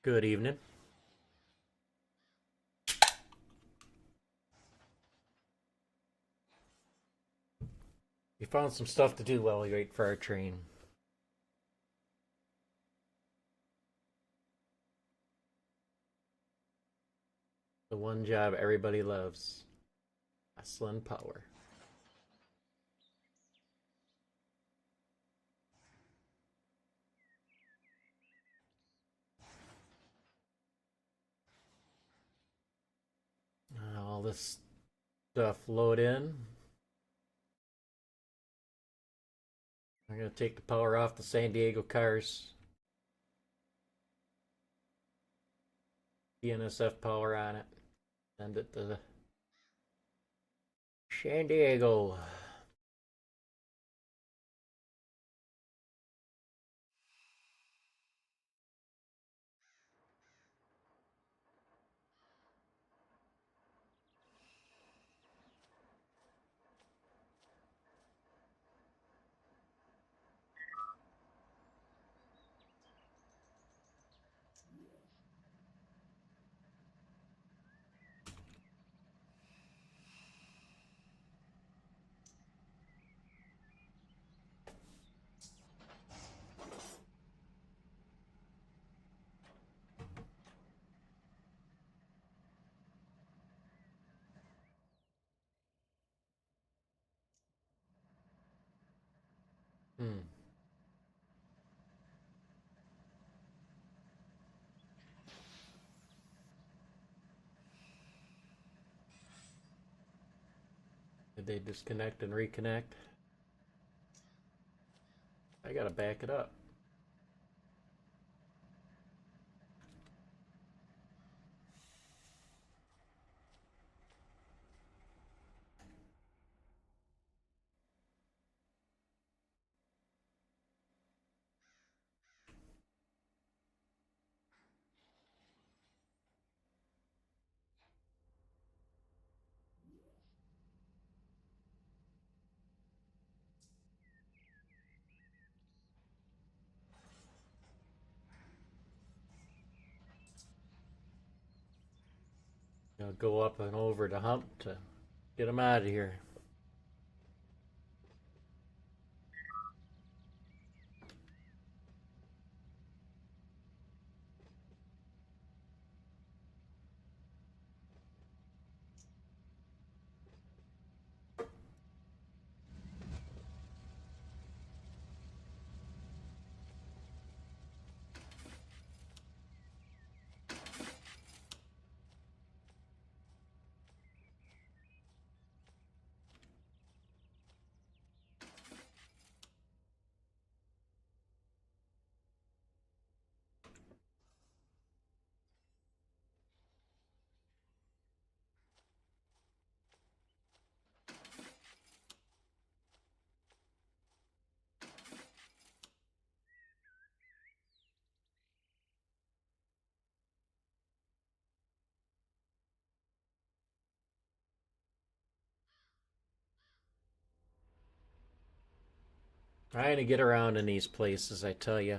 Good evening. We found some stuff to do while we wait for our train. The one job everybody loves. Hustling power. All this stuff load in. I'm going to take the power off the San Diego cars. BNSF power on it. Send it to San Diego. Did they disconnect and reconnect? I gotta back it up. I'll go up and over the hump to get them out of here. Trying to get around in these places, I tell you.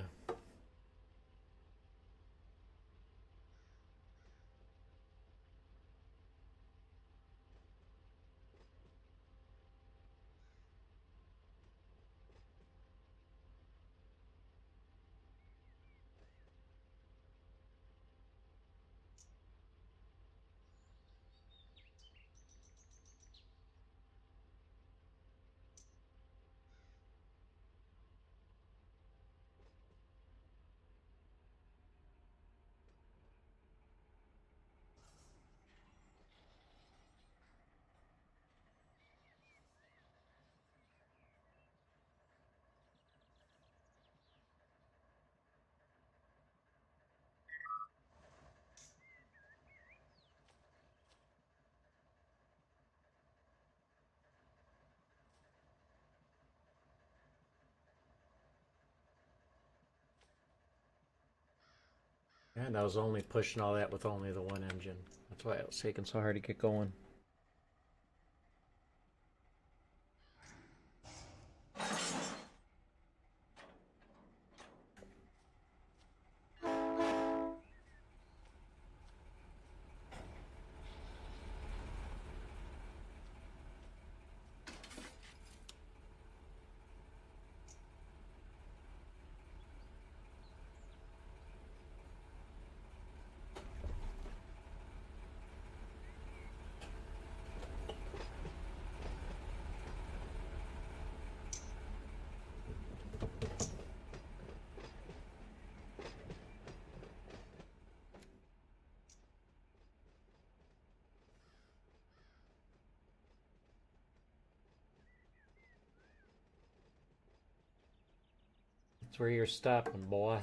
And I was only pushing all that with only the one engine. That's why it was taking so hard to get going. That's where you're stopping, boy.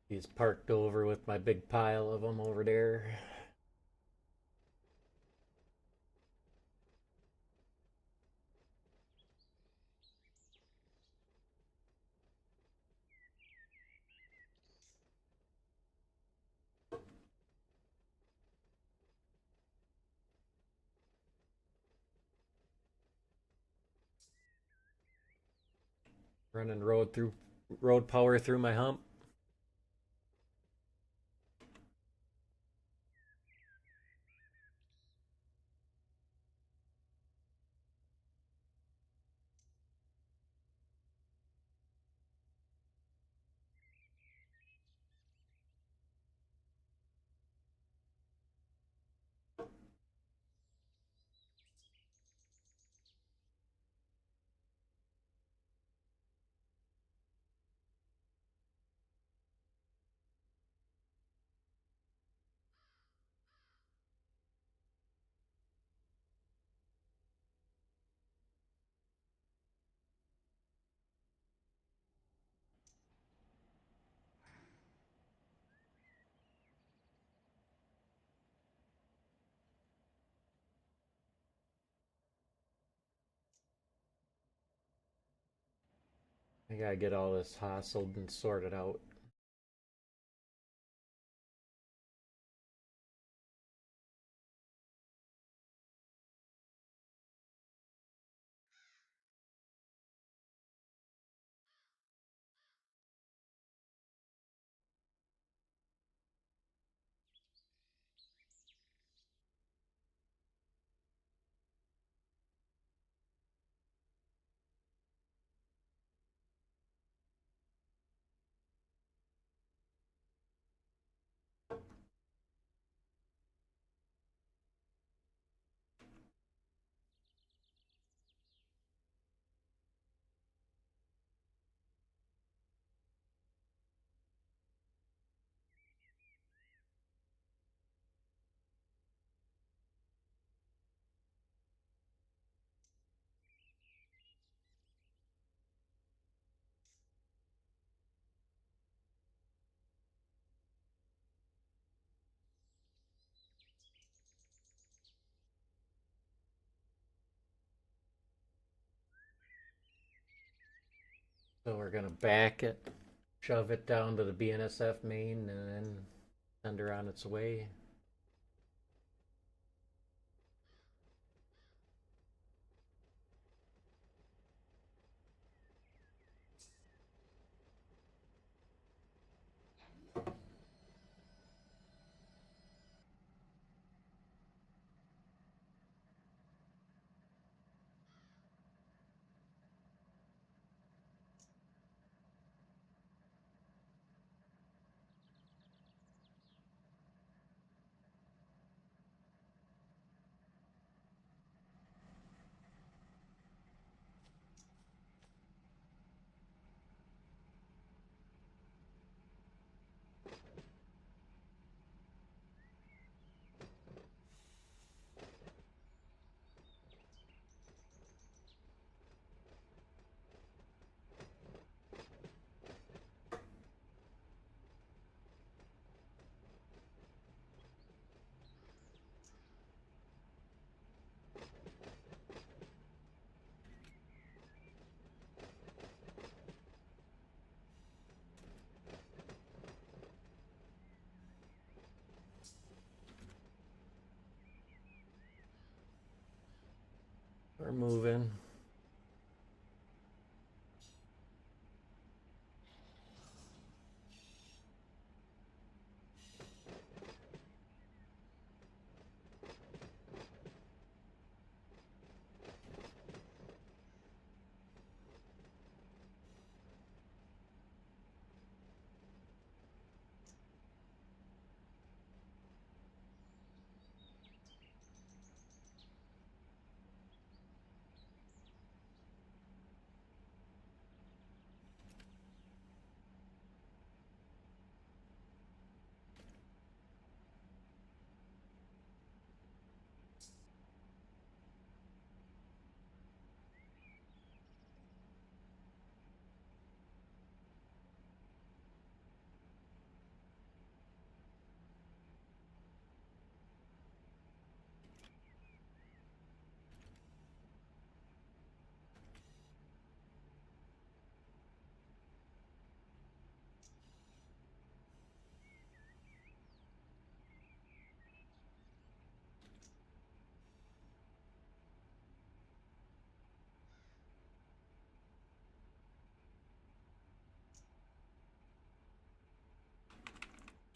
He's parked over with my big pile of them over there. Running road power through my hump. I gotta get all this hustled and sorted out. So we're gonna back it, shove it down to the BNSF main, and then send her on its way. We're moving.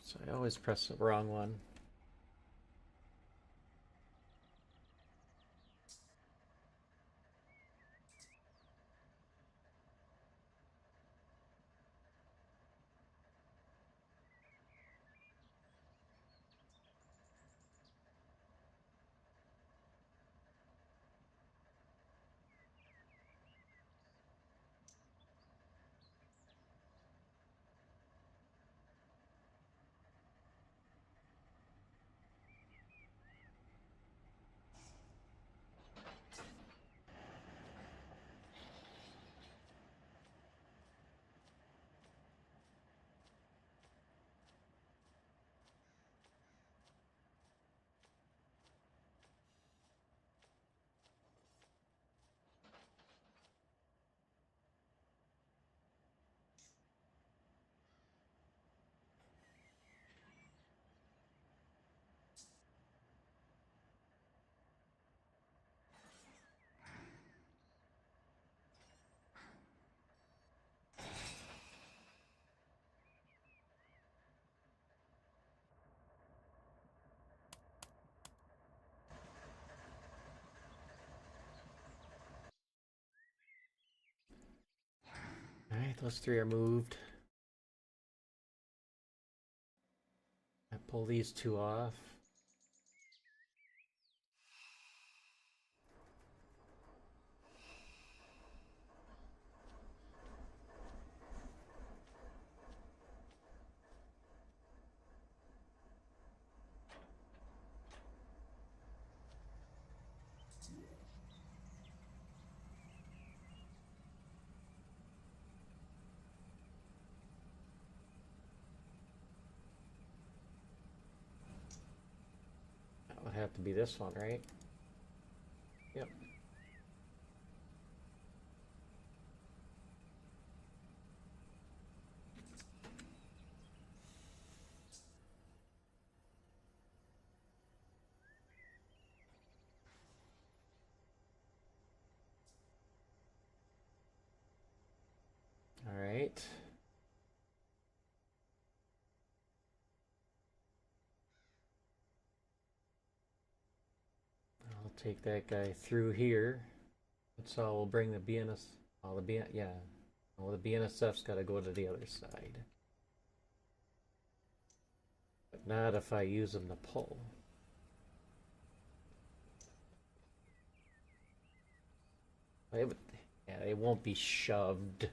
So I always press the wrong one. Alright, those three are moved. I pull these two off. That would have to be this one, right? Yep. All right. I'll take that guy through here. That's all. We'll bring the BNS. All the BN. Yeah. Well, the BNSF's got to go to the other side. But not if I use them to pull. Yeah, they won't be shoved.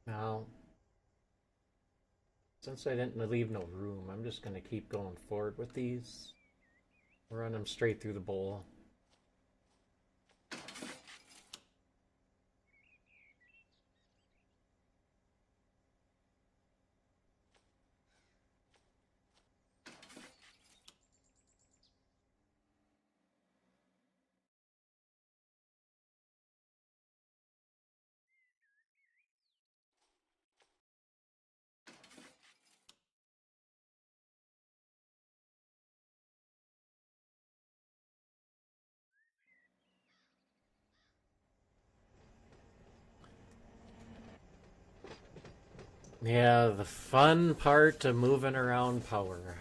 Now, since I didn't leave no room, I'm just going to keep going forward with these. Run them straight through the bowl. Yeah, the fun part of moving around power.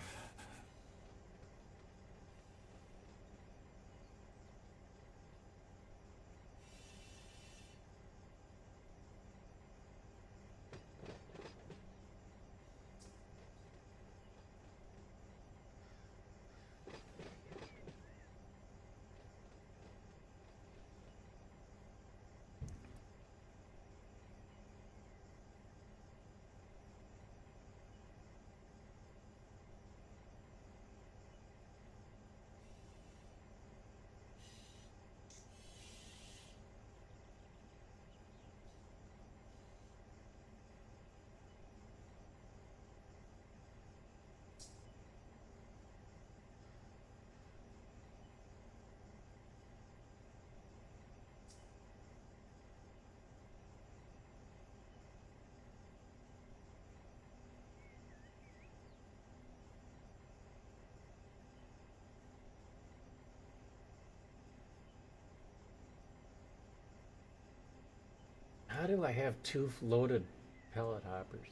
How do I have two loaded pellet hoppers?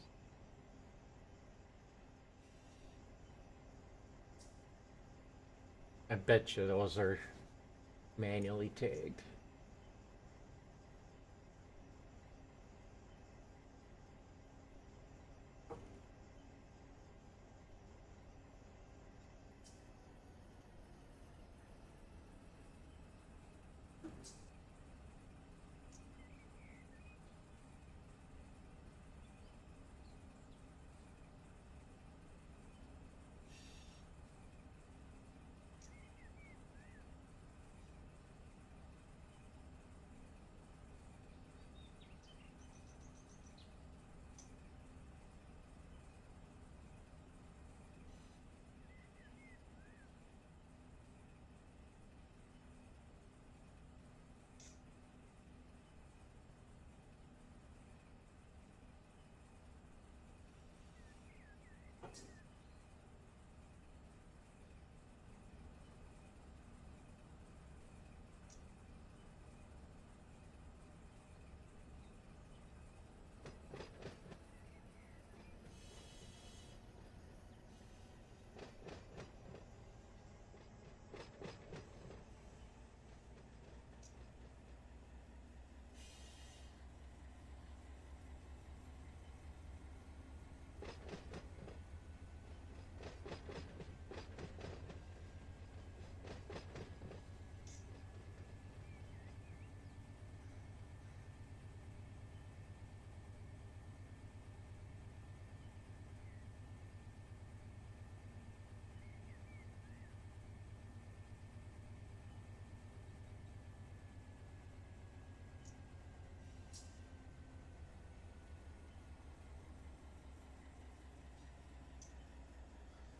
I bet you those are manually tagged.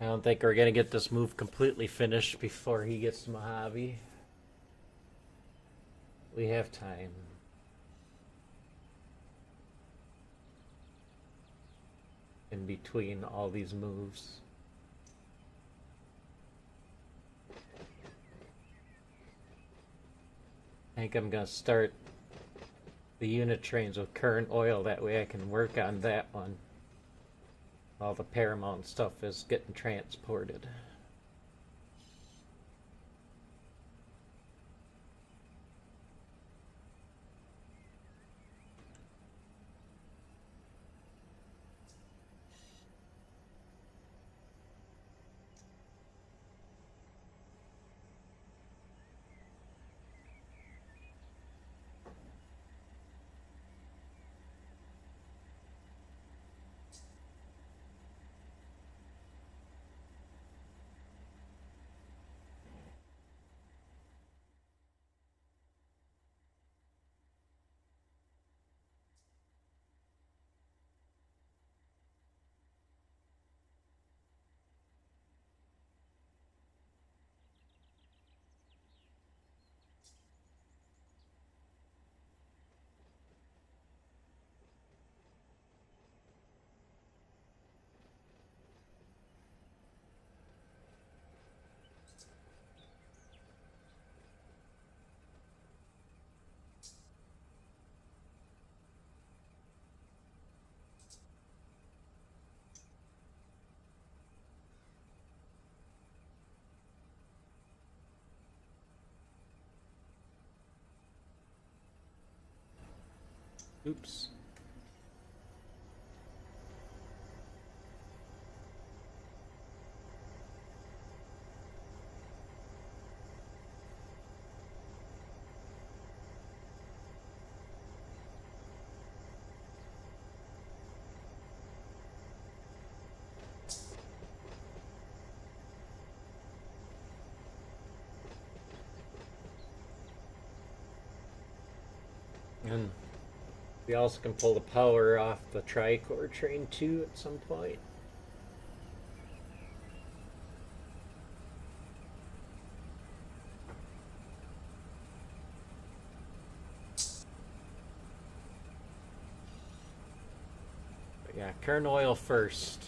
I don't think we're gonna get this move completely finished before he gets to Mojave. We have time. In between all these moves. I think I'm gonna start the unit trains with current oil, that way I can work on that one while the Paramount stuff is getting transported. Oops. And we also can pull the power off the tri-core train too at some point. But yeah, current oil first.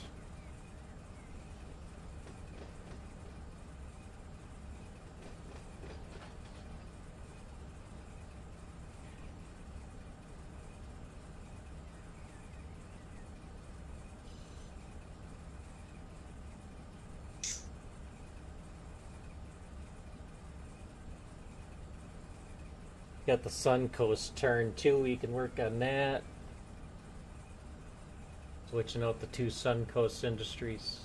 got the Suncoast turn too. We can work on that. Switching out the two Suncoast industries.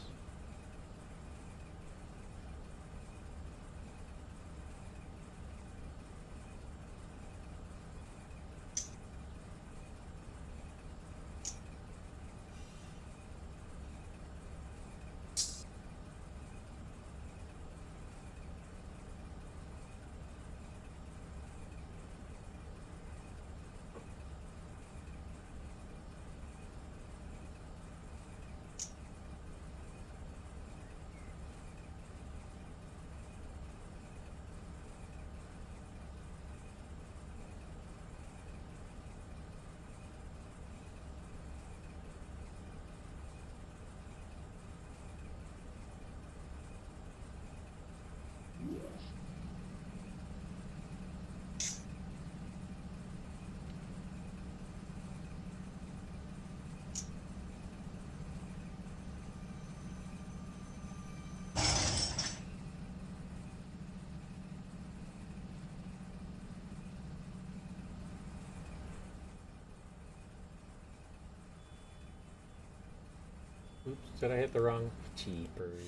Oops, did I hit the wrong? Cheapers.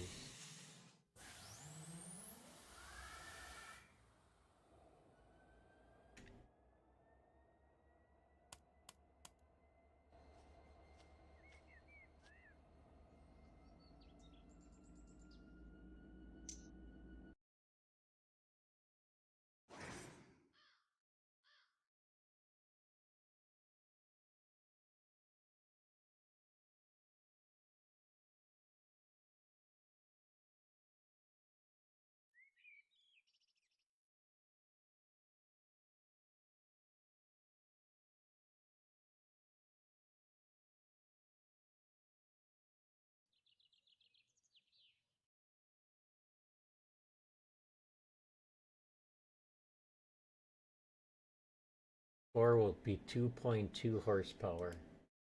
Or will be 2.2 horsepower.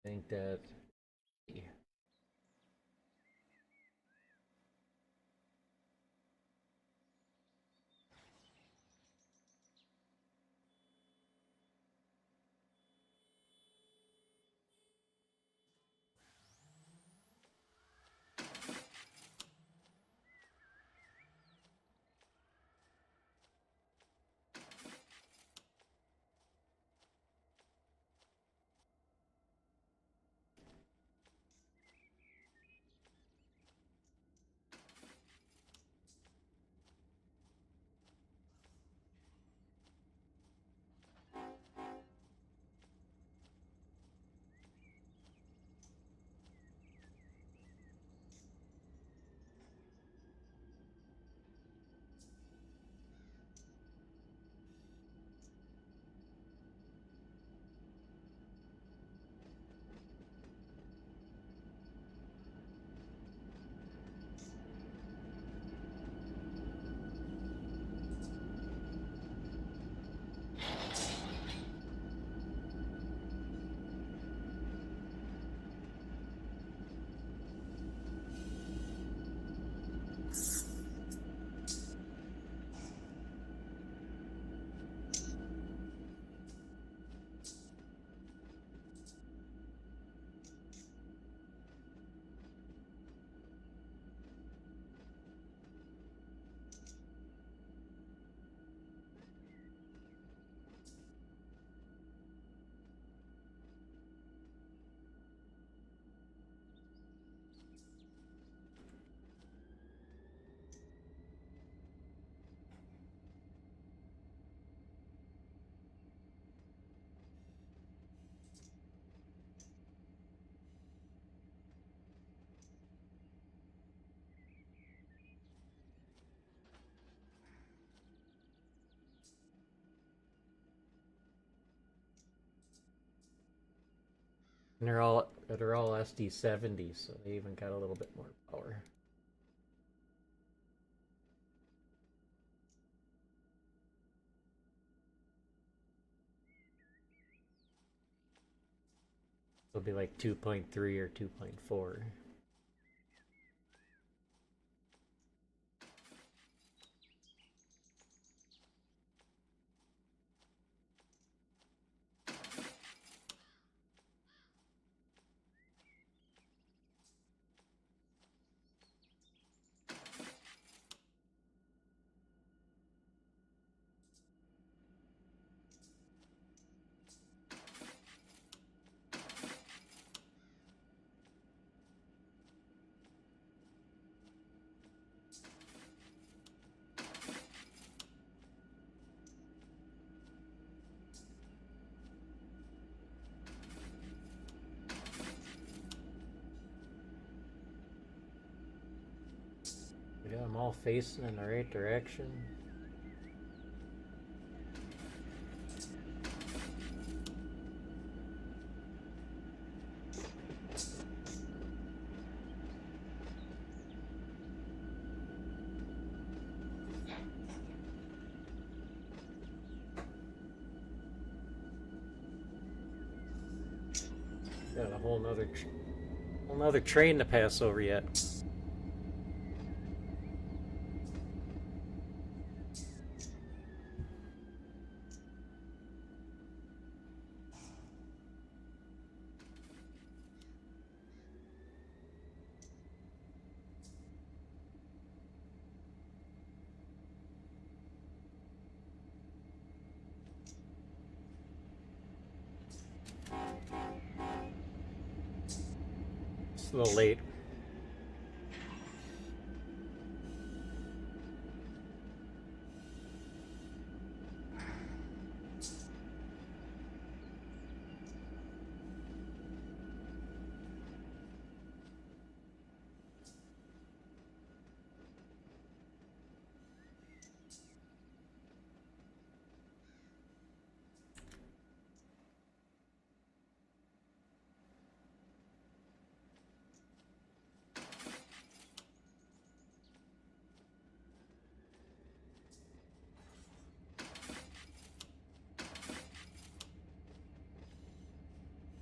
I think that. Yeah. And they're all SD70s, so they even got a little bit more power. It'll be like 2.3 or 2.4. Got them all facing in the right direction. Got a whole nother train to pass over yet. It's a little late.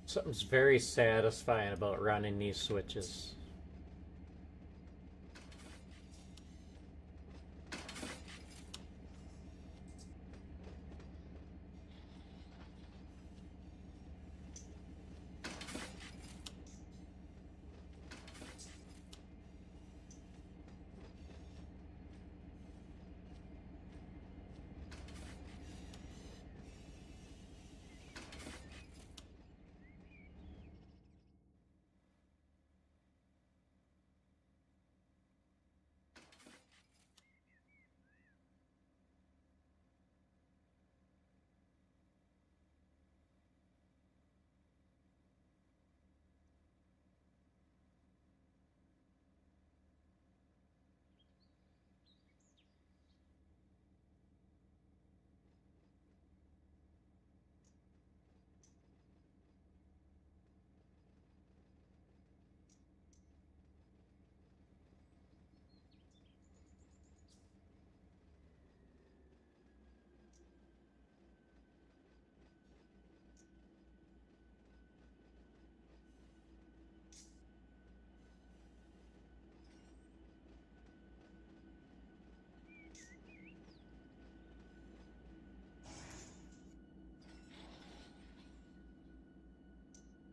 Something's very satisfying about running these switches.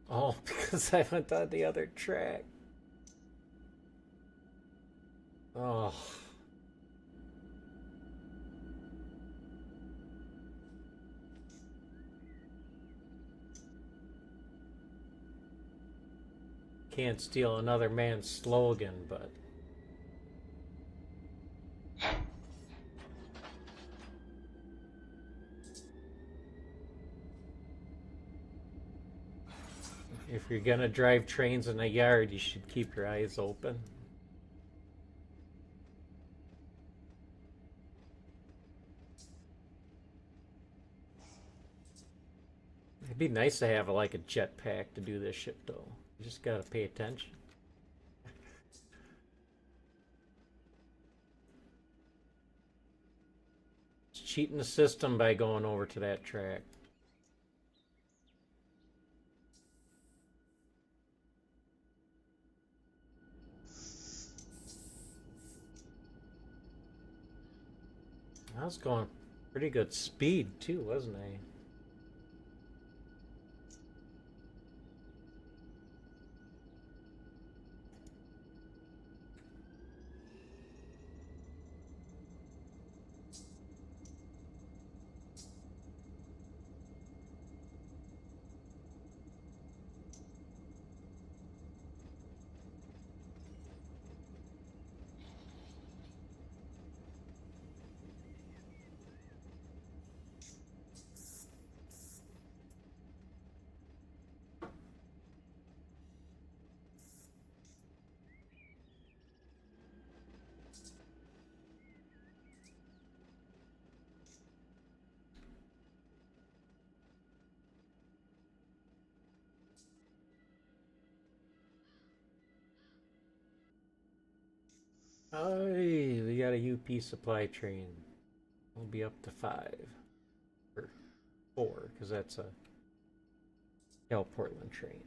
Oh, because I went on the other track. Oh. Can't steal another man's slogan, but... if you're gonna drive trains in a yard, you should keep your eyes open. It'd be nice to have like a jetpack to do this shit though. You just gotta pay attention. It's cheating the system by going over to that track. I was going pretty good speed too, wasn't I? Hey, we got a UP supply train. We'll be up to 5 or 4 because that's a Portland train.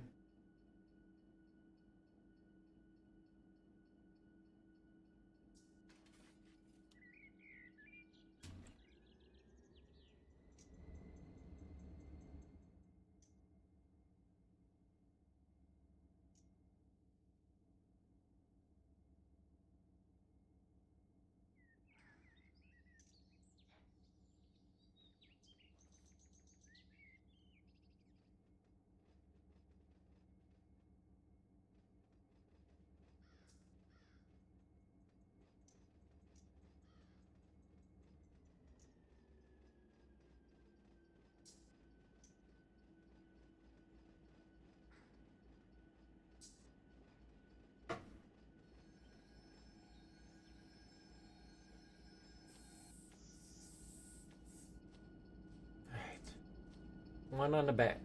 One on the back.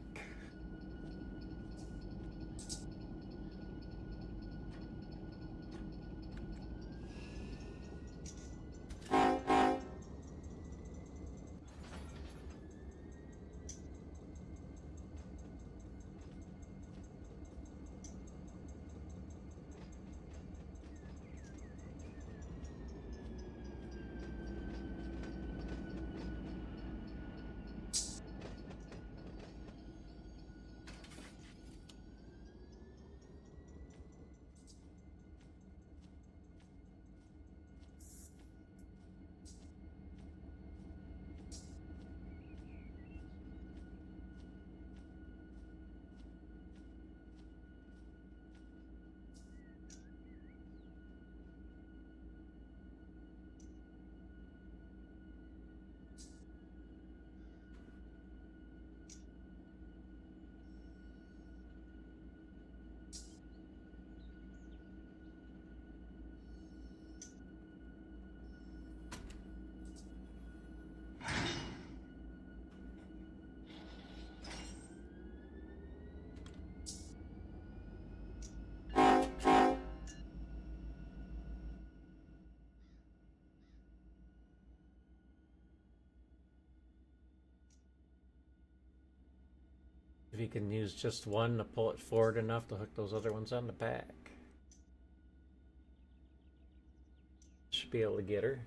If you can use just one to pull it forward enough to hook those other ones on the back. Should be able to get her.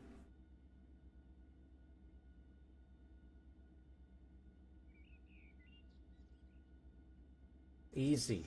Easy.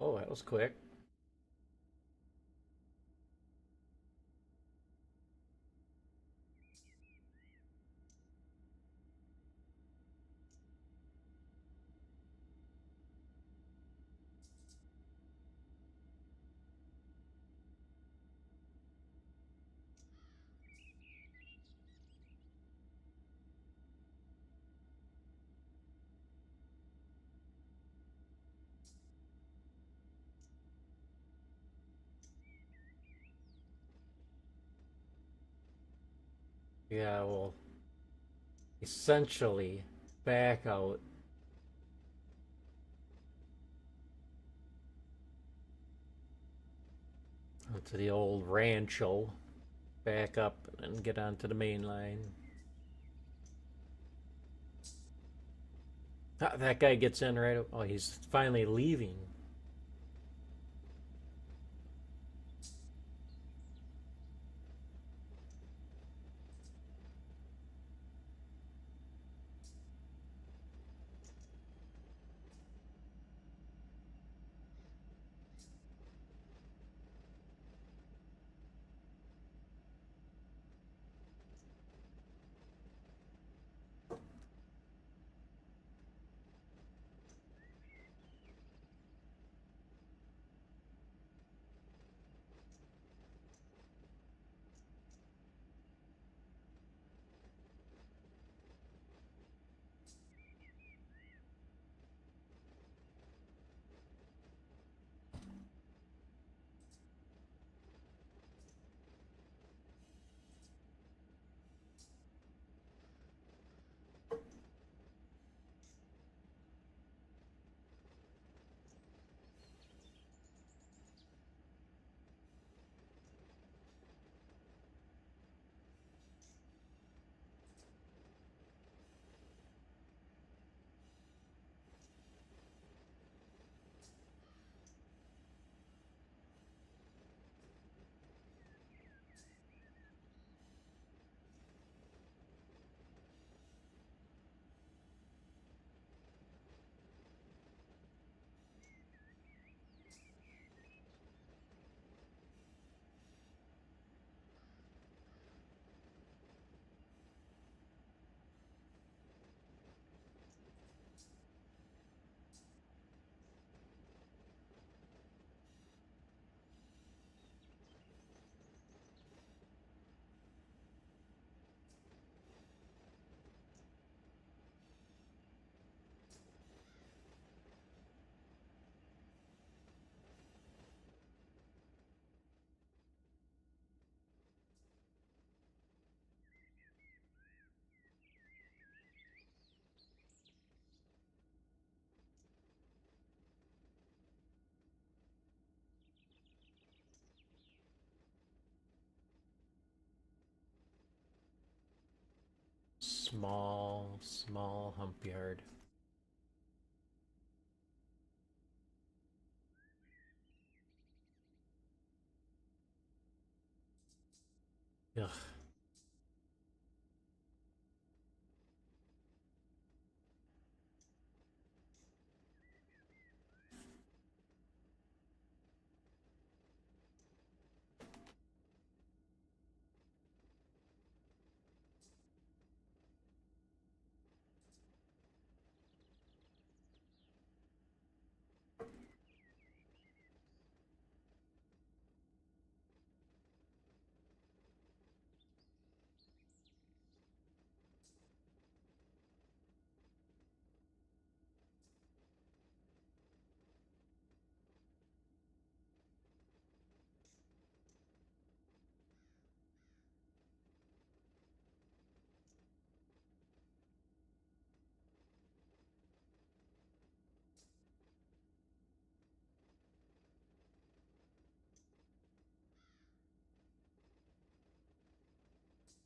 Oh, that was quick. Yeah, well, essentially back out onto the old rancho, back up and get onto the main line. Ah, that guy gets in right. Oh, he's finally leaving. small hump yard. Ugh.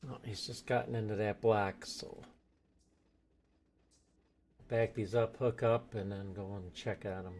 Oh, he's just gotten into that block, so back these up, hook up, and then go and check on them.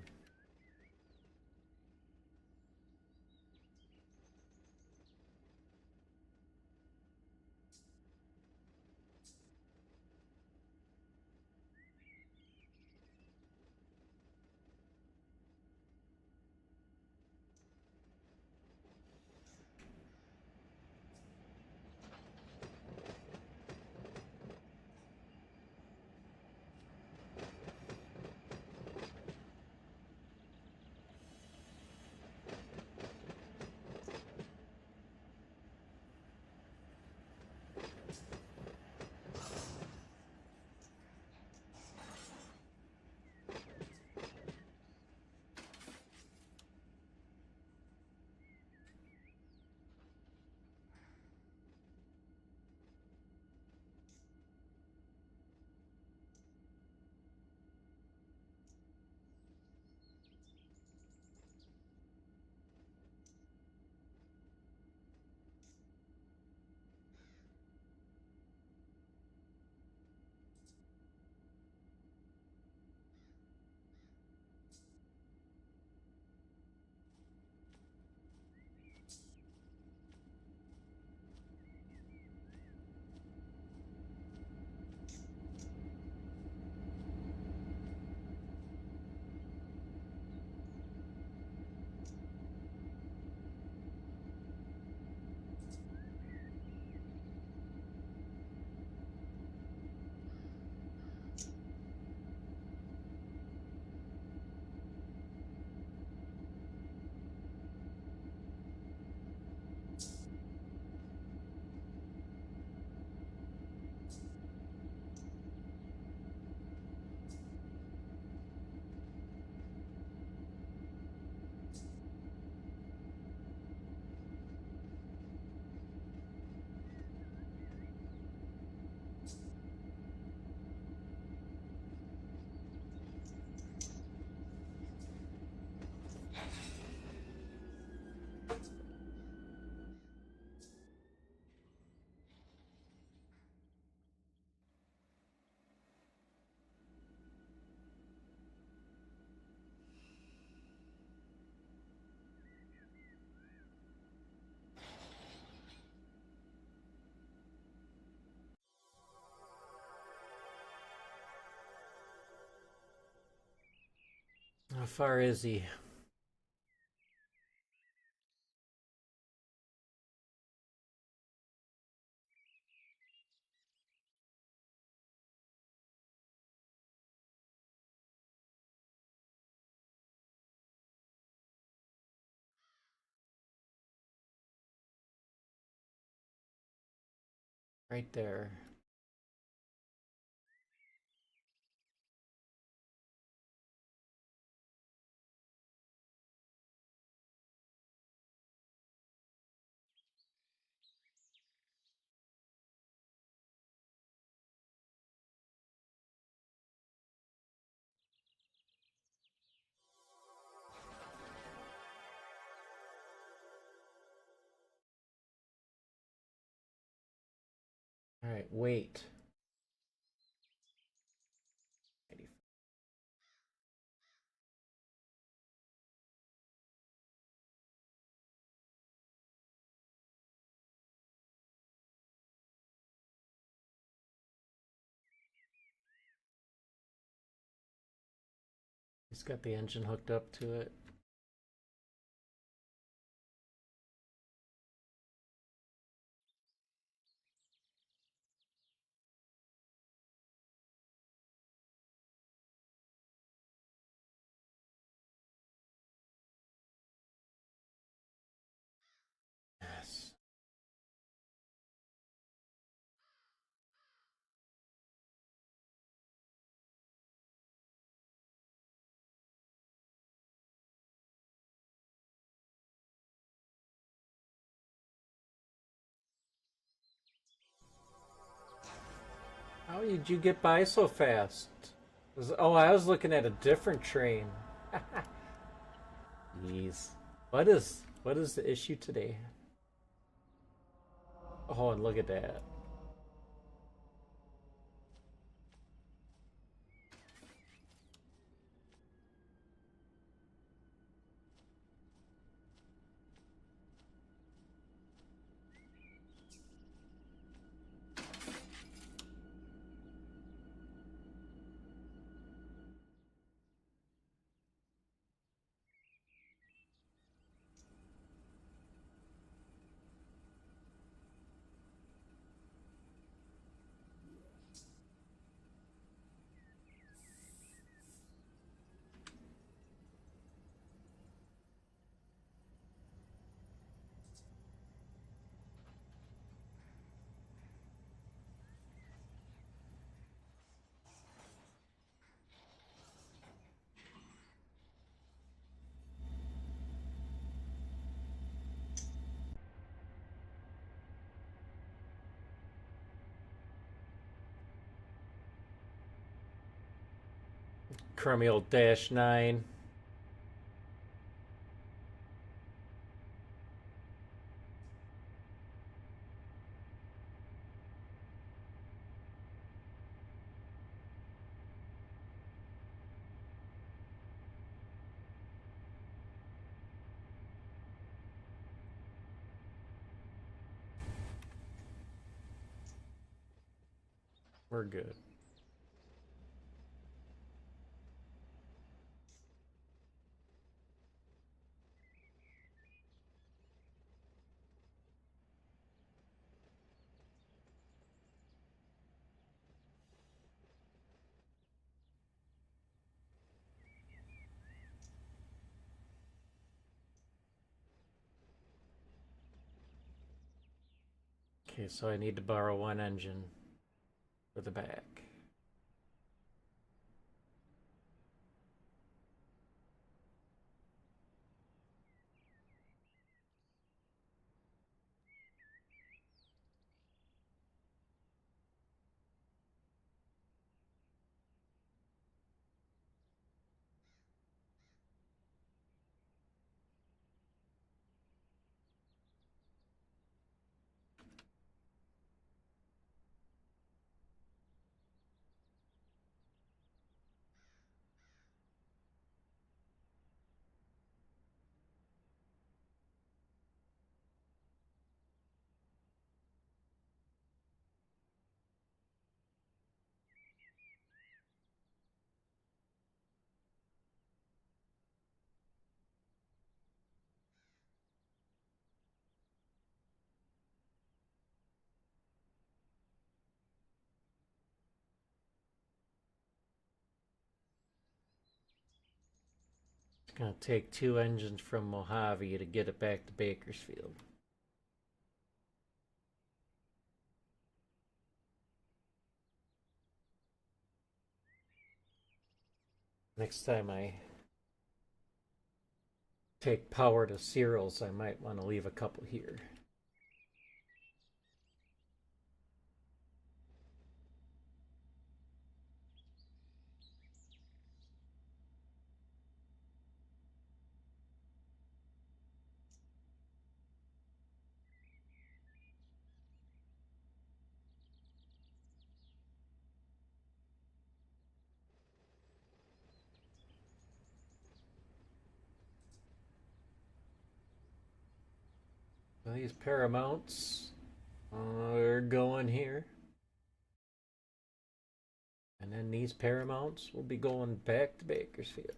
How far is he? Right there. All right, wait. He's got the engine hooked up to it. Yes. How did you get by so fast? Oh, I was looking at a different train. Jeez. What is the issue today? Oh, and look at that. Crummy old -9. We're good. Okay, so I need to borrow one engine for the back. It's gonna take 2 engines from Mojave to get it back to Bakersfield. Next time I take power to cereals, I might want to leave a couple here. Well, these Paramounts are going here. And then these Paramounts will be going back to Bakersfield.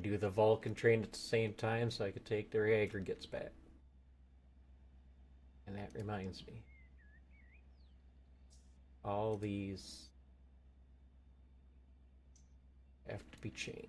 do the Vulcan train at the same time so I could take their aggregates back. And that reminds me. All these have to be changed.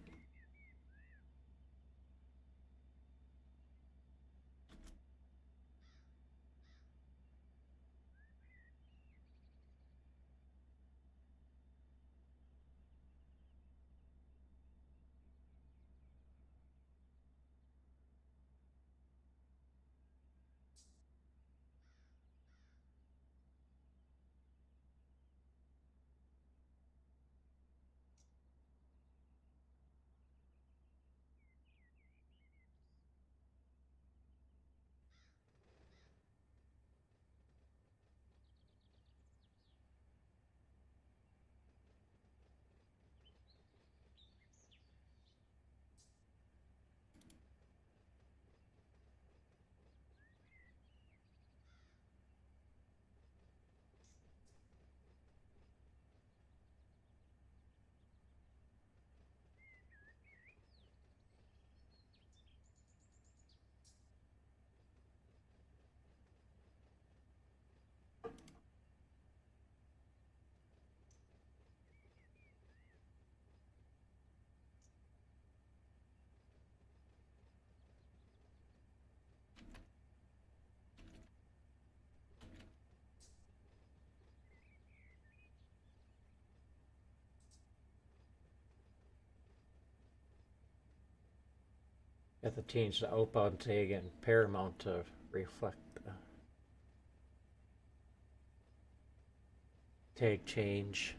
Got to change the outbound tag and Paramount to reflect the tag change.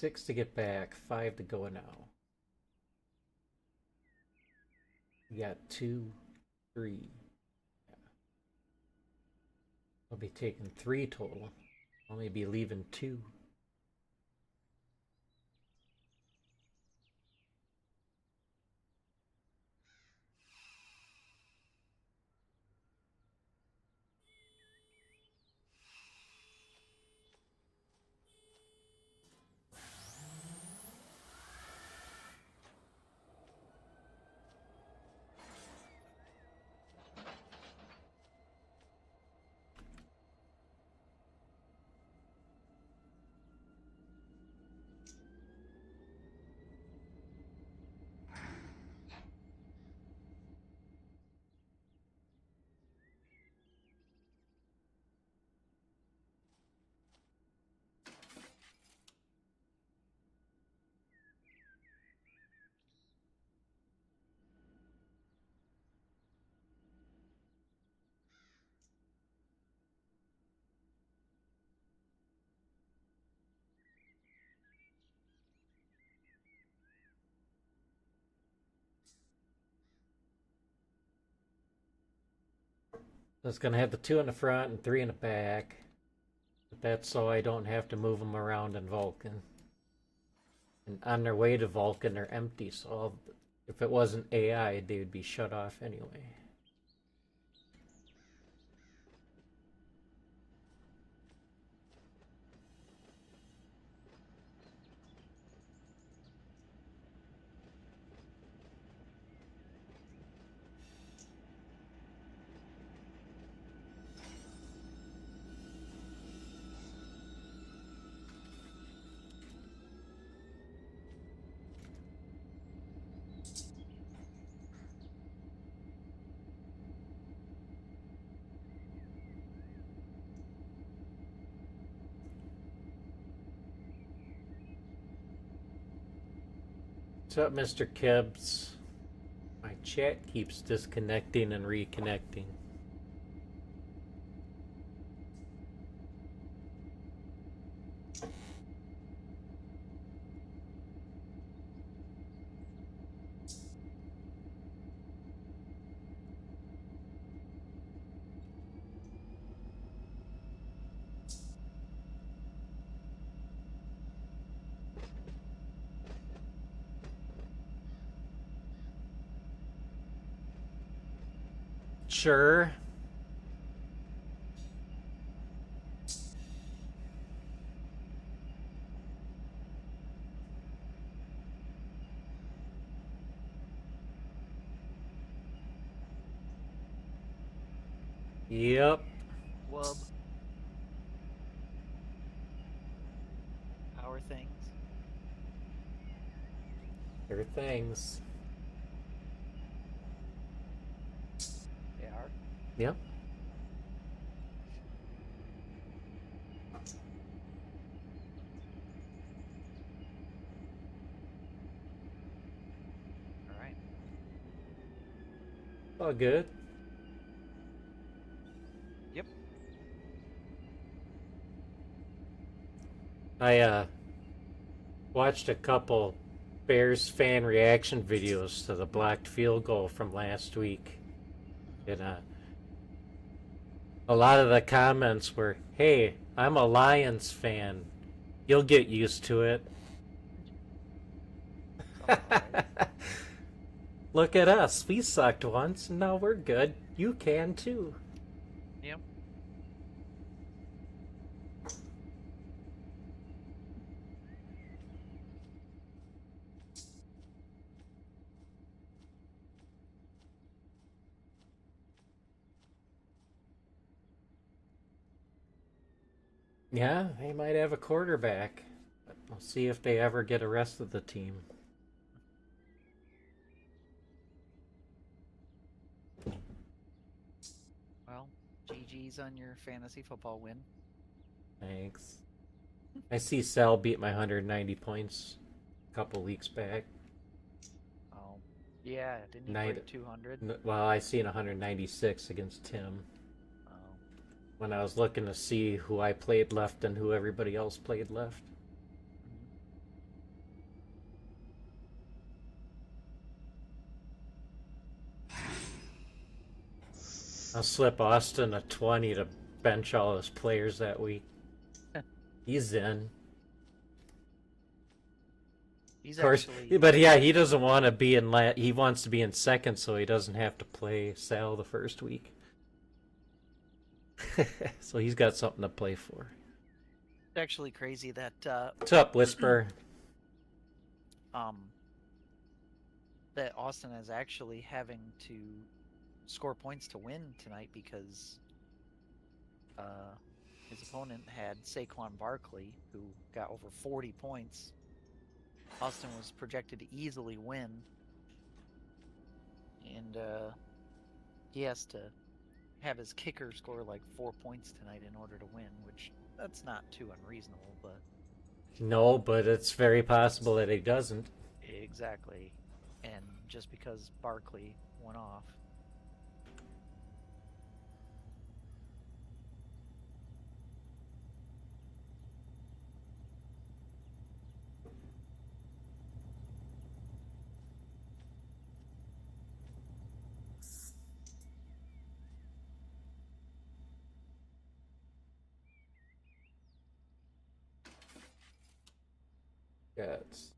Six to get back, 5 to go now. We got 2, 3. I'll be taking 3 total. Only be leaving 2. It's going to have the 2 in the front and 3 in the back. But that's so I don't have to move them around in Vulcan. And on their way to Vulcan, they're empty, so if it wasn't AI, they would be shut off anyway. What's up, Mr. Kibbs? My chat keeps disconnecting and reconnecting. Sure. Yep. Wub. How are things? There are things. They are? Yep. Alright. All good. Yep. I watched a couple Bears fan reaction videos to the blocked field goal from last week. And a lot of the comments were, "Hey, I'm a Lions fan. You'll get used to it." Look at us. We sucked once, and now we're good. You can too. Yep. Yeah, they might have a quarterback. But we'll see if they ever get a rest of the team. Well, GG's on your fantasy football win. Thanks. I see Sal beat my 190 points a couple weeks back. Oh. Yeah, didn't he break 200? Well, I seen 196 against Tim. Oh. When I was looking to see who I played left and who everybody else played left. I'll slip Austin a 20 to bench all his players that week. He's in. He's Of course, actually but yeah, he doesn't want to be in he wants to be in second so he doesn't have to play Sal the first week. So he's got something to play for. it's actually crazy that What's up, Whisper? that Austin is actually having to score points to win tonight because his opponent had Saquon Barkley, who got over 40 points. Austin was projected to easily win, and he has to have his kicker score like 4 points tonight in order to win, which that's not too unreasonable, but No, but it's very possible that he doesn't. exactly. And just because Barkley went off. Yes.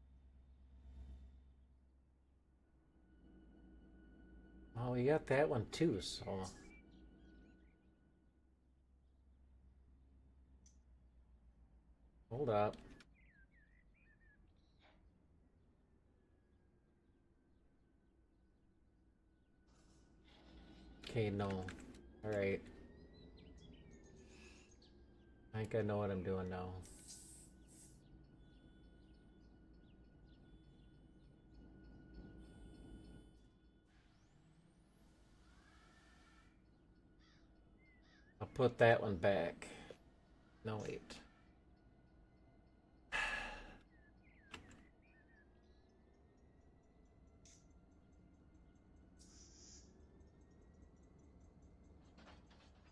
Oh, we got that one too, so. Hold up. Okay, no. Alright. I think I know what I'm doing now. I'll put that one back. No, wait.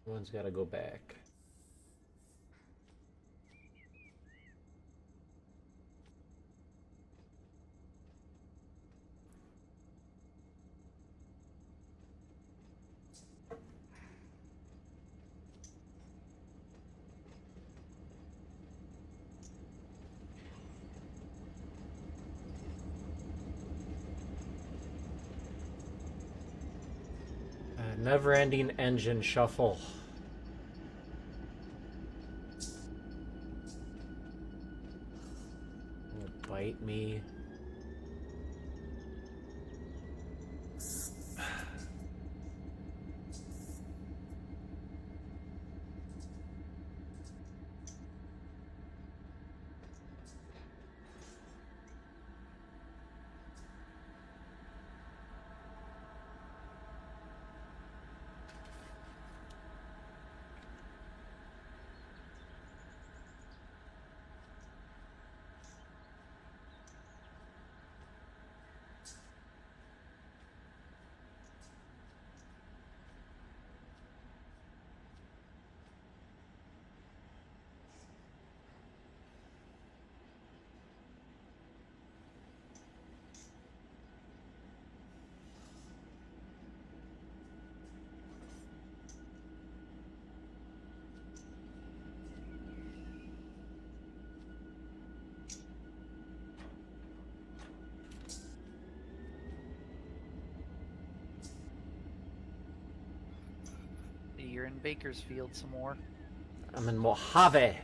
One's got to go back. Never-ending engine shuffle. Bite me. You're in Bakersfield some more? I'm in Mojave.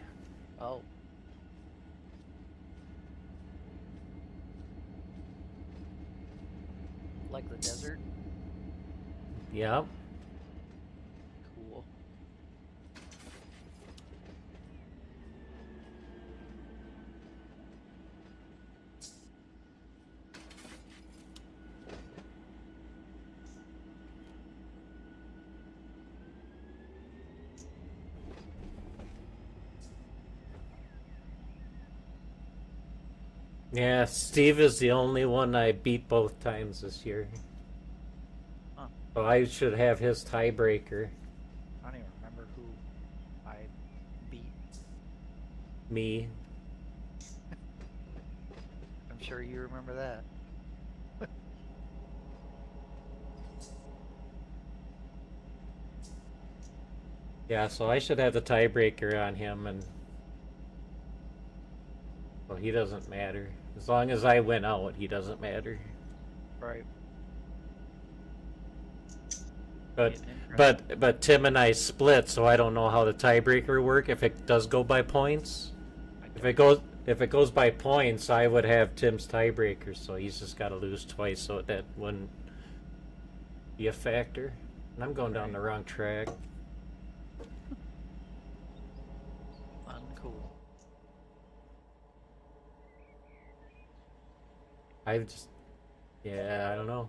Oh. Like the desert? Yep. Cool. Yeah, Steve is the only one I beat both times this year. Huh. So I should have his tiebreaker. I don't even remember who I beat. Me. I'm sure you remember that. Yeah, so I should have the tiebreaker on him, and well, he doesn't matter. As long as I win out, he doesn't matter. Right. But Getting interesting. but Tim and I split, so I don't know how the tiebreaker work if it does go by points. I If don't it goes by points, I would have Tim's tiebreaker, so he's just got to lose twice, so that wouldn't be a factor. And I'm going down the wrong track. Uncool. Yeah, I don't know.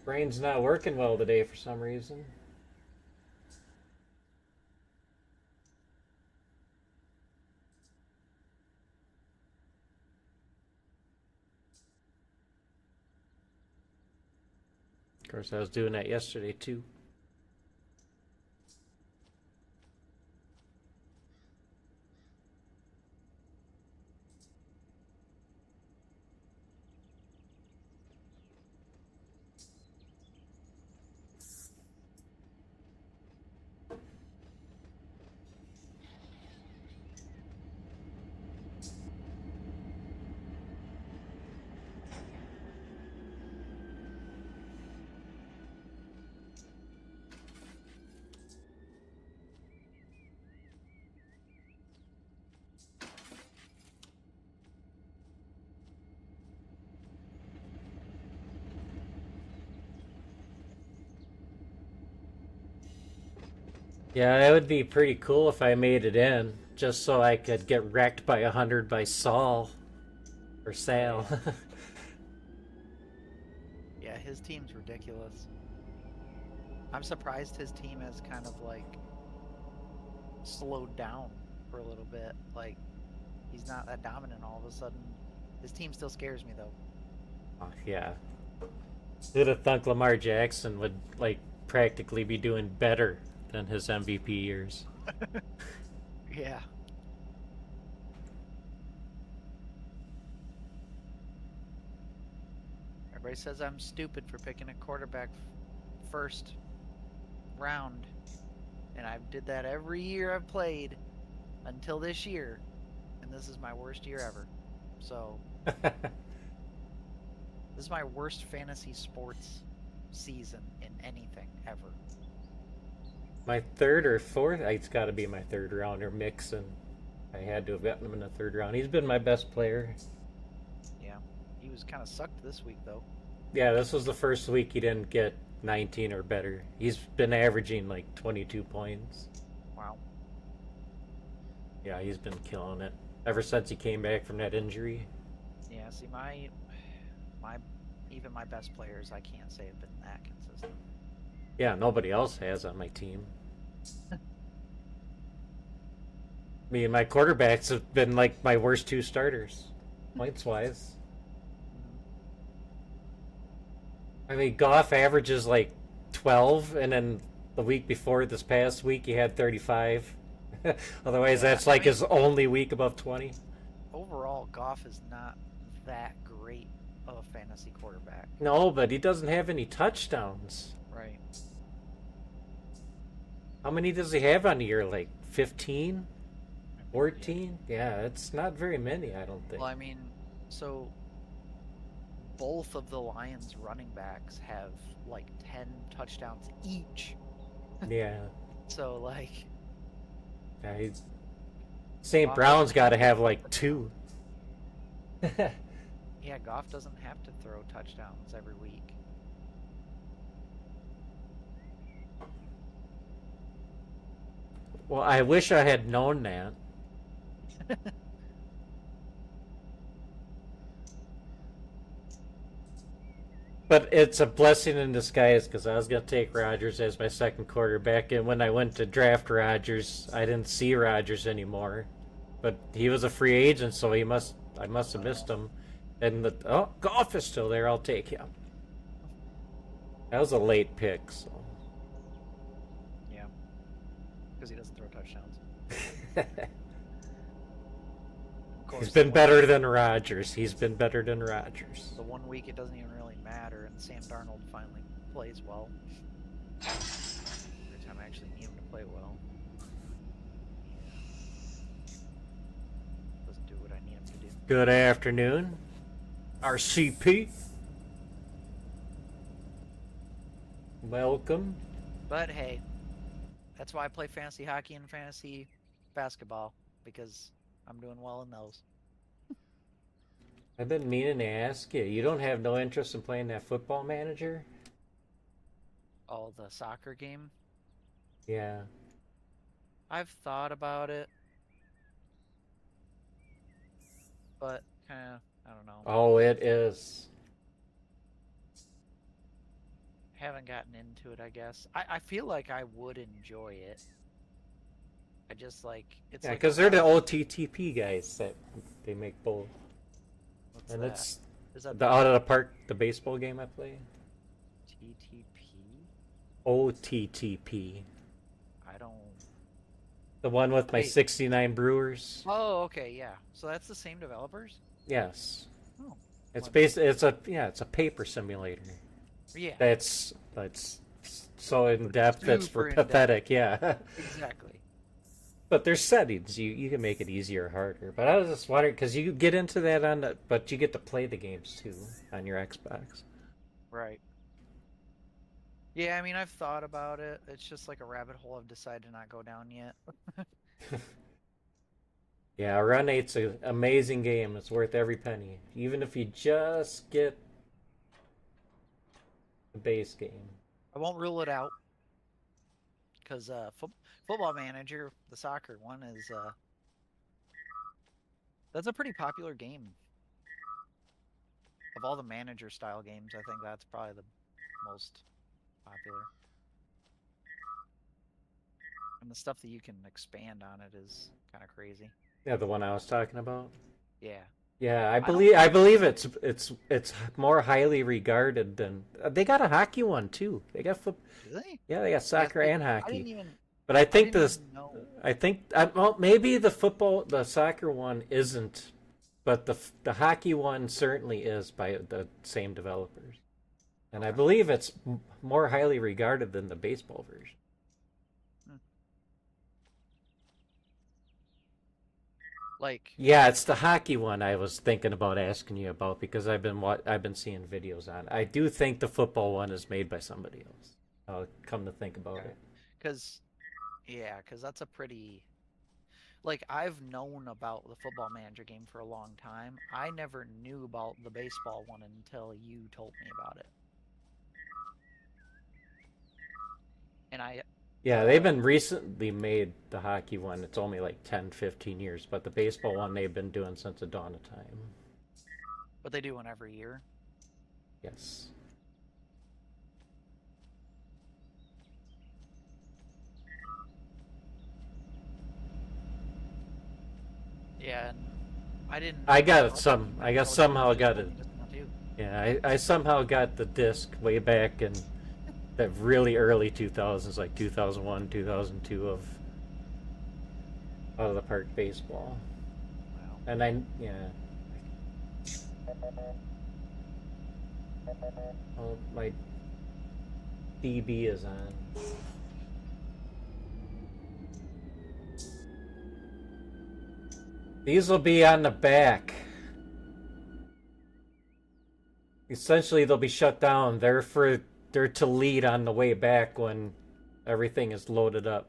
Brain's not working well today for some reason. Of course, I was doing that yesterday too. Yeah, it would be pretty cool if I made it in, just so I could get wrecked by 100 by Saul or Sal. Yeah, his team's ridiculous. I'm surprised his team has kind of like slowed down for a little bit. Like, he's not that dominant all of a sudden. His team still scares me though. Yeah. Who'd have thunk Lamar Jackson would like practically be doing better than his MVP years? Yeah. Everybody says I'm stupid for picking a quarterback first round, and I did that every year I've played until this year, and this is my worst year ever. So this is my worst fantasy sports season in anything ever. My third or fourth, it's got to be my third rounder, Mixon. I had to have gotten him in the third round. He's been my best player. Yeah, he was kind of sucked this week though. Yeah, this was the first week he didn't get 19 or better. He's been averaging like 22 points. Wow. Yeah, he's been killing it ever since he came back from that injury. Yeah, see, even my best players, I can't say have been that consistent. Yeah, nobody else has on my team. Me and my quarterbacks have been like my worst two starters, points wise. I mean, Goff averages like 12, and then the week before this past week he had 35. Otherwise, Yeah, that's like I mean, his only week above 20. overall, Goff is not that great of a fantasy quarterback. No, but he doesn't have any touchdowns. Right. How many does he have on the year? Like 15? 14? Yeah, it's not very many, I don't think. Well, I mean, so both of the Lions running backs have like 10 touchdowns each. Yeah. So, like, Yeah, St. Goff Brown's doesn't got to have have like 2. yeah, Goff doesn't have to throw touchdowns every week. Well, I wish I had known that. But it's a blessing in disguise because I was going to take Rodgers as my second quarterback, and when I went to draft Rodgers, I didn't see Rodgers anymore. But he was a free agent, so I must have missed him. And Goff is still there. I'll take him. That was a late pick, so. Yeah. Because he doesn't throw touchdowns. Of He's the been one better week- than Rodgers. He's been better than Rodgers. The 1 week it doesn't even really matter, and Sam Darnold finally plays well. Every time I actually need him to play well. Doesn't do what I need him to do. Good afternoon, RCP. Welcome. But hey, that's why I play fantasy hockey and fantasy basketball, because I'm doing well in those. I've been meaning to ask you. You don't have no interest in playing that Football Manager? Oh, the soccer game? Yeah. I've thought about it, but I don't know. Oh, it is. Haven't gotten into it, I guess. I feel like I would enjoy it. I just like it's Yeah, like because they're the OTTP guys that they make both. what's And that? it's Is that the out of the park, the baseball game I play. TTP? OTTP. I don't. The one with my Wait. 69 Brewers. Oh, okay, yeah. So that's the same developers? Yes. Oh. It's Well, based. It's a paper simulator. Yeah. That's so in depth. It's Super for in-depth. pathetic. Yeah. Exactly. But there's settings. You can make it easier or harder. But I was just wondering because you get into that on the, but you get to play the games too on your Xbox. Right. Yeah, I mean, I've thought about it. It's just like a rabbit hole I've decided to not go down yet. Yeah, Run 8's an amazing game. It's worth every penny, even if you just get the base game. I won't rule it out because Football Manager, the soccer one, is that's a pretty popular game. Of all the manager style games, I think that's probably the most popular. And the stuff that you can expand on it is kind of crazy. Yeah, the one I was talking about. Yeah. Yeah, I don't- believe it's more highly regarded than they got a hockey one too. They got Do they? yeah, they got soccer and I hockey. didn't even. But I think didn't this, even know. I think well, maybe the soccer one isn't, but the hockey one certainly is by the same developers, and I believe it's more highly regarded than the baseball version. Like, Yeah, it's the hockey one I was thinking about asking you about because I've been seeing videos on. I do think the football one is made by somebody else. I'll come to think about it. because that's a pretty. Like, I've known about the Football Manager game for a long time. I never knew about the baseball one until you told me about it. And Yeah, they've been recently made the hockey one. It's only like 10, 15 years, but the baseball one they've been doing since the dawn of time. but they do one every year. Yes. Yeah, and I didn't. I got know it some. I guess somehow got it. this one too. Yeah, I somehow got the disc way back in the really early 2000s, like 2001, 2002 of Out of the Park baseball. Wow. And yeah. Oh, my DB is on. These will be on the back. Essentially, they'll be shut down. They're to lead on the way back when everything is loaded up.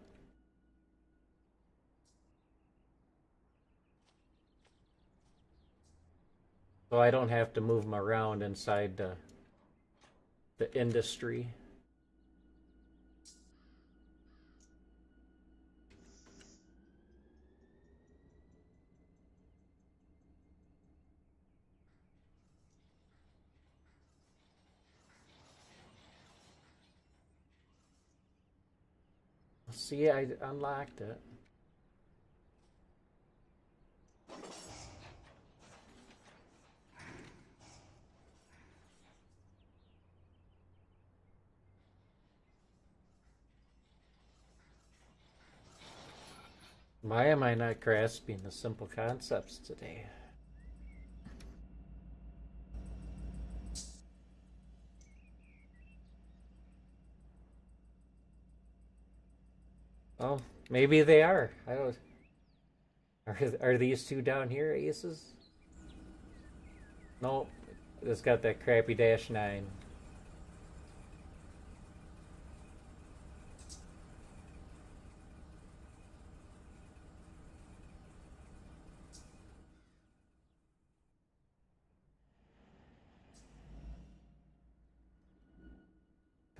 So I don't have to move them around inside the industry. See, I unlocked it. Why am I not grasping the simple concepts today? Oh, maybe they are. I don't. Are these two down here aces? Nope. It's got that crappy -9.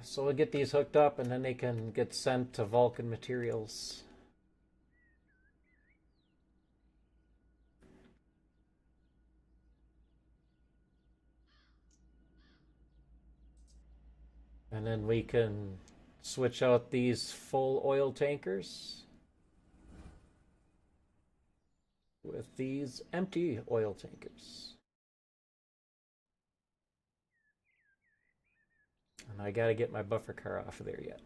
So we'll get these hooked up and then they can get sent to Vulcan materials. And then we can switch out these full oil tankers with these empty oil tankers. And I gotta get my buffer car off of there yet.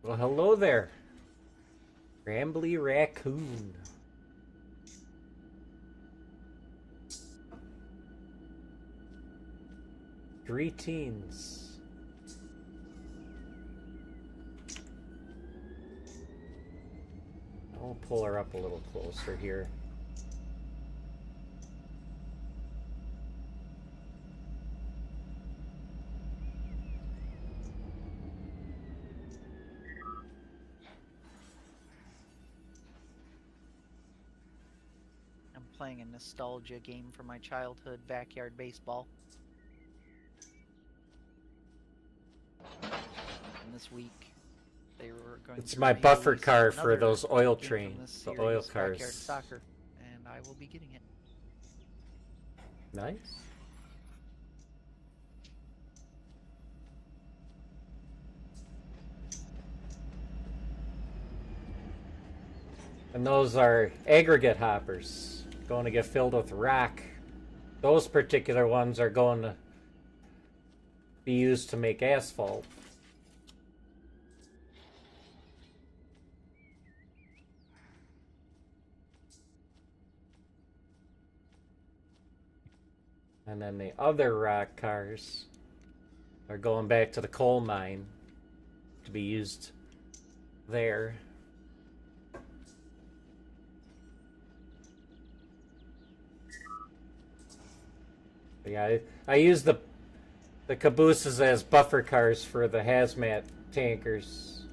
Well, hello there, Rambly Raccoon. Greetings. I'll pull her up a little closer here. Playing a nostalgia game from my childhood, backyard baseball. And this week, they were going. It's my buffer car for those oil trains, the oil cars. Backyard soccer, and I will be getting it. Nice. And those are aggregate hoppers. Going to get filled with rock. Those particular ones are going to be used to make asphalt. And then the other rock cars are going back to the coal mine to be used there. Yeah, I use the cabooses as buffer cars for the hazmat tankers.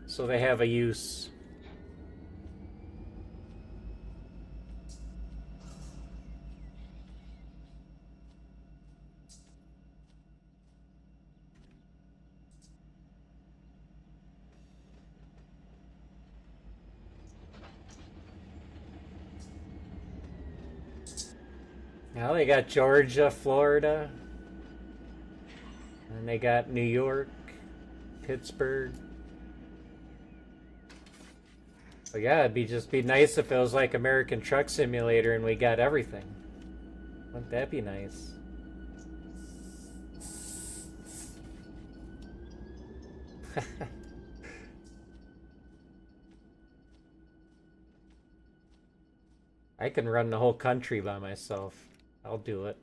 So they have a use. Now they got Georgia, Florida, and they got New York, Pittsburgh. But yeah, it'd just be nice if it was like American Truck Simulator and we got everything. Wouldn't that be nice? I can run the whole country by myself. I'll do it.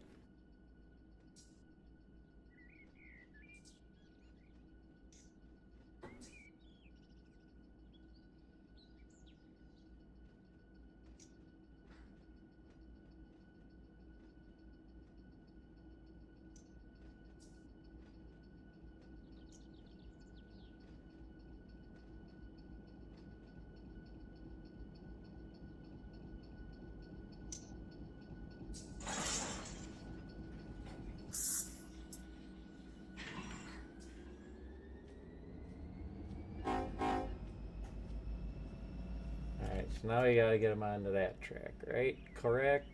So now we gotta get them onto that track, right? Correct?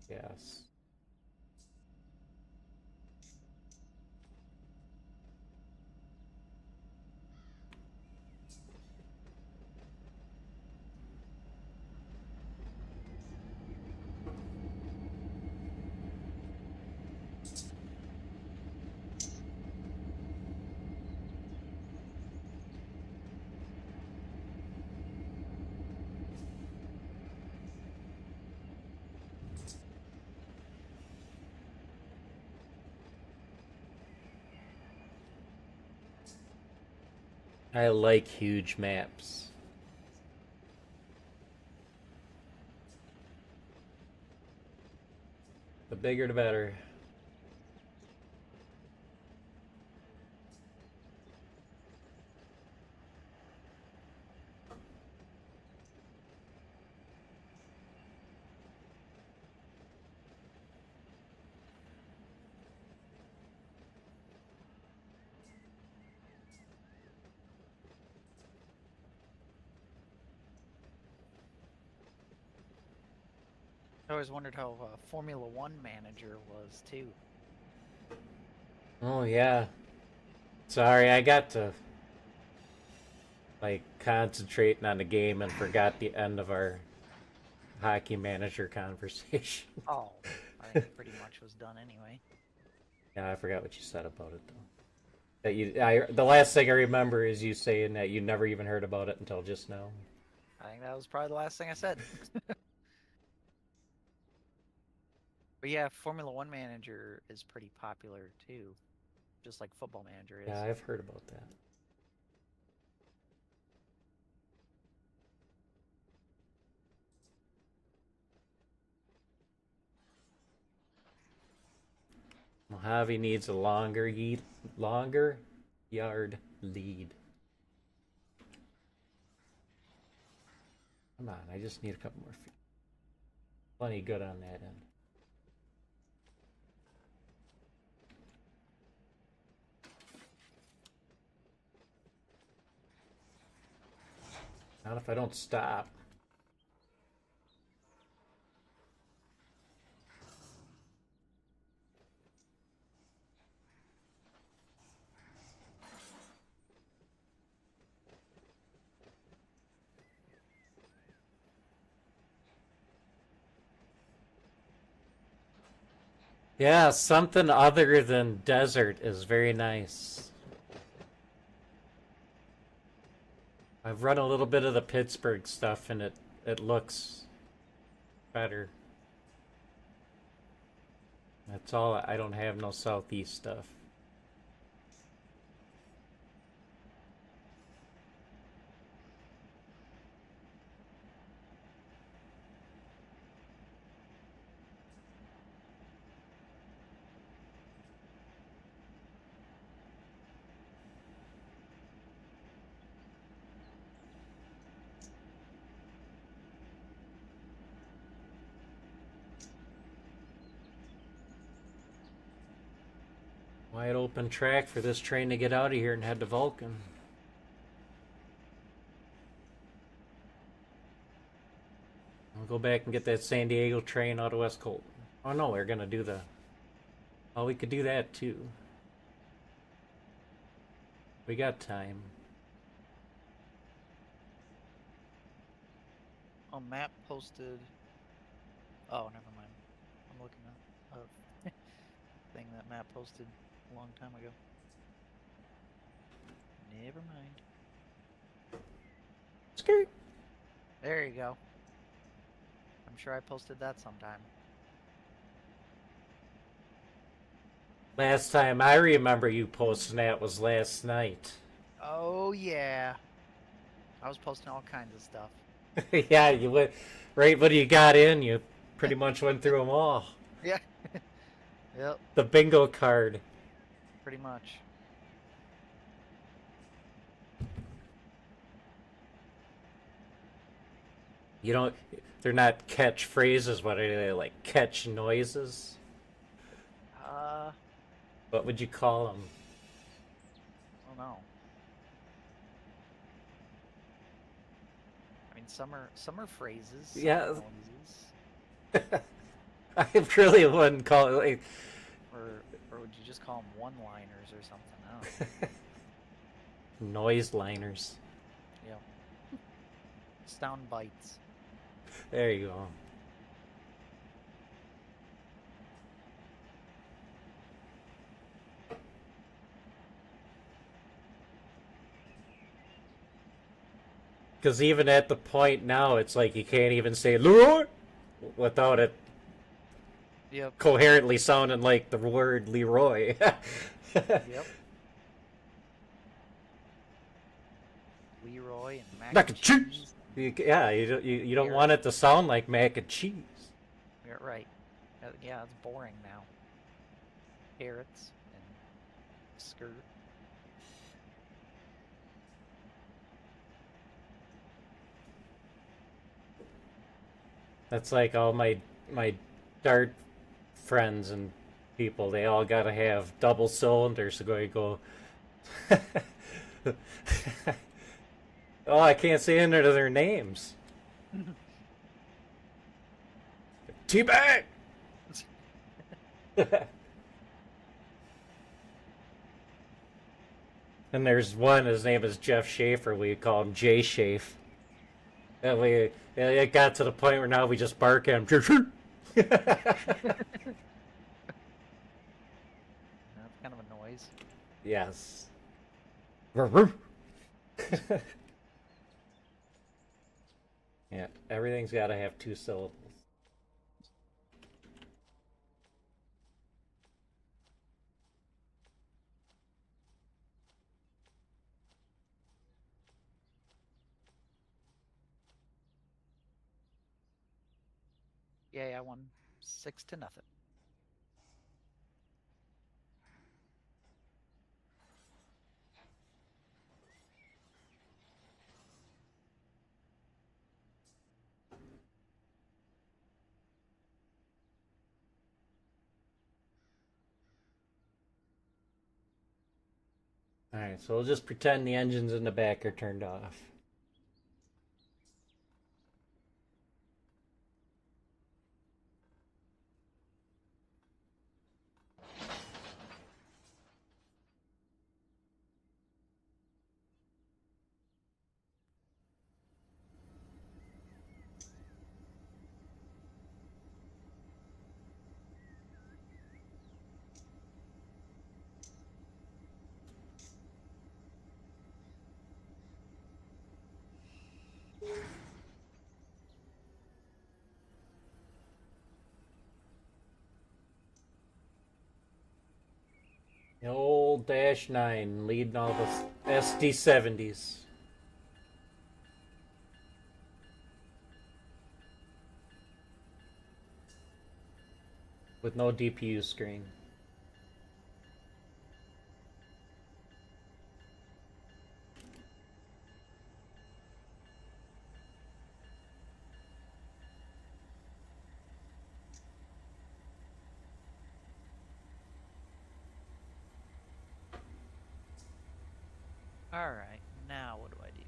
Yes. I like huge maps. The bigger the better. I always wondered how Formula One manager was too. Oh yeah. Sorry, I got to like concentrating on the game and forgot the end of our hockey manager conversation. Oh, I think it pretty much was done anyway. Yeah, I forgot what you said about it though. The last thing I remember is you saying that you never even heard about it until just now. I think that was probably the last thing I said. But yeah, Formula One manager is pretty popular too, just like Football Manager is. Yeah, I've heard about that. Mojave needs a longer yard lead. Come on, I just need a couple more feet. Plenty good on that end. Not if I don't stop. Yeah, something other than desert is very nice. I've run a little bit of the Pittsburgh stuff and it looks better. That's all. I don't have no southeast stuff. Wide open track for this train to get out of here and head to Vulcan. I'll go back and get that San Diego train out of West Colton. Oh no, we're gonna do the... Oh, we could do that too. We got time. Oh, map posted. Oh, never mind. I'm looking at a thing that map posted a long time ago. Never mind. Skirt. There you go. I'm sure I posted that sometime. Last time I remember you posting that was last night. Oh yeah. I was posting all kinds of stuff. Yeah, you went right when you got in. You pretty much went through them all. Yeah. Yep. The bingo card. Pretty much. You don't. They're not catchphrases. What are they, like? Catch noises? What would you call them? I don't know. I mean, some are phrases. Some Yeah. are noises. I really wouldn't call it like. Or would you just call them one-liners or something? I don't know. Noise liners. Yeah. Sound bites. There you go. Because even at the point now, it's like you can't even say Leroy without it Yep. coherently sounding like the word Leroy. Yep. Leroy and Mac and cheese. Yeah, you don't want it to sound like mac and cheese. You're right. Yeah, it's boring now. Carrots and skirt. That's like all my dart friends and people. They all gotta have double cylinders to go. Oh, I can't say any of their names. T-Bag! And there's one, his name is Jeff Schaefer. We call him Jay Schaaf. And it got to the point where now we just bark at him. That's kind of a noise. Yes. Yeah, everything's got to have 2 syllables. Yeah, I won 6-0. Alright, so we'll just pretend the engines in the back are turned off. The old Dash 9 leading all the SD70s. With no DPU screen. Alright, now what do I do?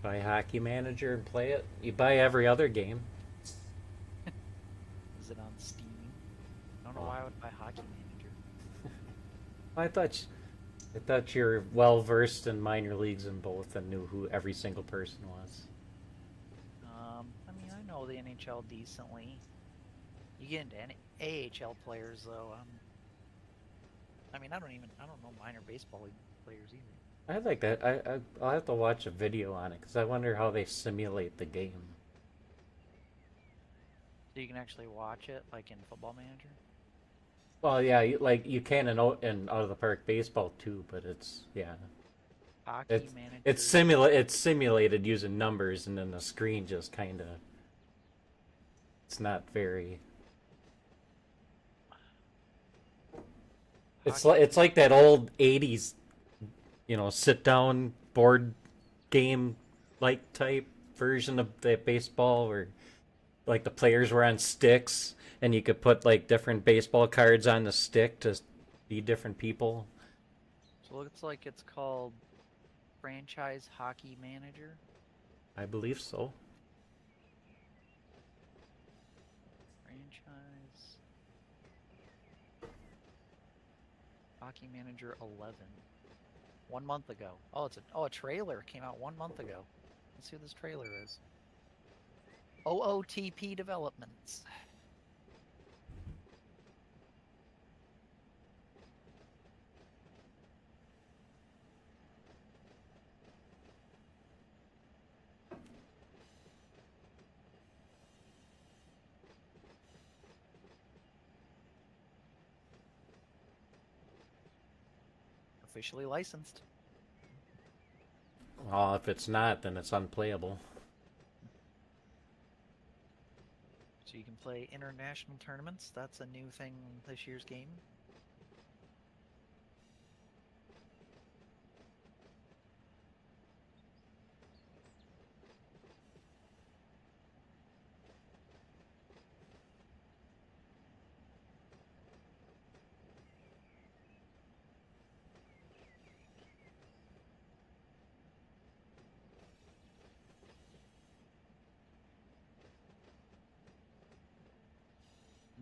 Buy Hockey Manager and play it. You buy every other game. Is it on Steam? I don't know why I would buy Hockey Manager. I thought you're well versed in minor leagues and both and knew who every single person was. I mean, I know the NHL decently. You get into any AHL players though. I mean, I don't know minor baseball league players either. I like that. I'll have to watch a video on it because I wonder how they simulate the game. So you can actually watch it, like in Football Manager? Well, yeah, you can in Out of the Park baseball too, but it's Hockey Manager. it's simulated using numbers, and then the screen just kind of it's not very. It's like that old '80s, sit down board game like type version of the baseball where like the players were on sticks and you could put like different baseball cards on the stick to be different people. So it looks like it's called Franchise Hockey Manager. I believe so. Franchise Hockey Manager 11. 1 month ago. Oh, a trailer came out 1 month ago. Let's see what this trailer is. OOTP Developments. Officially licensed. Well, if it's not, then it's unplayable. So you can play international tournaments. That's a new thing this year's game.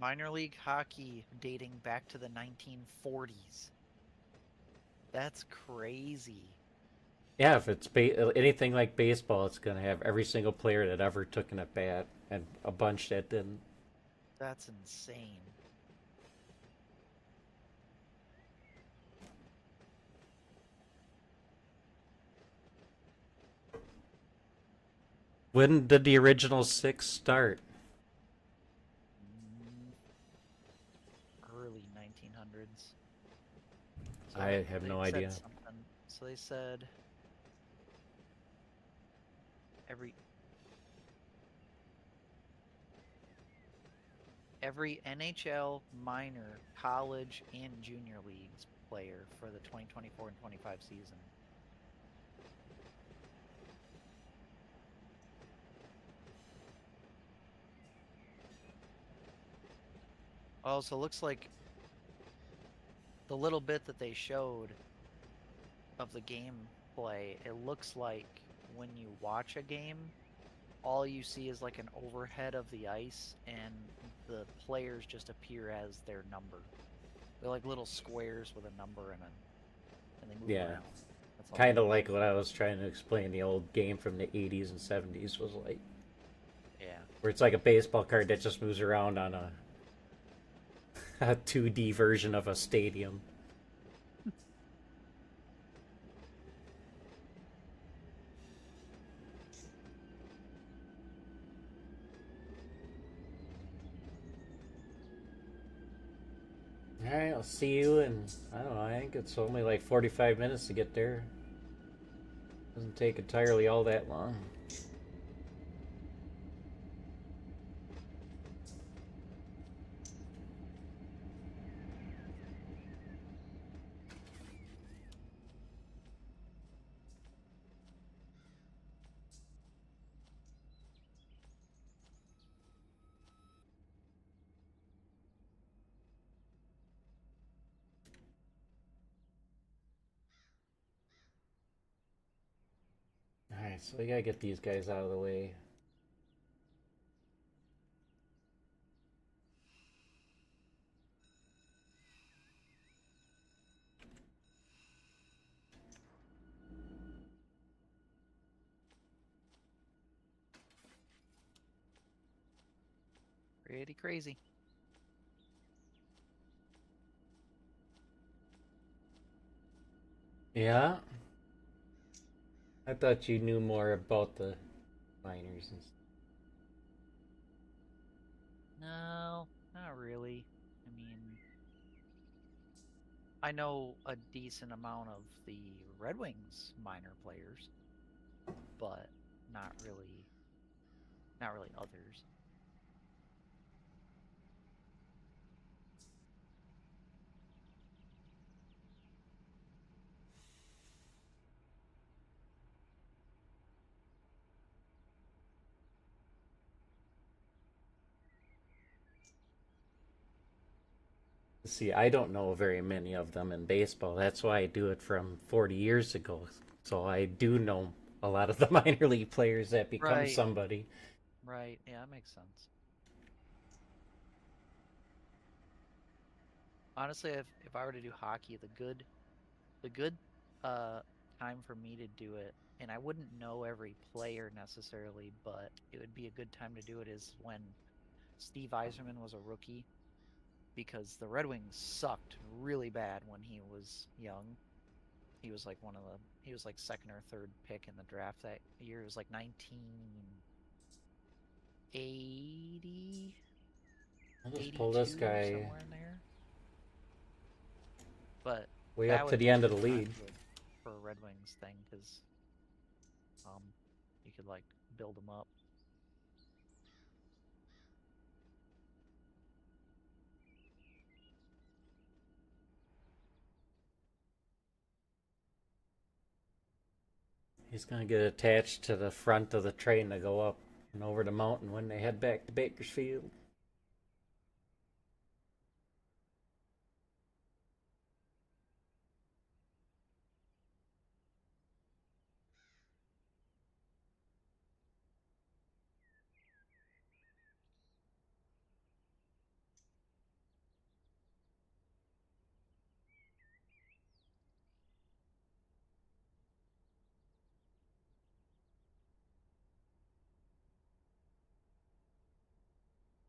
Minor league hockey dating back to the 1940s. That's crazy. Yeah, if it's anything like baseball, it's gonna have every single player that ever took an at bat and a bunch that didn't. That's insane. When did the original 6 start? Early 1900s. So I have no they said idea. something. So they said every NHL minor, college, and junior leagues player for the 2024 and 25 season. Oh, so it looks like the little bit that they showed of the gameplay, it looks like when you watch a game, all you see is like an overhead of the ice, and the players just appear as their number. They're like little squares with a number in it, and they move Yeah. around. That's all Kind it of is. like what I was trying to explain the old game from the 80s and 70s was like. Yeah. Where it's like a baseball card that just moves around on a 2D version of a stadium. Alright, I'll see you in, I don't know, I think it's only like 45 minutes to get there. Doesn't take entirely all that long. Alright, so we gotta get these guys out of the way. Pretty crazy. Yeah? I thought you knew more about the miners and stuff. No, not really. I mean, I know a decent amount of the Red Wings minor players, but not really others. See, I don't know very many of them in baseball. That's why I do it from 40 years ago. So I do know a lot of the minor league players that become Right. somebody. Right. Yeah, that makes sense. Honestly, if I were to do hockey, the good uh time for me to do it, and I wouldn't know every player necessarily, but it would be a good time to do it is when Steve Yzerman was a rookie, because the Red Wings sucked really bad when he was young. He was like he was like second or third pick in the draft that year. It was like 1980, I'll just pull this 82, guy somewhere in there. But way that up to would the be a end of good the time lead. for a Red Wings thing, because um, you could like build them up. He's going to get attached to the front of the train to go up and over the mountain when they head back to Bakersfield.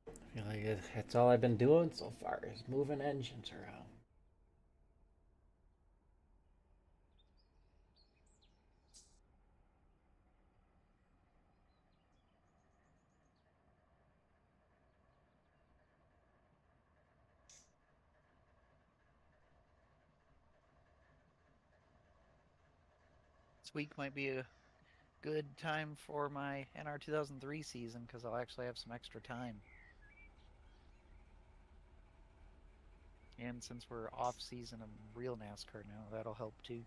I feel like that's all I've been doing so far is moving engines around. This week might be a good time for my NR 2003 season, because I'll actually have some extra time. And since we're off season of real NASCAR now, that'll help too.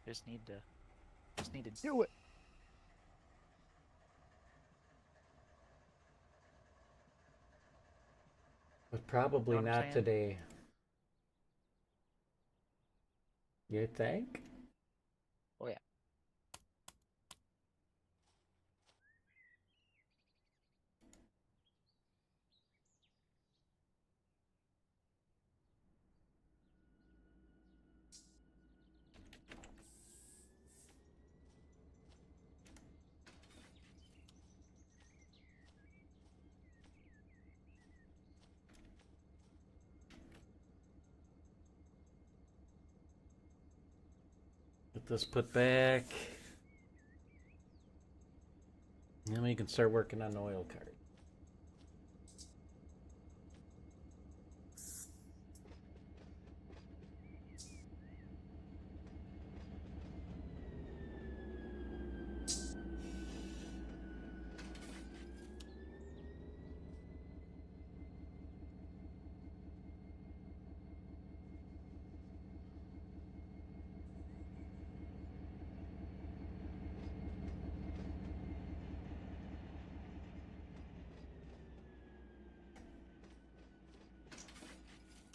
Just need to do it. But Know probably what I'm not saying? today. You think? Oh yeah. Get this put back. And then we can start working on the oil cart.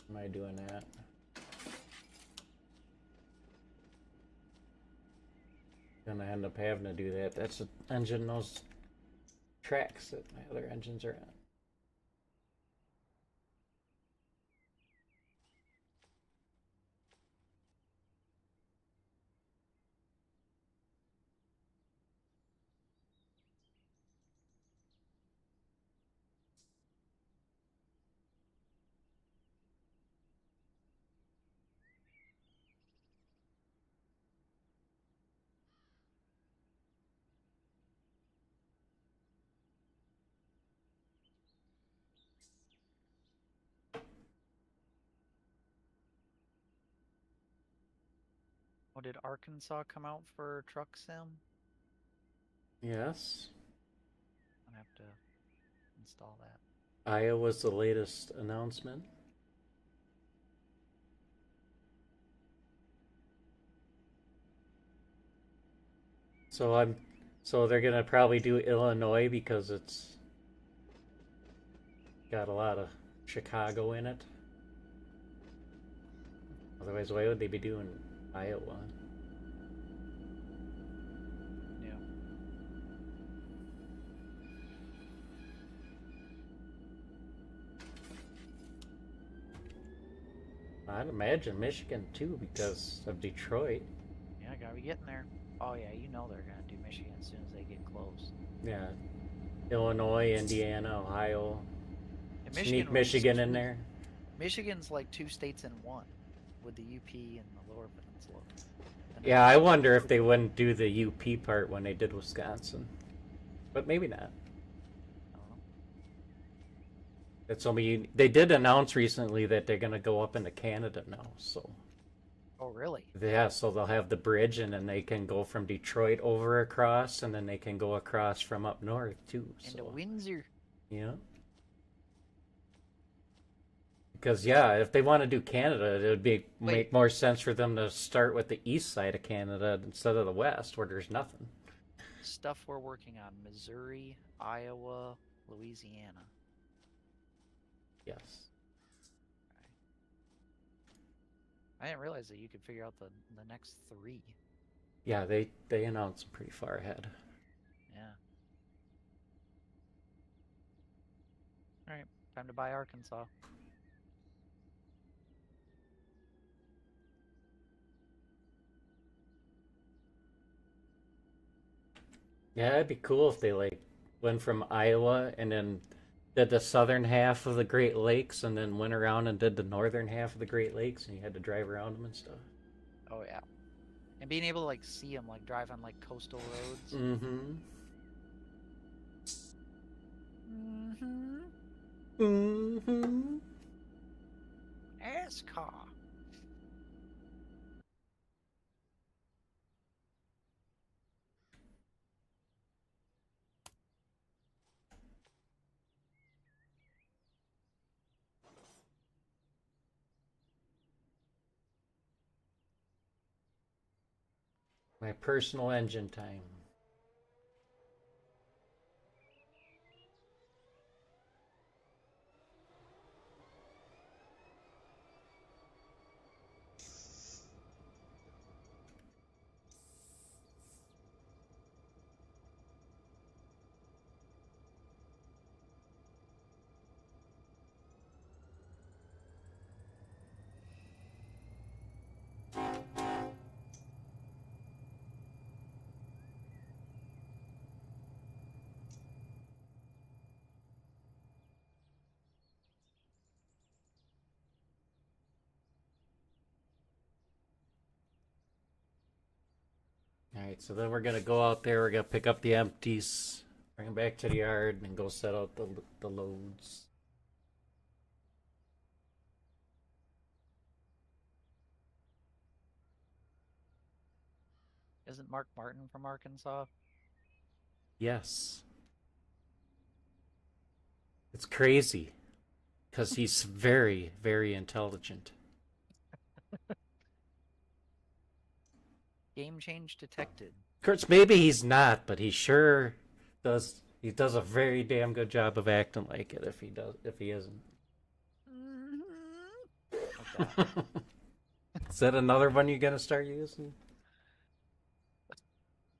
Am I doing that? Gonna end up having to do that. That's the engine, those tracks that my other engines are on. Oh, did Arkansas come out for Truck Sim? Yes. I'm gonna have to install that. Iowa's the latest announcement. So they're gonna probably do Illinois because it's got a lot of Chicago in it. Otherwise, why would they be doing Iowa? Yeah. I'd imagine Michigan too, because of Detroit. Yeah, I gotta be getting there. Oh yeah, you know they're gonna do Michigan as soon as they get close. Yeah. Illinois, Indiana, Ohio. And Sneak was Michigan in two- there. Michigan's like 2 states in one, with the UP and the Lower Peninsula. And Yeah, I wonder if they wouldn't do the UP part when they did Wisconsin. But maybe not. I don't know. It's only they did announce recently that they're gonna go up into Canada now, so Oh really? yeah, so they'll have the bridge and then they can go from Detroit over across and then they can go across from up north too. Into So Windsor. yeah. Because yeah, if they want to do Canada, it would make more sense for them to start with the east side of Canada instead of the west, where there's nothing. Stuff we're working on: Missouri, Iowa, Louisiana. Yes. I didn't realize that you could figure out the next 3. Yeah, they announced them pretty far ahead. Yeah. All right, time to buy Arkansas. Yeah, it'd be cool if they like went from Iowa and then did the southern half of the Great Lakes and then went around and did the northern half of the Great Lakes and you had to drive around them and stuff. Oh yeah. And being able to like see them, like drive on like coastal roads. Mm-hmm. Mm-hmm. Mm-hmm. ASCAR. My personal engine time. Alright, so then we're gonna go out there, we're gonna pick up the empties, bring them back to the yard, and go set out the loads. Isn't Mark Martin from Arkansas? Yes. It's crazy. Because he's very, very intelligent. Game change detected. Of course, maybe he's not, but he sure does. He does a very damn good job of acting like it. If he isn't. Like that. Is that another one you're gonna start using?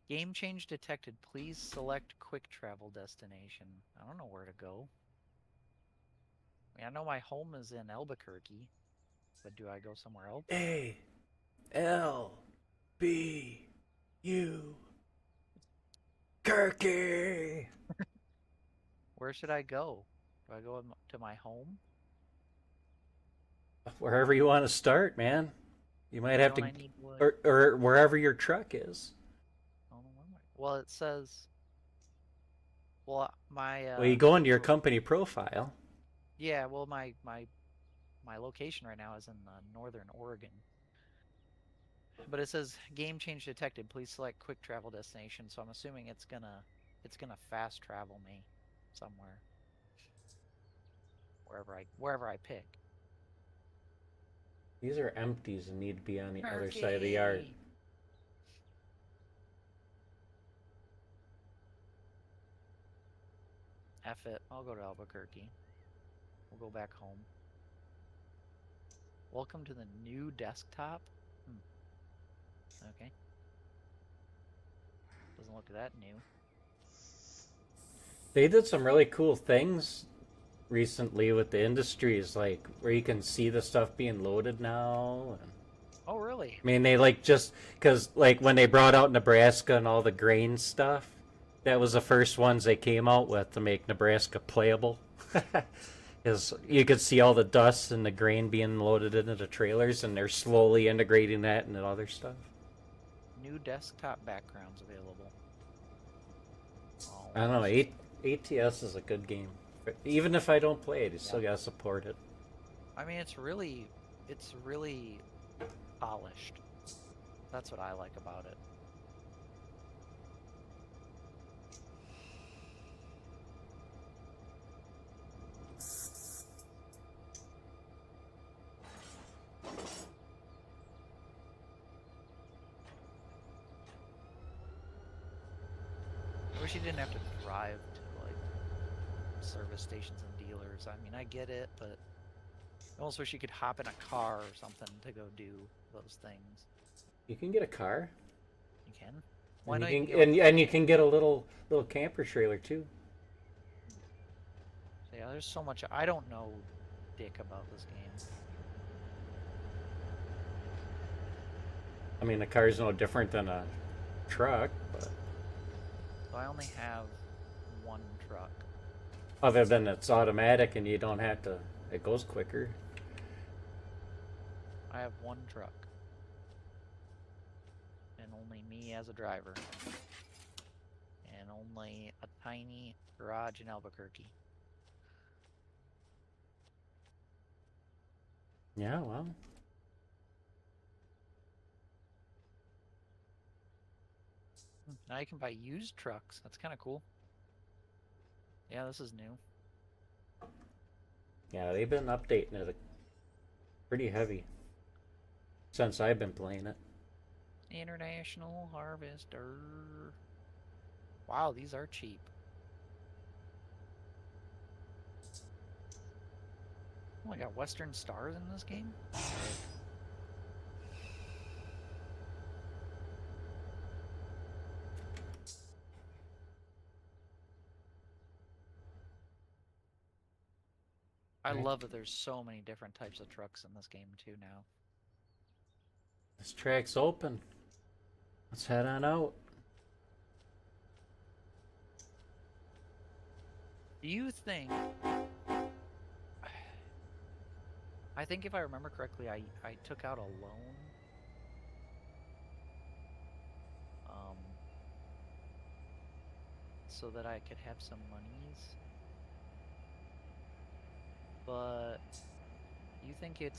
Game change detected. Please select quick travel destination. I don't know where to go. I mean, I know my home is in Albuquerque, but do I go somewhere else? A-L-B-U Kirky. Where should I go? Do I go to my home? Wherever you want to start, man. You might have Don't to, I need wood? or wherever your truck is. Oh, where am I? Well, it says. Well, my. Well, you go into your company profile. Yeah, well, my location right now is in northern Oregon. But it says game change detected. Please select quick travel destination. So I'm assuming it's gonna fast travel me somewhere. Wherever I pick. These are empties and need to be on the other side of the yard. F it. I'll go to Albuquerque. We'll go back home. Welcome to the new desktop. Okay. Doesn't look that new. They did some really cool things recently with the industries, like where you can see the stuff being loaded now. And, Oh, really? I mean, they like just because like when they brought out Nebraska and all the grain stuff, that was the first ones they came out with to make Nebraska playable. Is you could see all the dust and the grain being loaded into the trailers, and they're slowly integrating that into other stuff. New desktop backgrounds available. I don't know. ATS is a good game. Even if I don't play it, you still gotta support it. I mean, it's really polished. That's what I like about it. I wish you didn't have to drive to like service stations and dealers. I mean, I get it, but I almost wish you could hop in a car or something to go do those things. You can get a car. You can. Why not? And you can get a little camper trailer too. So yeah, there's so much I don't know dick about this game. I mean, the car's no different than a truck, but So I only have one truck. other than it's automatic and you don't have to, it goes quicker. I have one truck. And only me as a driver. And only a tiny garage in Albuquerque. Yeah, well. Now you can buy used trucks. That's kind of cool. Yeah, this is new. Yeah, they've been updating it pretty heavy since I've been playing it. International Harvester. Wow, these are cheap. Oh, I got Western Stars in this game? I love that there's so many different types of trucks in this game too now. This track's open. Let's head on out. Do you think... I think if I remember correctly, I took out a loan. So that I could have some monies. But you think it'd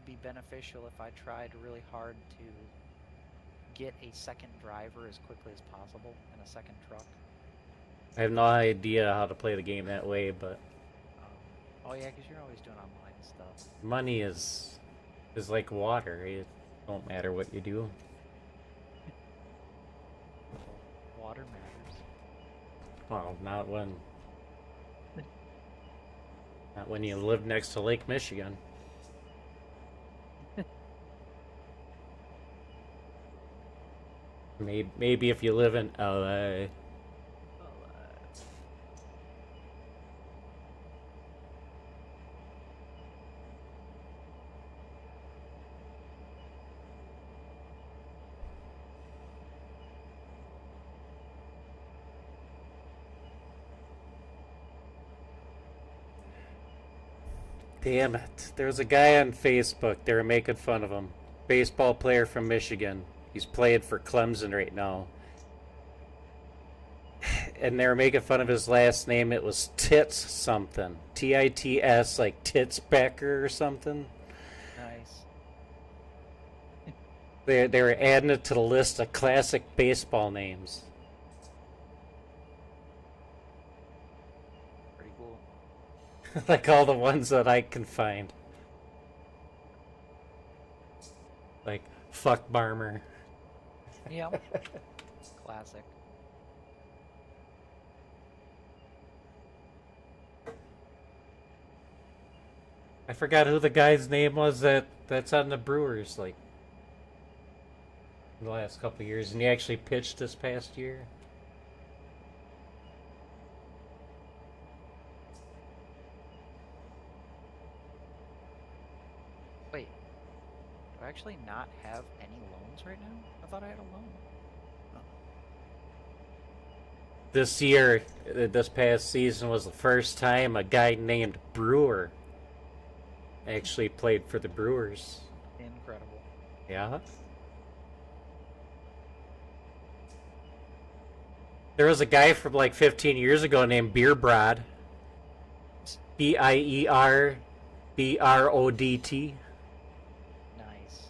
be beneficial if I tried really hard to get a second driver as quickly as possible and a second truck? I have no idea how to play the game that way, but oh yeah, because you're always doing online stuff. money is like water. It don't matter what you do. Water matters. Well, not when you live next to Lake Michigan. Maybe if you live in LA. Damn it. There was a guy on Facebook. They were making fun of him. Baseball player from Michigan. He's playing for Clemson right now. And they were making fun of his last name. It was Tits something. Tits, like Tits Becker or something. Nice. They were adding it to the list of classic baseball names. Pretty cool. Like all the ones that I can find. Like Fuck Barmer. Yep. Classic. I forgot who the guy's name was that's on the Brewers, like, in the last couple of years, and he actually pitched this past year. Wait, do I actually not have any loans right now? I thought I had a loan. This year, this past season was the first time a guy named Brewer actually played for the Brewers. Incredible. Yeah. There was a guy from like 15 years ago named Beerbrod. Bierbrodt. Nice.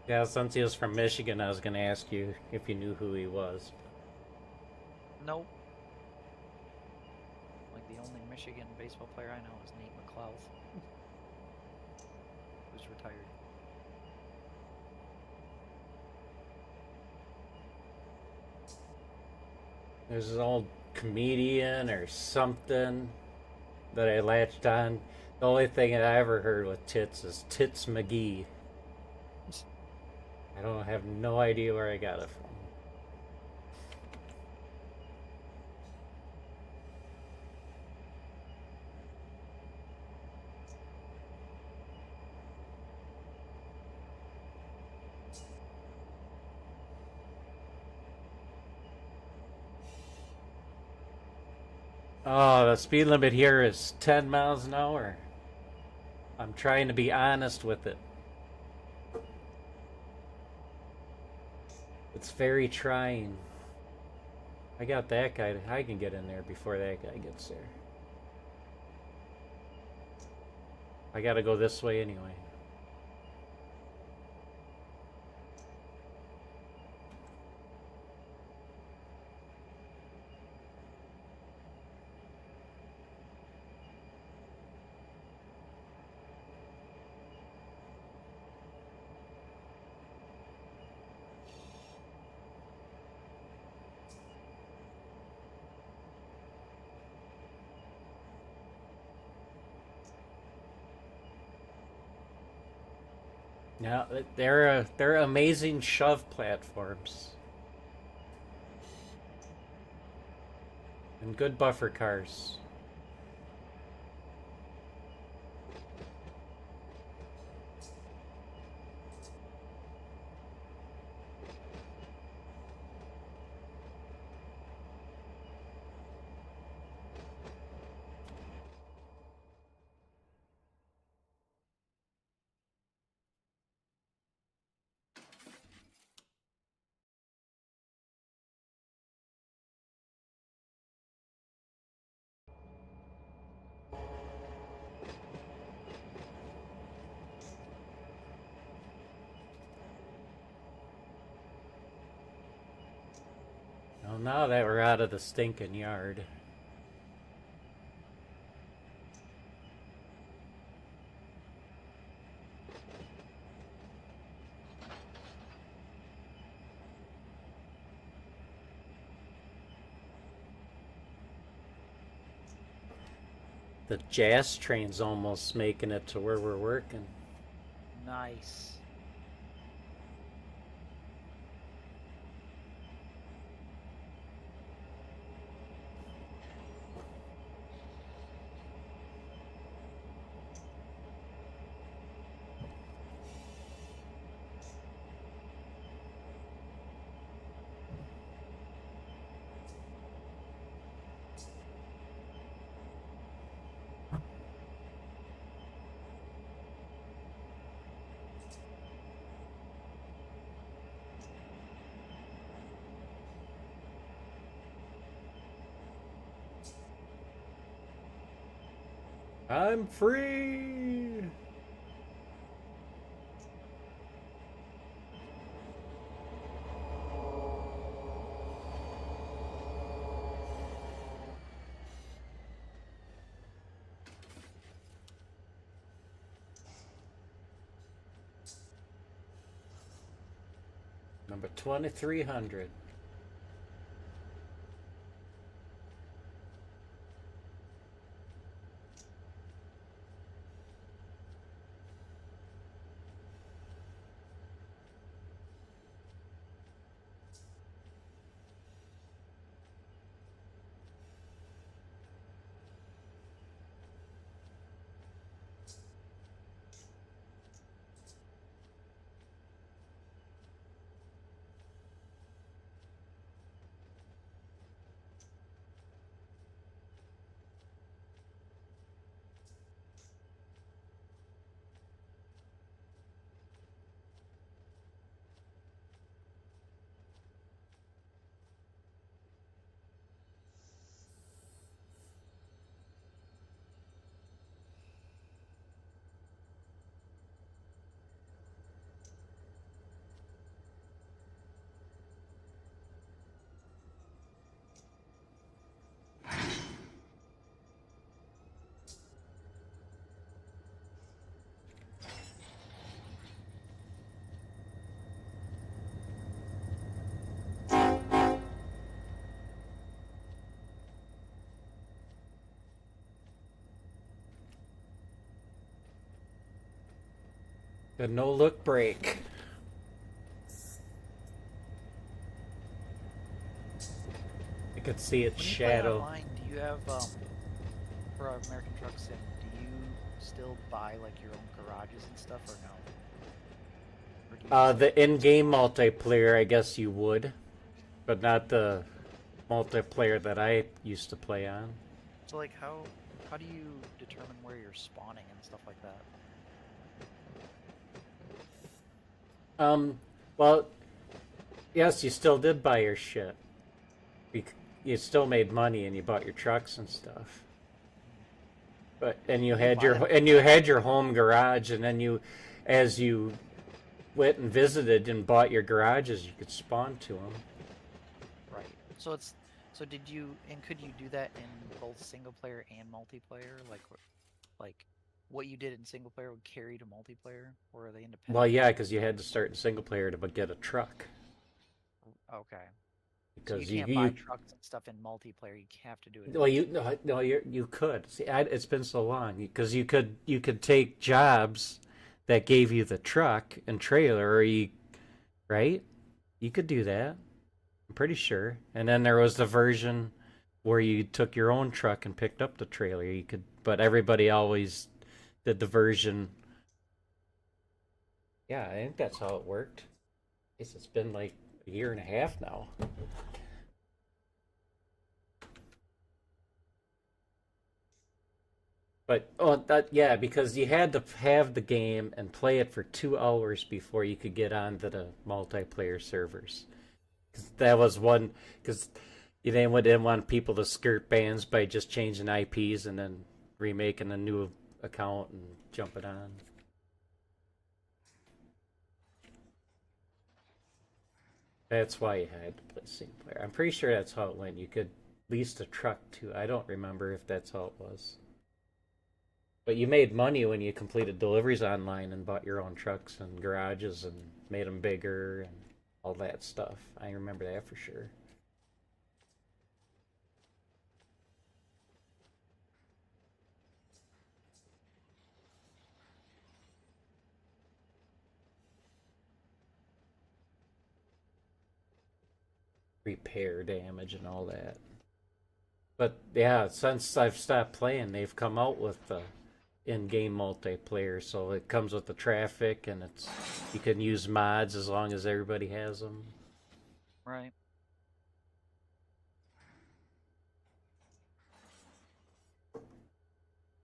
Yeah, since he was from Michigan, I was going to ask you if you knew who he was. Nope. Like the only Michigan baseball player I know is Nate McLouth, who's retired. There's an old comedian or something that I latched on. The only thing that I ever heard with Tits is Tits McGee. I don't have no idea where I got it from. Oh, the speed limit here is 10 miles an hour. I'm trying to be honest with it. It's very trying. I got that guy. I can get in there before that guy gets there. I gotta go this way anyway. Now they're amazing shove platforms and good buffer cars. Well, now that we're out of the stinking yard. The jazz train's almost making it to where we're working. Nice. I'm free! Number 2300. The no-look break. I could see its When you shadow. play online, do you have for American Truck Sim? Do you still buy like your own garages and stuff, or no? Or do you just The in-game multiplayer, I guess you would, but not the multiplayer that I used to play on. So like how do you determine where you're spawning and stuff like that? Well, yes, you still did buy your shit. You still made money and you bought your trucks and stuff. But and you had your home garage, and then you, as you went and visited and bought your garages, you could spawn to them. Right. So could you do that in both single player and multiplayer? Like what you did in single player would carry to multiplayer, or are they independent? Well, yeah, because you had to start in single player to get a truck. Okay. Because so you can't buy trucks and stuff in multiplayer. You have to do it. Well, you could see. It's been so long because you could take jobs that gave you the truck and trailer, or right? You could do that. I'm pretty sure. And then there was the version where you took your own truck and picked up the trailer. You could, but everybody always did the version. Yeah, I think that's how it worked. I guess it's been like a year and a half now. But yeah, because you had to have the game and play it for 2 hours before you could get onto the multiplayer servers. Cause that was one. Because you didn't want people to skirt bans by just changing IPs and then remaking a new account and jumping on. That's why you had to play single player. I'm pretty sure that's how it went. You could lease a truck too. I don't remember if that's how it was. But you made money when you completed deliveries online and bought your own trucks and garages and made them bigger and all that stuff. I remember that for sure. Repair damage and all that. But yeah, since I've stopped playing, they've come out with the in-game multiplayer, so it comes with the traffic, and you can use mods as long as everybody has them. Right.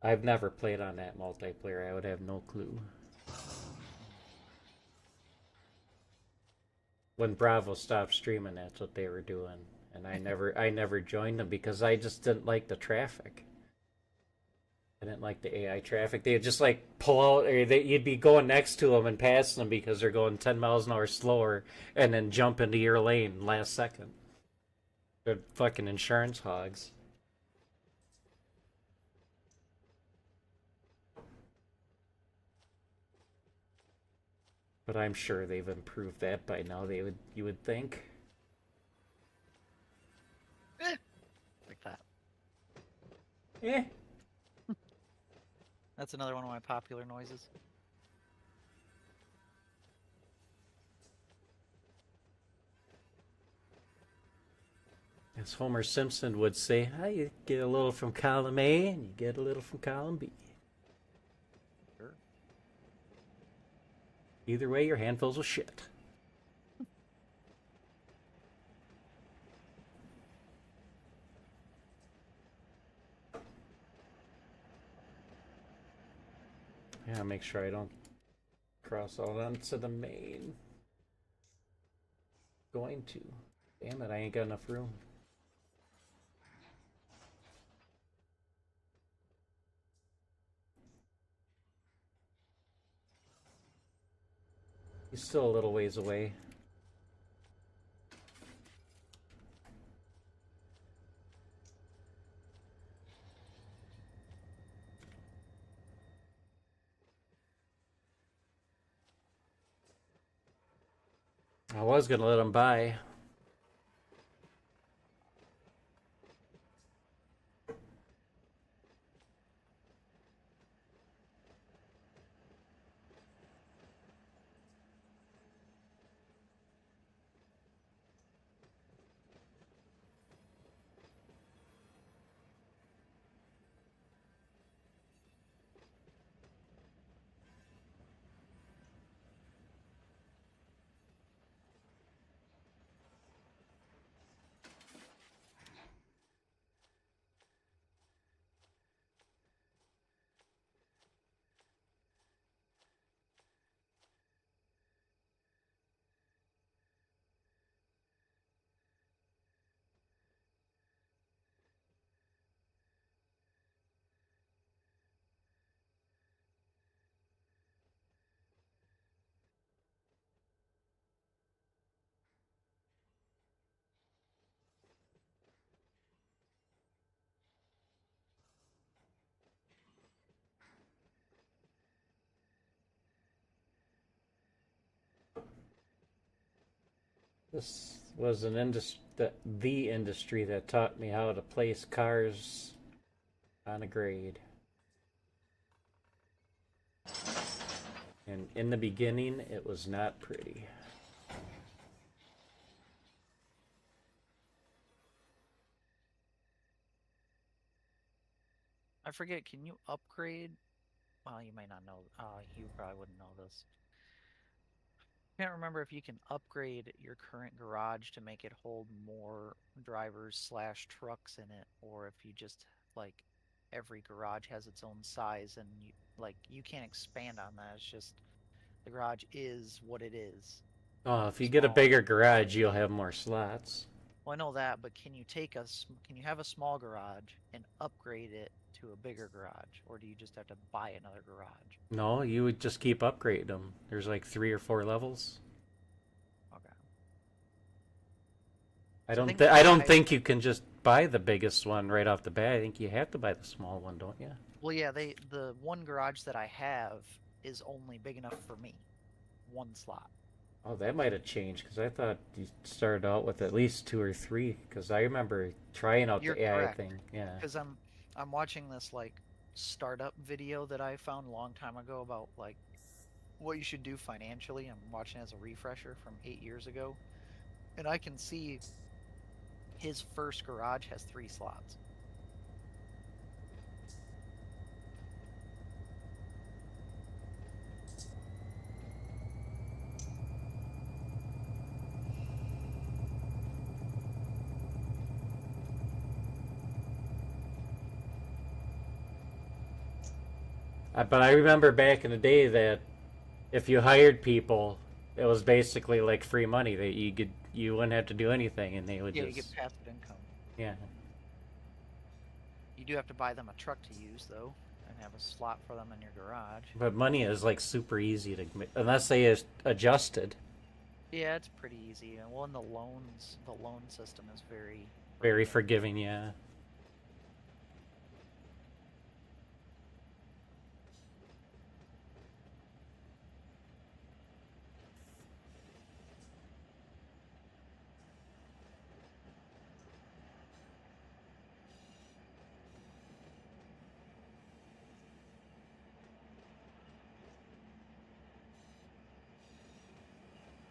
I've never played on that multiplayer. I would have no clue. When Bravo stopped streaming, that's what they were doing, and I never joined them because I just didn't like the traffic. I didn't like the AI traffic. They'd just like pull out, or you'd be going next to them and passing them because they're going 10 miles an hour slower, and then jump into your lane last second. They're fucking insurance hogs. But I'm sure they've improved that by now. You would think. Like that. Eh. That's another one of my popular noises. As Homer Simpson would say, you get a little from column A and you get a little from column B. Sure. Either way, your handfuls of shit. Yeah, make sure I don't cross out onto the main. Going to. Damn it, I ain't got enough room. He's still a little ways away. I was gonna let him by. This was an the industry that taught me how to place cars on a grade. And in the beginning, it was not pretty. I forget, can you upgrade? Well, you may not know. You probably wouldn't know this. Can't remember if you can upgrade your current garage to make it hold more drivers / trucks in it, or if you just like every garage has its own size and you can't expand on that. It's just the garage is what it is. Oh, if you get a bigger garage, you'll have more slots. Well, I know that, but can you have a small garage and upgrade it to a bigger garage, or do you just have to buy another garage? No, you would just keep upgrading them. There's like 3 or 4 levels. Okay. I don't think you can just buy the biggest one right off the bat. I think you have to buy the small one, don't you? Well, yeah, the one garage that I have is only big enough for me. One slot. Oh, that might have changed because I thought you started out with at least 2 or 3. Because I remember trying out You're the AI correct. thing. Yeah. Because I'm watching this like startup video that I found a long time ago about like what you should do financially. I'm watching as a refresher from 8 years ago, and I can see his first garage has 3 slots. But I remember back in the day that if you hired people, it was basically like free money. That you wouldn't have to do anything, and they would Yeah, just you get passive income. yeah. You do have to buy them a truck to use though, and have a slot for them in your garage. But money is like super easy to unless they adjusted. Yeah, it's pretty easy. And well, in the loan system is Very forgiving, yeah.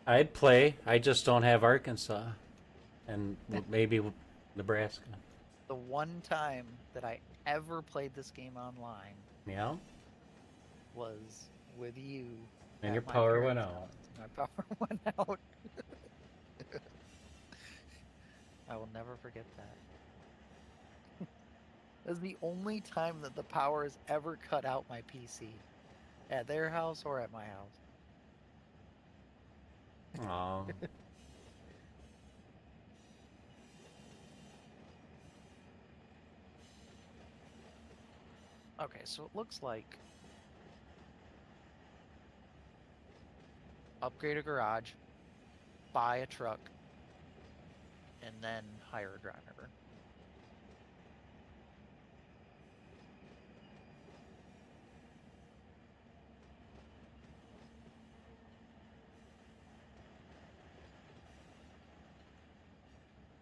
I'd play. I just don't have Arkansas, and maybe Nebraska. The one time that I ever played this game online Yeah. was with you. And at your my power went parents' out. house. My power went out. I will never forget that. That's the only time that the power has ever cut out my PC. At their house or at my house. Oh. Okay, so it looks like upgrade a garage, buy a truck, and then hire a driver.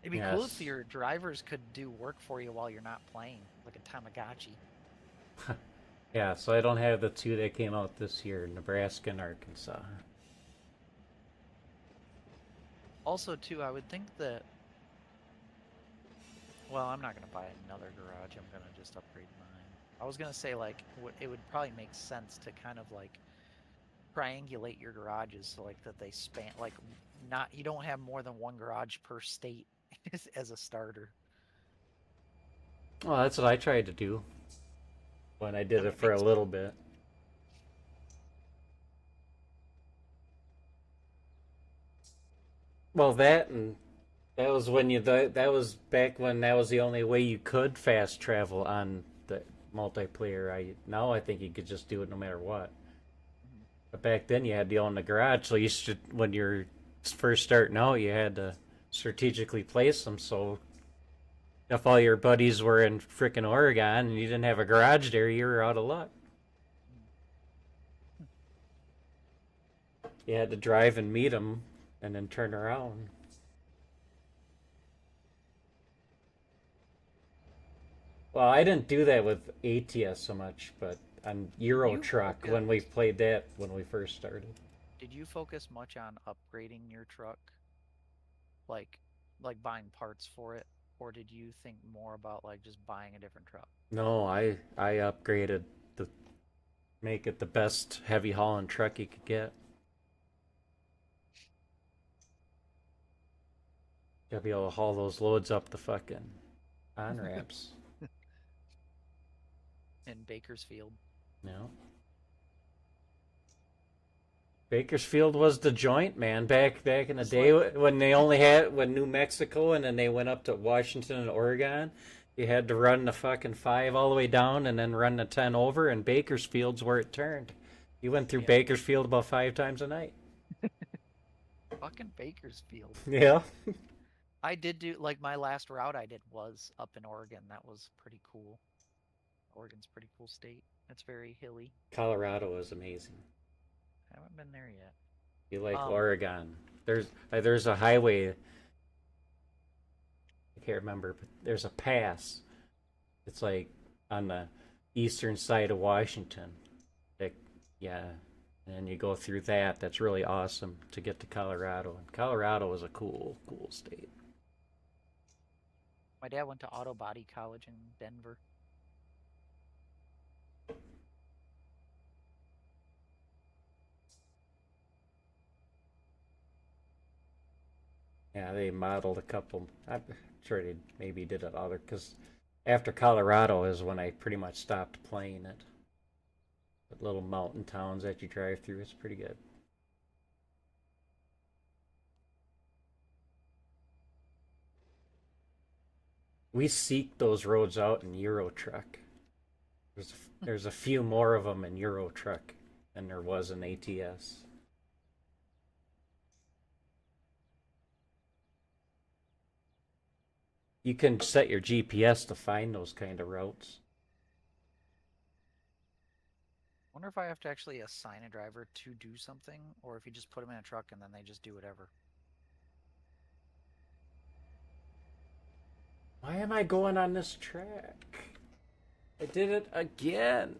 It'd be cool if Yes. your drivers could do work for you while you're not playing, like a Tamagotchi. Yeah, so I don't have the two that came out this year, Nebraska and Arkansas. Also, too, I would think that. Well, I'm not gonna buy another garage. I'm gonna just upgrade mine. I was gonna say like it would probably make sense to kind of like triangulate your garages so like that they span like not you don't have more than one garage per state as a starter. Well, that's what I tried to do when I did I mean, it for a makes little bit. Well, that was when that was back when that was the only way you could fast travel on the multiplayer. Now I think you could just do it no matter what. Mhm. But back then you had to own the garage, so you should when you're first starting out, you had to strategically place them. So if all your buddies were in frickin' Oregon and you didn't have a garage there, you were out of luck. You had to drive and meet them and then turn around. Well, I didn't do that with ATS so much, but on Euro Truck when we played that when we first started. Did you focus much on upgrading your truck, like buying parts for it, or did you think more about like just buying a different truck? No, I upgraded to make it the best heavy hauling truck you could get. Gotta be able to haul those loads up the fucking on ramps. In Bakersfield. No. Bakersfield was the joint, man. Back in the It's day like when they only had when New Mexico and then they went up to Washington and Oregon, you had to run the fucking 5 all the way down and then run the 10 over, and Bakersfield's where it turned. You went through yeah, Bakersfield about 5 times a night. fucking Bakersfield. Yeah. I did do like my last route I did was up in Oregon. That was pretty cool. Oregon's a pretty cool state. It's very hilly. Colorado is amazing. I haven't been there yet. You like Um, Oregon. There's a highway, I can't remember, but there's a pass. It's like on the eastern side of Washington. That, yeah, and you go through that. That's really awesome to get to Colorado. And Colorado is a cool state. my dad went to auto body college in Denver. Yeah, they modeled a couple. I'm sure they maybe did it other because after Colorado is when I pretty much stopped playing it. The little mountain towns that you drive through is pretty good. We seek those roads out in Euro Truck. There's a few more of them in Euro Truck than there was in ATS. You can set your GPS to find those kind of routes. Wonder if I have to actually assign a driver to do something, or if you just put them in a truck and then they just do whatever. Why am I going on this track? I did it again.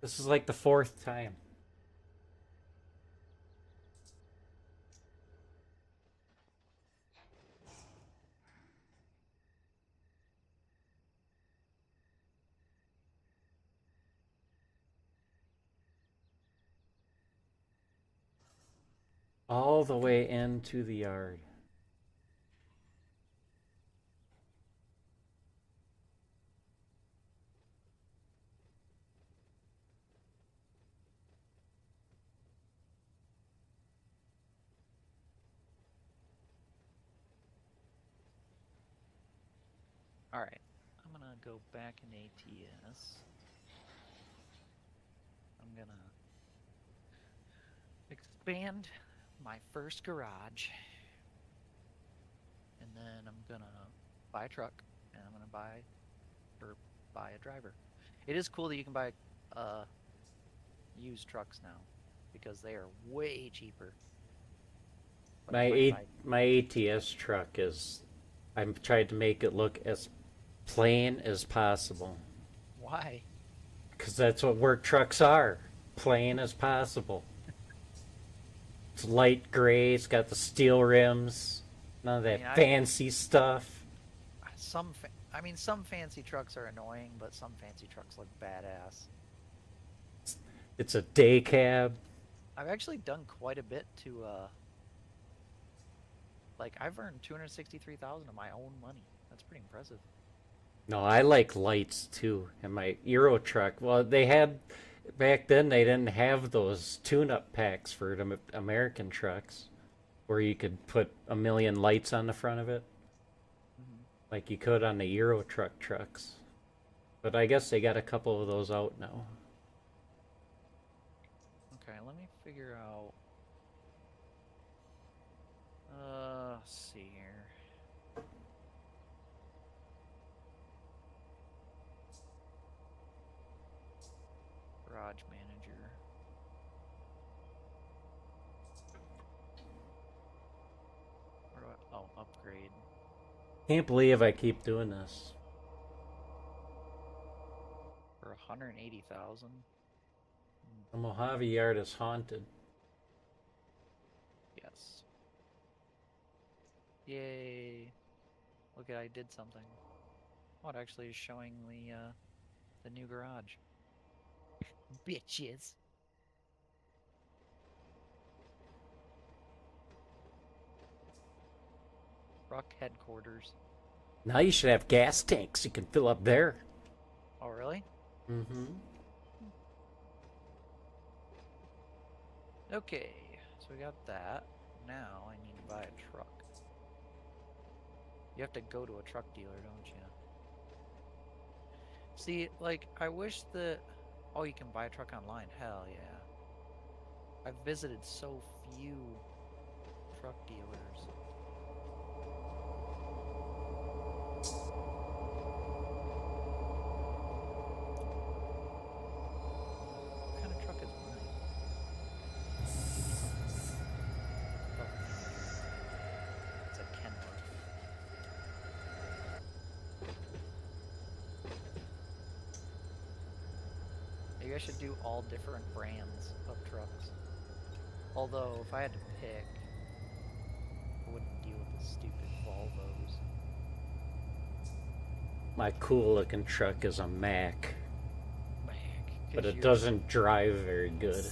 This is like the 4th time. All the way into the yard. All right, I'm gonna go back in ATS. I'm gonna expand my first garage, and then I'm gonna buy a truck, and I'm gonna buy a driver. It is cool that you can buy used trucks now because they are way cheaper. Like My ATS truck is, I've tried to make it look as plain as possible. Why? Because that's what work trucks are. Plain as possible. It's light gray, it's got the steel rims, none of that fancy stuff. Some fancy trucks are annoying, but some fancy trucks look badass. It's a day cab. I've actually done quite a bit to like I've earned $263,000 of my own money. That's pretty impressive. No, I like lights too. And my Euro truck, well, they had, back then they didn't have those tune-up packs for the American trucks where you could put a million lights on the front of it. Mm-hmm. Like you could on the Euro trucks. But I guess they got a couple of those out now. Okay, let me figure out. Let's see here. Garage manager. Where do I? Oh, upgrade. Can't believe I keep doing this. For 180,000. The Mojave Yard is haunted. Yes. Yay! Look at I did something. Oh, it actually is showing the new garage. Bitches. Truck headquarters. Now you should have gas tanks you can fill up there. Oh, really? Mm-hmm. Okay, so we got that. Now I need to buy a truck. You have to go to a truck dealer, don't you? See, like, I wish that... Oh, you can buy a truck online. Hell yeah. I've visited so few truck dealers. What kind of truck is mine? Oh, it's a Kenworth. Maybe I should do all different brands of trucks. Although, if I had to pick, I wouldn't deal with the stupid Volvos. My cool looking truck is a Mack. Mac. But it doesn't drive very good.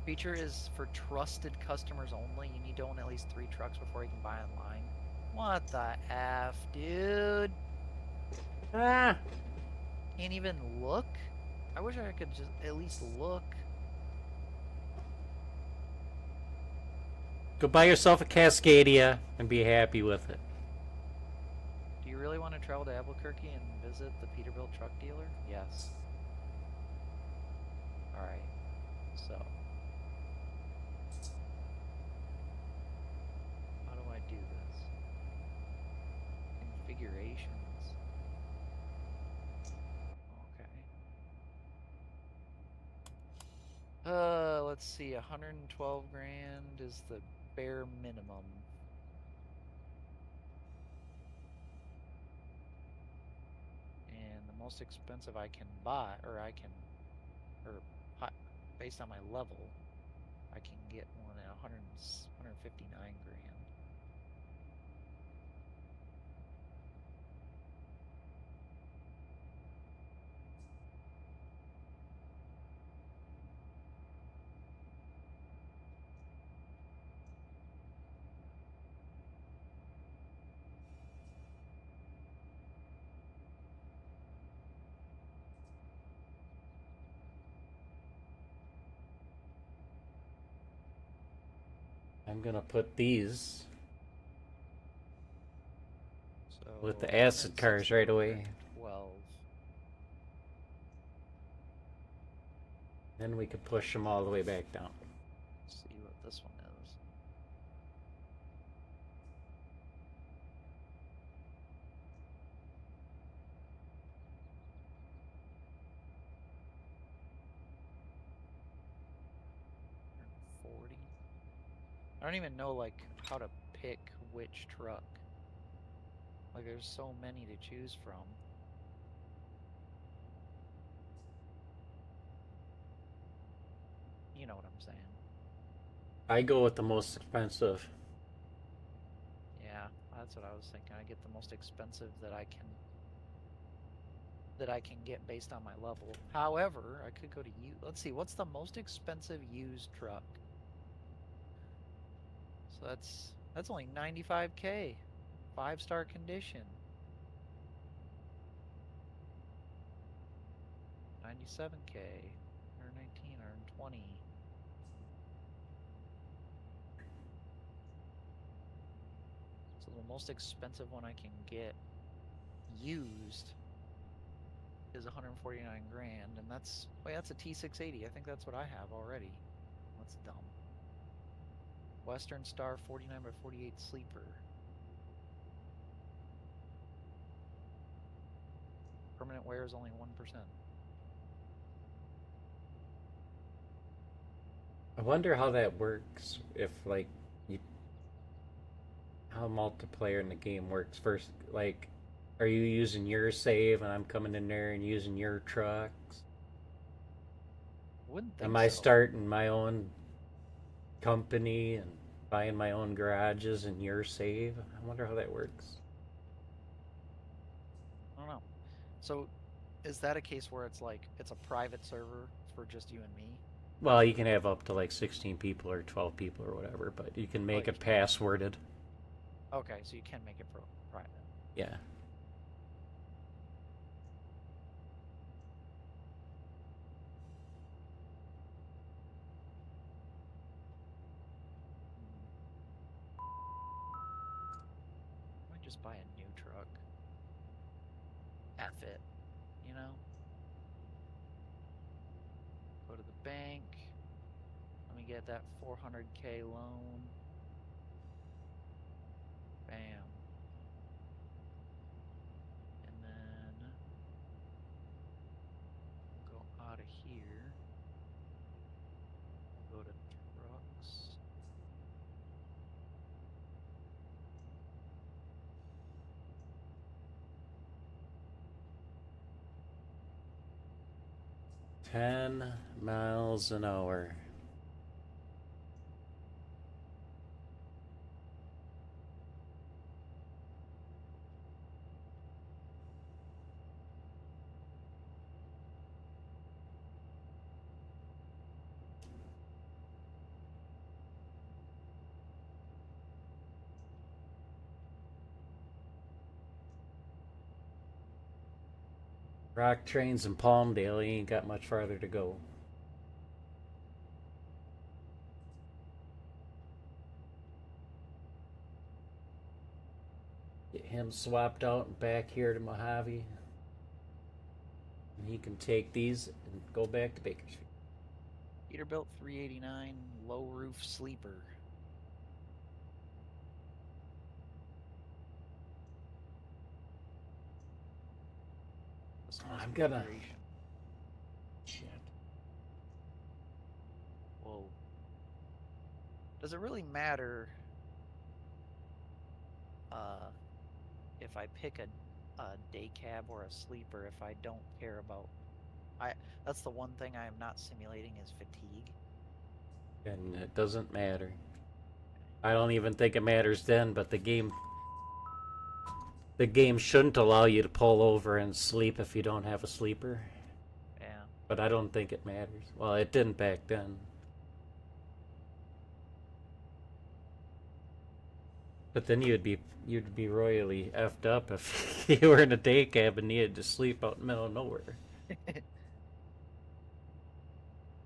Feature is for trusted customers only. You need to own at least 3 trucks before you can buy online. What the F, dude? Ah! Can't even look? I wish I could just at least look. Go buy yourself a Cascadia and be happy with it. Do you really want to travel to Albuquerque and visit the Peterbilt truck dealer? Yes. Alright. So. How do I do this? Configurations. Okay. Let's see. 112 grand is the bare minimum. And the most expensive I can buy, or based on my level, I can get one at 159 grand. I'm gonna put these So with the acid cars right away. 12. Then we can push them all the way back down. See what this one is. $40. I don't even know like how to pick which truck. Like there's so many to choose from. You know what I'm saying? I go with the most expensive. Yeah, that's what I was thinking. I get the most expensive that I can get based on my level. However, I could go to let's see, what's the most expensive used truck? So that's only $95K. 5-star condition. 97K. 119, 120. So the most expensive one I can get used is 149 grand, and that's a T680. I think that's what I have already. That's dumb. Western Star 49 by 48 sleeper. Permanent wear is only 1%. I wonder how that works if like how multiplayer in the game works. First, like, are you using your save and I'm coming in there and using your trucks? Wouldn't think Am I so. starting my own company and buying my own garages in your save? I wonder how that works. I don't know. So, is that a case where it's like it's a private server for just you and me? Well, you can have up to like 16 people or 12 people or whatever, but you can make it passworded. Okay, so you can make it private. Yeah. I might just buy a new truck. F it, you know? Go to the bank. Let me get that 400K loan. Bam. And then we'll go out of here. We'll go to trucks. $10 miles an hour. Rock trains in Palmdale, you ain't got much farther to go. Get him swapped out and back here to Mojave. And he can take these and go back to Bakersfield. Peterbilt 389 low roof sleeper. I'm gonna. Shit. Whoa. Does it really matter if I pick a day cab or a sleeper if I don't care about... That's the one thing I am not simulating is fatigue. And it doesn't matter. I don't even think it matters then, but the game shouldn't allow you to pull over and sleep if you don't have a sleeper. Yeah. But I don't think it matters. Well, it didn't back then. But then you'd be royally effed up if you were in a day cab and needed to sleep out in the middle of nowhere.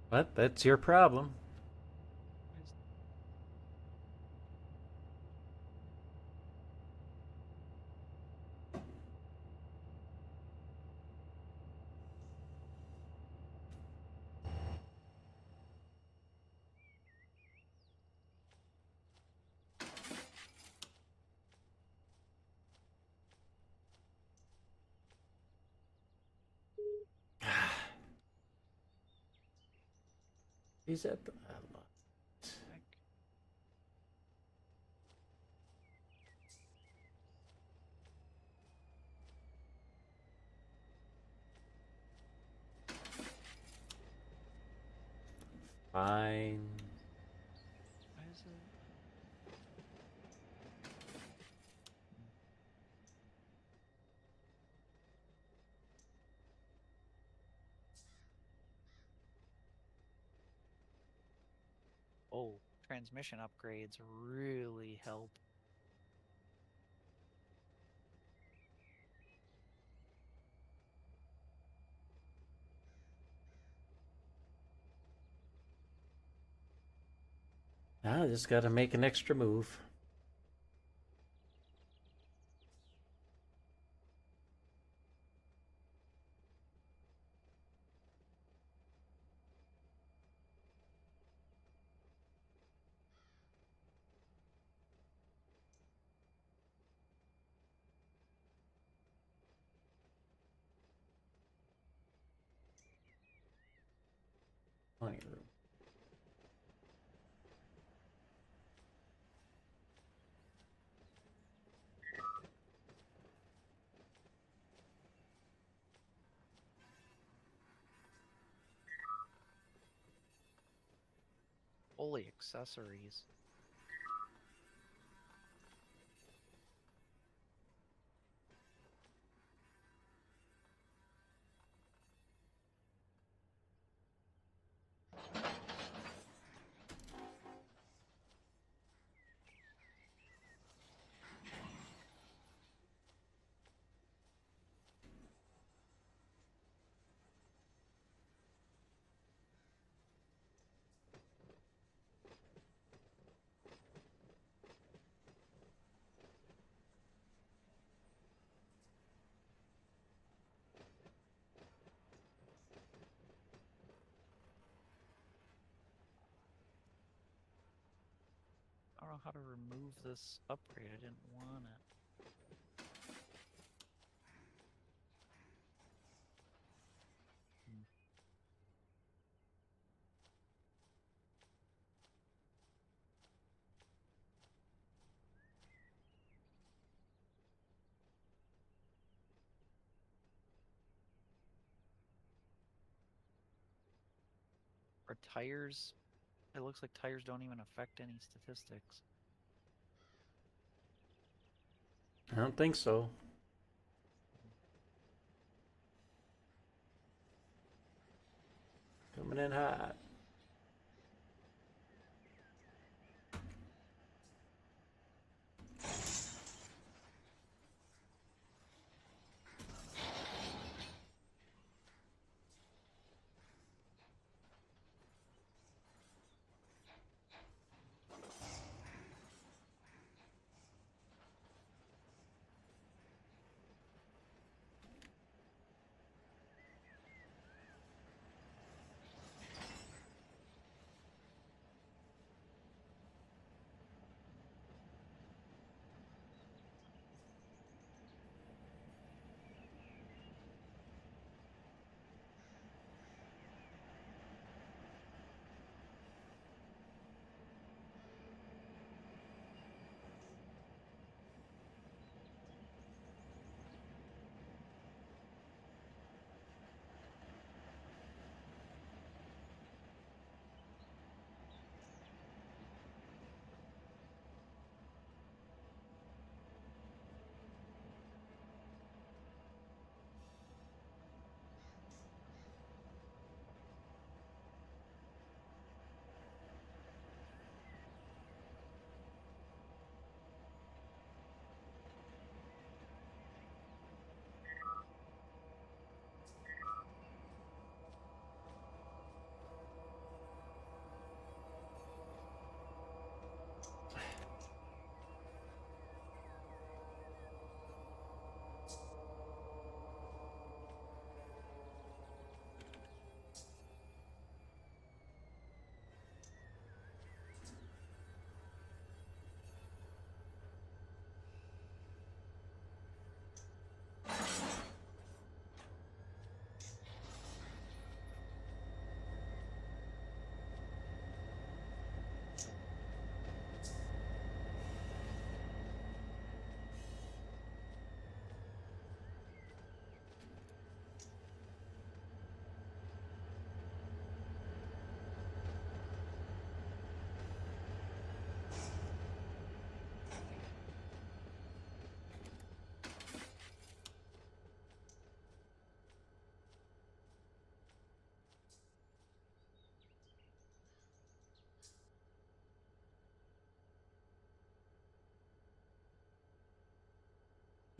But that's your problem. He's at the. Heck. Fine. Why is it? Oh, transmission upgrades really help. I just got to make an extra move. Plenty of room. Holy accessories. I don't know how to remove this upgrade. I didn't want it. Hmm. Are tires? It looks like tires don't even affect any statistics. I don't think so. Coming in hot.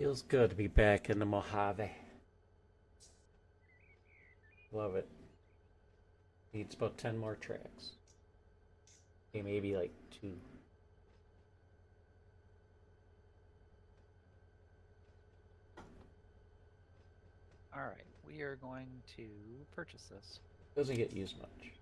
Feels good to be back in the Mojave. Love it. Needs about 10 more tracks. Okay, maybe like 2. Alright, we are going to purchase this. Doesn't get used much.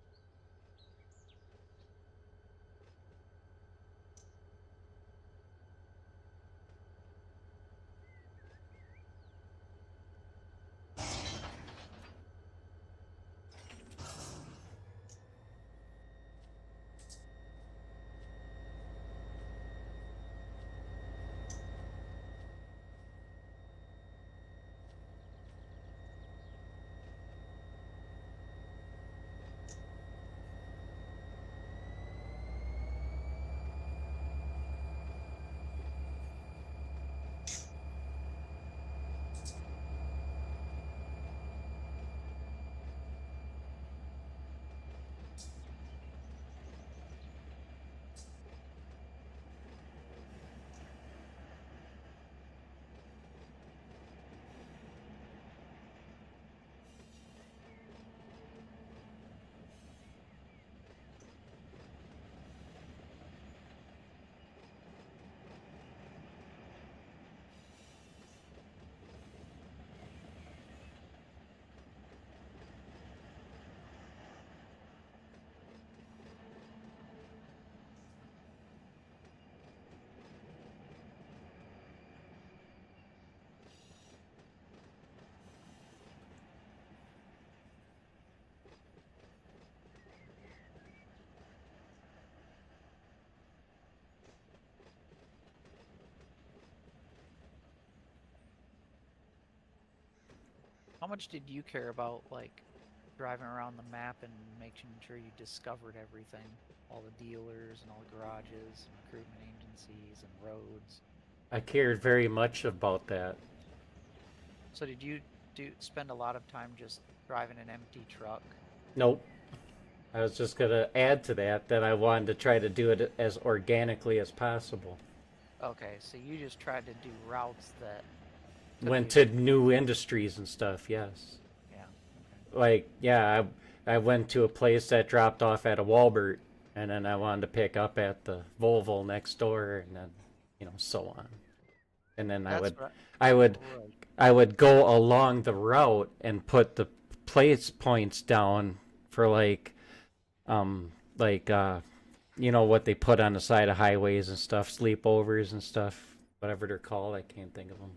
How much did you care about, like, driving around the map and making sure you discovered everything? All the dealers and all the garages and recruitment agencies and roads. I cared very much about that. So did you spend a lot of time just driving an empty truck? Nope. I was just going to add to that I wanted to try to do it as organically as possible. Okay, so you just tried to do routes that Went to new industries and stuff, yes. Yeah. Like, yeah, I went to a place that dropped off at a Walbert, and then I wanted to pick up at the Volvo next door, and then, so on. And then I would go along the route and put the place points down for what they put on the side of highways and stuff, sleepovers and stuff, whatever they're called. I can't think of them.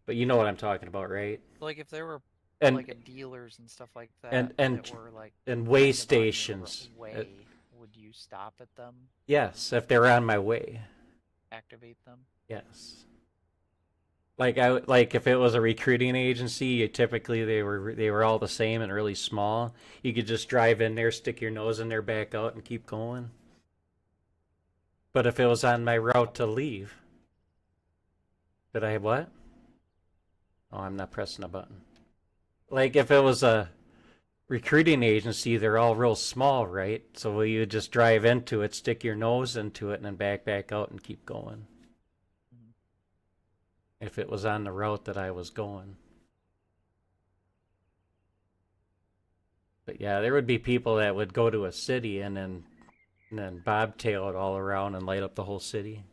But you know what I'm talking about, right? Like if there were like a dealers and stuff like that and were like way stations. Would you stop at them? Yes, if they're on my way. Activate them? Yes. Like if it was a recruiting agency, typically they were all the same and really small. You could just drive in there, stick your nose in there, back out, and keep going. But if it was on my route to leave, did I what? Oh, I'm not pressing a button. Like if it was a recruiting agency, they're all real small, right? So you would just drive into it, stick your nose into it, and then back out and keep going. If it was on the route that I was going. But yeah, there would be people that would go to a city and then bobtail it all around and light up the whole city.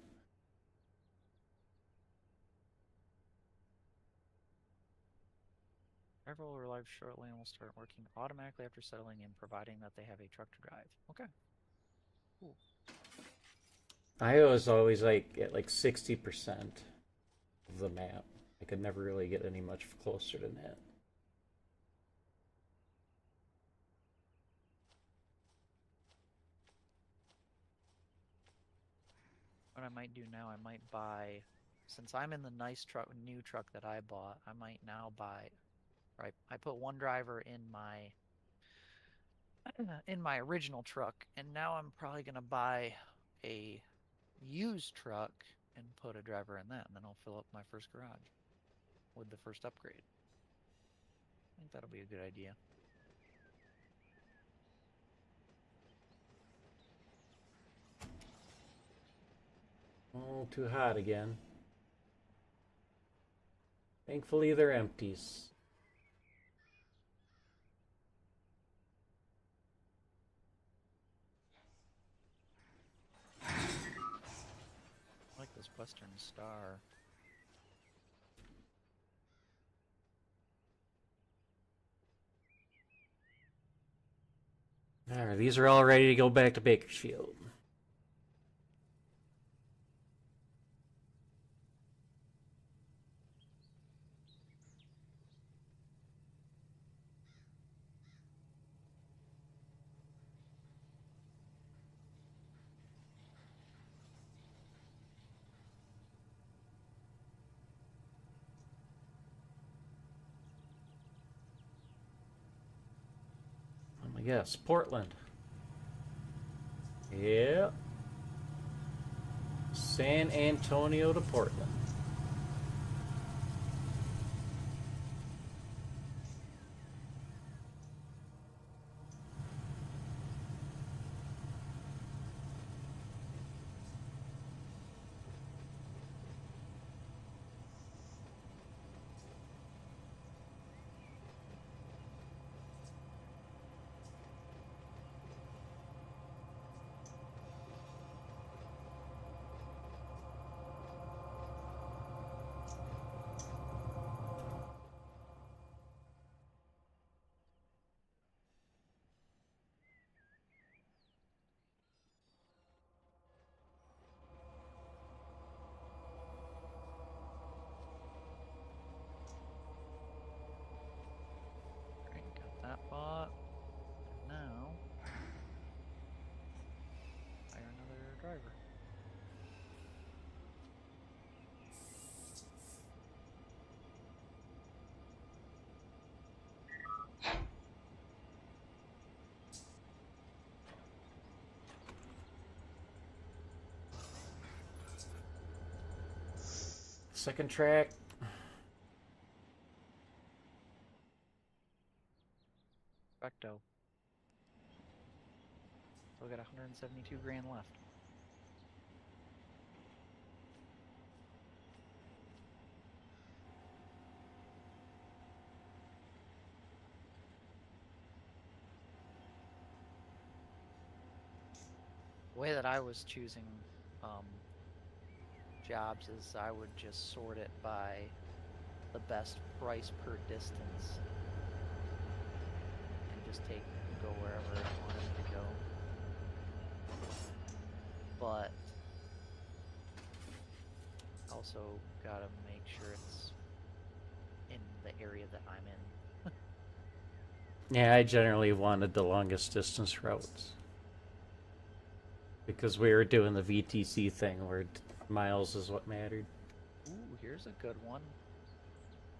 Driver will arrive shortly and will start working automatically after settling in, providing that they have a truck to drive. Okay. Cool. I was always at 60% of the map. I could never really get any much closer than that. What I might do now, I might buy, since I'm in the nice truck, new truck that I bought, I might now buy. Right, I put one driver in my original truck, and now I'm probably gonna buy a used truck and put a driver in that, and then I'll fill up my first garage with the first upgrade. I think that'll be a good idea. Oh, too hot again. Thankfully, they're empties. I like this Western Star. Alright, these are all ready to go back to Bakersfield. Yes, Portland. Yep. San Antonio to Portland. Alright, got that bought. Now, hire another driver. Second track. Perfecto. Still got 172 grand left. The way that I was choosing jobs is I would just sort it by the best price per distance and just go wherever I wanted to go. But also gotta make sure it's in the area that I'm in. Yeah, I generally wanted the longest distance routes. Because we were doing the VTC thing where miles is what mattered. Ooh, here's a good one.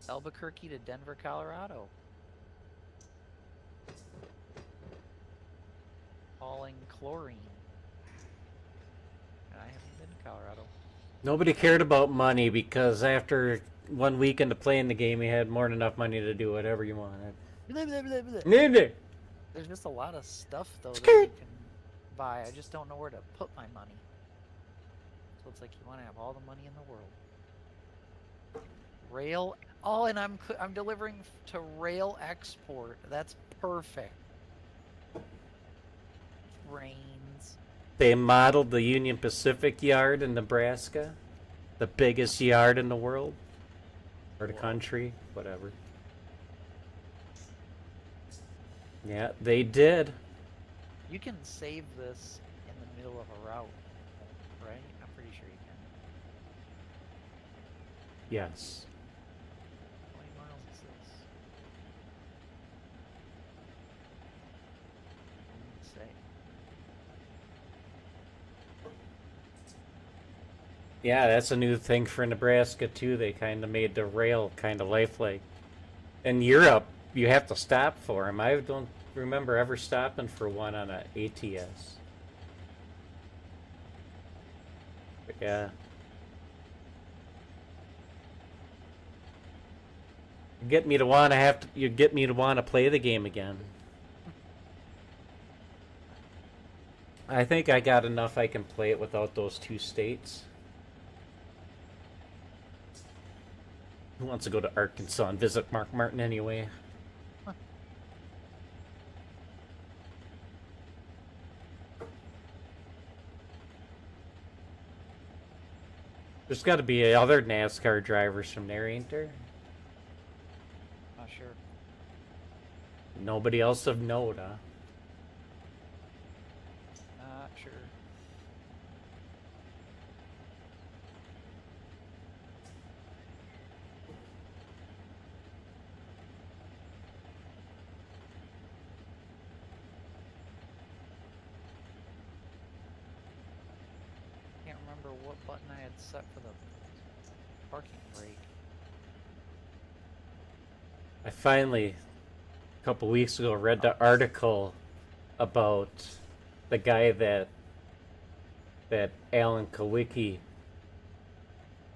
Albuquerque to Denver, Colorado. Hauling chlorine. And I haven't been to Colorado. Nobody cared about money because after 1 weekend of playing the game, you had more than enough money to do whatever you wanted. Blah, blah, blah, blah. There's There's just a lot of stuff though that you can buy. I just don't know where to put my money. So it's like you want to have all the money in the world. Rail. Oh, and I'm delivering to rail export. That's perfect. Trains. They modeled the Union Pacific yard in Nebraska, the biggest yard in the world, or the country, whatever. Yeah, they did. You can save this in the middle of a route, right? I'm pretty sure you can. Yes. How many miles is this? Let's say. Yeah, that's a new thing for Nebraska too. They kind of made the rail kind of lifelike. In Europe, you have to stop for them. I don't remember ever stopping for one on a ATS. But yeah. You get me to want to play the game again. I think I got enough I can play it without those two states. Who wants to go to Arkansas and visit Mark Martin anyway? There's got to be other NASCAR drivers from there, ain't there? Not sure. Nobody else of note, huh? Not sure. Can't remember what button I had set for the parking brake. I finally, a couple weeks ago, read the article about the guy that Alan Kawicki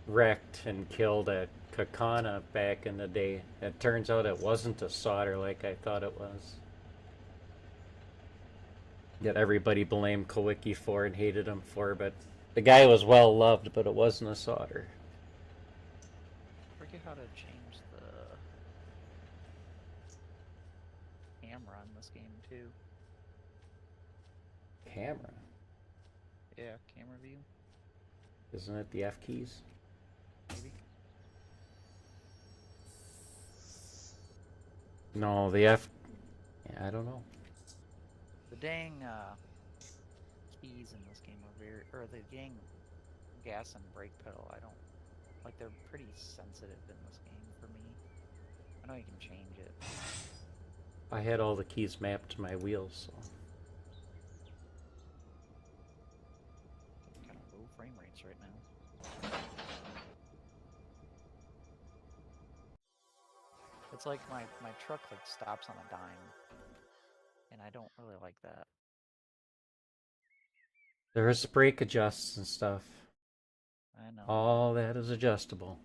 wrecked and killed at Kakana back in the day. It turns out it wasn't a solder like I thought it was. That everybody blamed Kawicki for and hated him for, but the guy was well loved, but it wasn't a solder. I forget how to change the camera in this game too. Camera? Yeah, camera view, Isn't it the F keys? maybe. No, the F... Yeah, I don't know. The dang keys in this game are very, or the dang gas and brake pedal, I don't, like they're pretty sensitive in this game for me. I know you can change it. I had all the keys mapped to my wheels, so... Kind of low frame rates right now. It's like my truck like stops on a dime, and I don't really like that. There's brake adjusts and stuff. I know. All that is adjustable.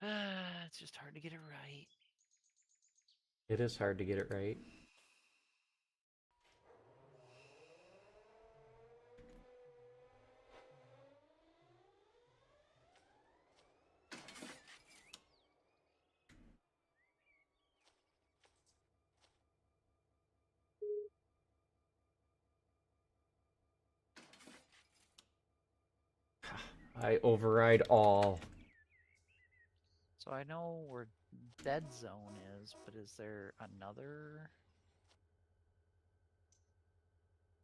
It's just hard to get it right. It is hard to get it right. I override all. So I know where dead zone is, but is there another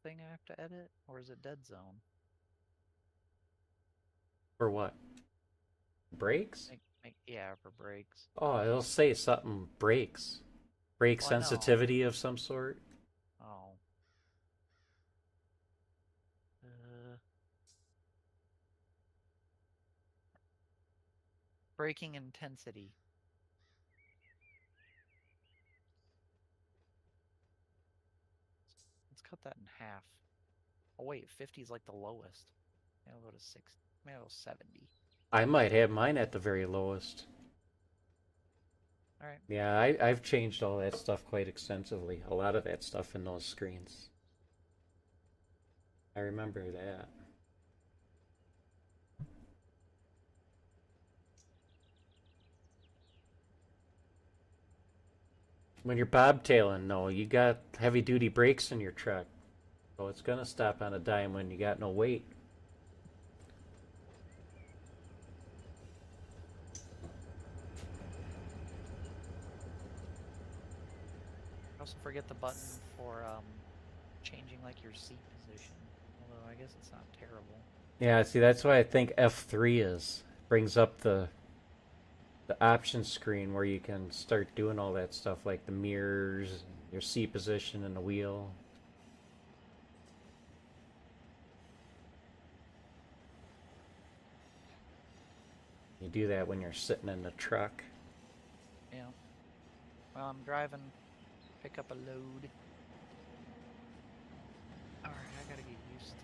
thing I have to edit, or is it dead zone? For what? Brakes? Yeah, for brakes. Oh, it'll say something brakes. Brake Well, I know. sensitivity of some sort. Oh. Braking intensity. Let's cut that in half. Oh wait, 50 is like the lowest. Maybe I'll go to 6. Maybe I'll go 70. I might have mine at the very lowest. Alright. Yeah, I've changed all that stuff quite extensively. A lot of that stuff in those screens. I remember that. When you're bobtailing, no, you got heavy duty brakes in your truck. So it's gonna stop on a dime when you got no weight. I also forget the button for changing like your seat position. Although I guess it's not terrible. Yeah, see, that's why I think F3 brings up the option screen where you can start doing all that stuff like the mirrors, your seat position, and the wheel. You do that when you're sitting in the truck. Yeah. Well, I'm driving, pick up a load. Alright, I gotta get used to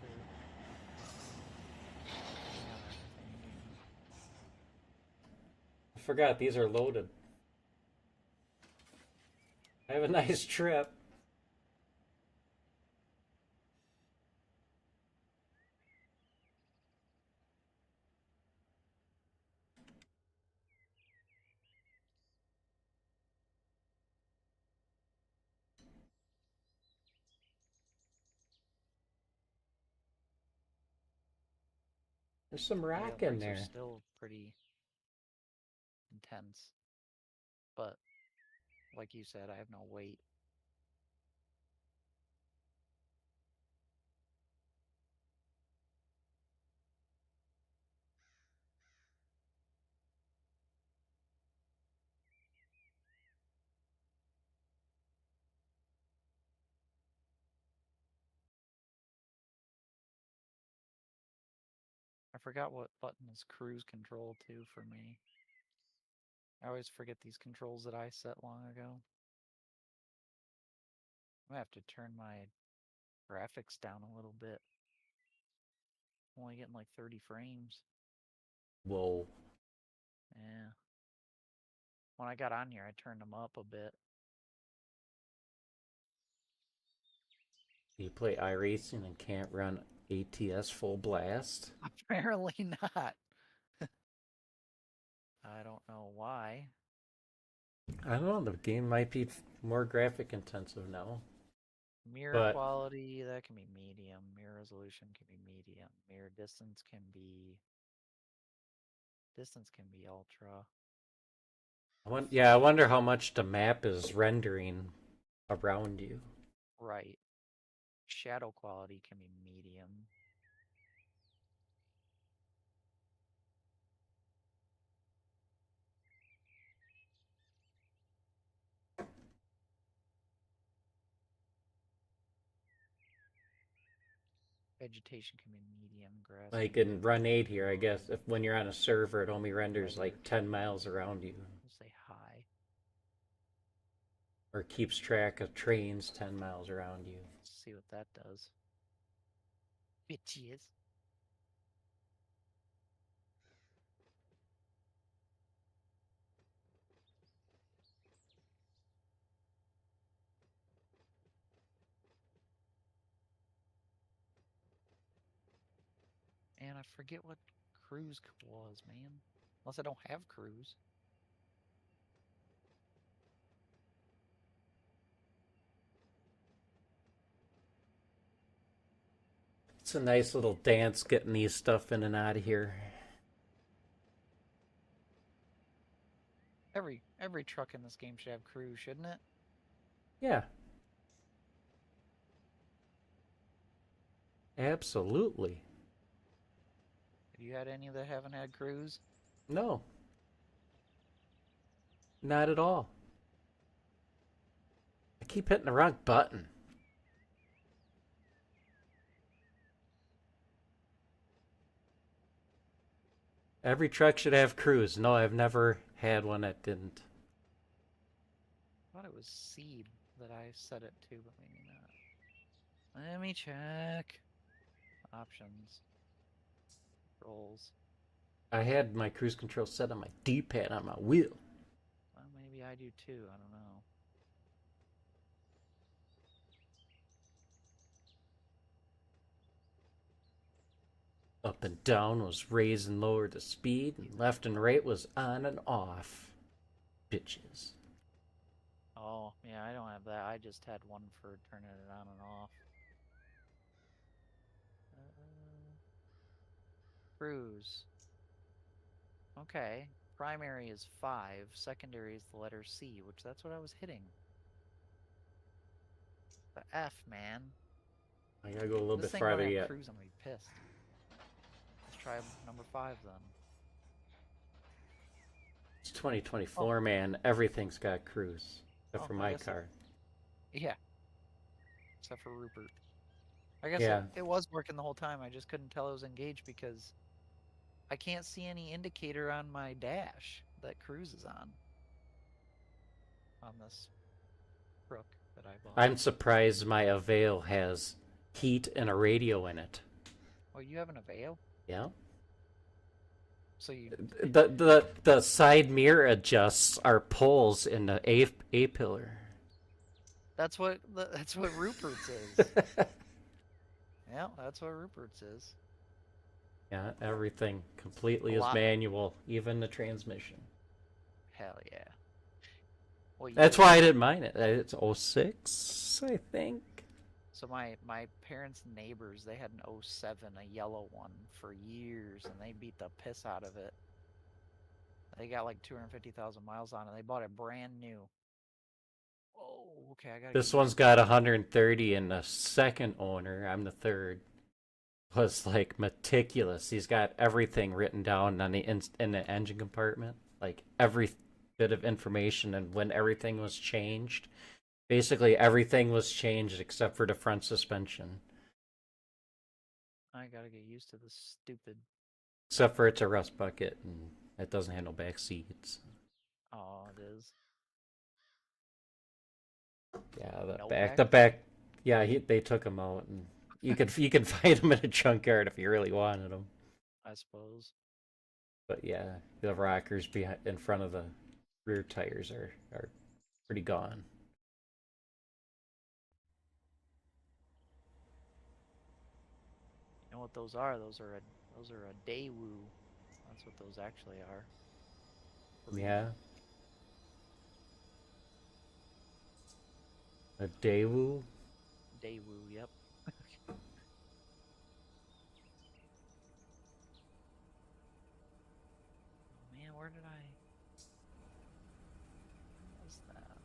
I forgot these are loaded. Have a nice trip. There's some Yeah, rock the in brakes are there. still pretty intense. But, like you said, I have no weight. I forgot what button is cruise control to for me. I always forget these controls that I set long ago. I might have to turn my graphics down a little bit. I'm only getting like 30 frames. Whoa. Yeah. When I got on here, I turned them up a bit. You play iRacing and can't run ATS full blast? Apparently not. I don't know why. I don't know, the game might be more graphic intensive now. Mirror But quality, that can be medium. Mirror resolution can be medium. Mirror distance can be ultra. I wonder how much the map is rendering around you. Right. Shadow quality can be medium. Vegetation can be medium. Grass. Like in Run 8 here, I guess, if when you're on a server, it only renders like 10 miles around you. We'll say high. Or keeps track of trains 10 miles around you. Let's see what that does. Bitches. And I forget what cruise was, man. Unless I don't have cruise. It's a nice little dance getting these stuff in and out of here. Every truck in this game should have cruise, shouldn't it? Yeah. Absolutely. Have you had any that haven't had cruise? No. Not at all. I keep hitting the wrong button. Every truck should have cruise. No, I've never had one that didn't. I thought it was seed that I set it to, but maybe not. Let me check. Options. Controls. I had my cruise control set on my D-pad on my wheel. Well, maybe I do too. I don't know. Up and down was raise and lower the speed, and left and right was on and off. Bitches. Oh, yeah, I don't have that. I just had one for turning it on and off. Cruise. Okay. Primary is 5. Secondary is the letter C, which that's what I was hitting. The F, man. I gotta go a little This bit thing farther don't have yet. cruise, I'm gonna be pissed. Let's try number 5 then. It's 2024, man. Everything's got cruise. Except for I my guess car. Yeah. Except for Rupert. I guess Yeah. it was working the whole time. I just couldn't tell it was engaged because I can't see any indicator on my dash that cruise is on this Crook that I bought. I'm surprised my Avail has heat and a radio in it. Oh, you have an Avail? Yeah. So you The side mirror adjusts are poles in the A pillar. that's what Rupert's is. Yeah, that's what Rupert's is. Yeah, everything completely is manual, even the transmission. Hell yeah. Well, That's why I didn't mind it. It's 06, I think. So my parents' neighbors, they had an '07, a yellow one for years, and they beat the piss out of it. They got like 250,000 miles on it. They bought it brand new. Oh, okay, I gotta get This used one's to this. got 130, and the second owner, I'm the third, was like meticulous. He's got everything written down on in the engine compartment, like every bit of information and when everything was changed. Basically, everything was changed except for the front suspension, I gotta get used to this stupid. except for it's a rust bucket and it doesn't have no back seats. Oh, it is. Yeah, No the back. back. Yeah, they took them out, and you could find them in a junkyard if you really wanted them. I suppose. But yeah, the rockers behind in front of the rear tires are pretty gone. You know what those are? Those are a Daewoo. That's what those actually are. Yeah, a Daewoo. Daewoo. Yep. Oh man, where did I? What was that?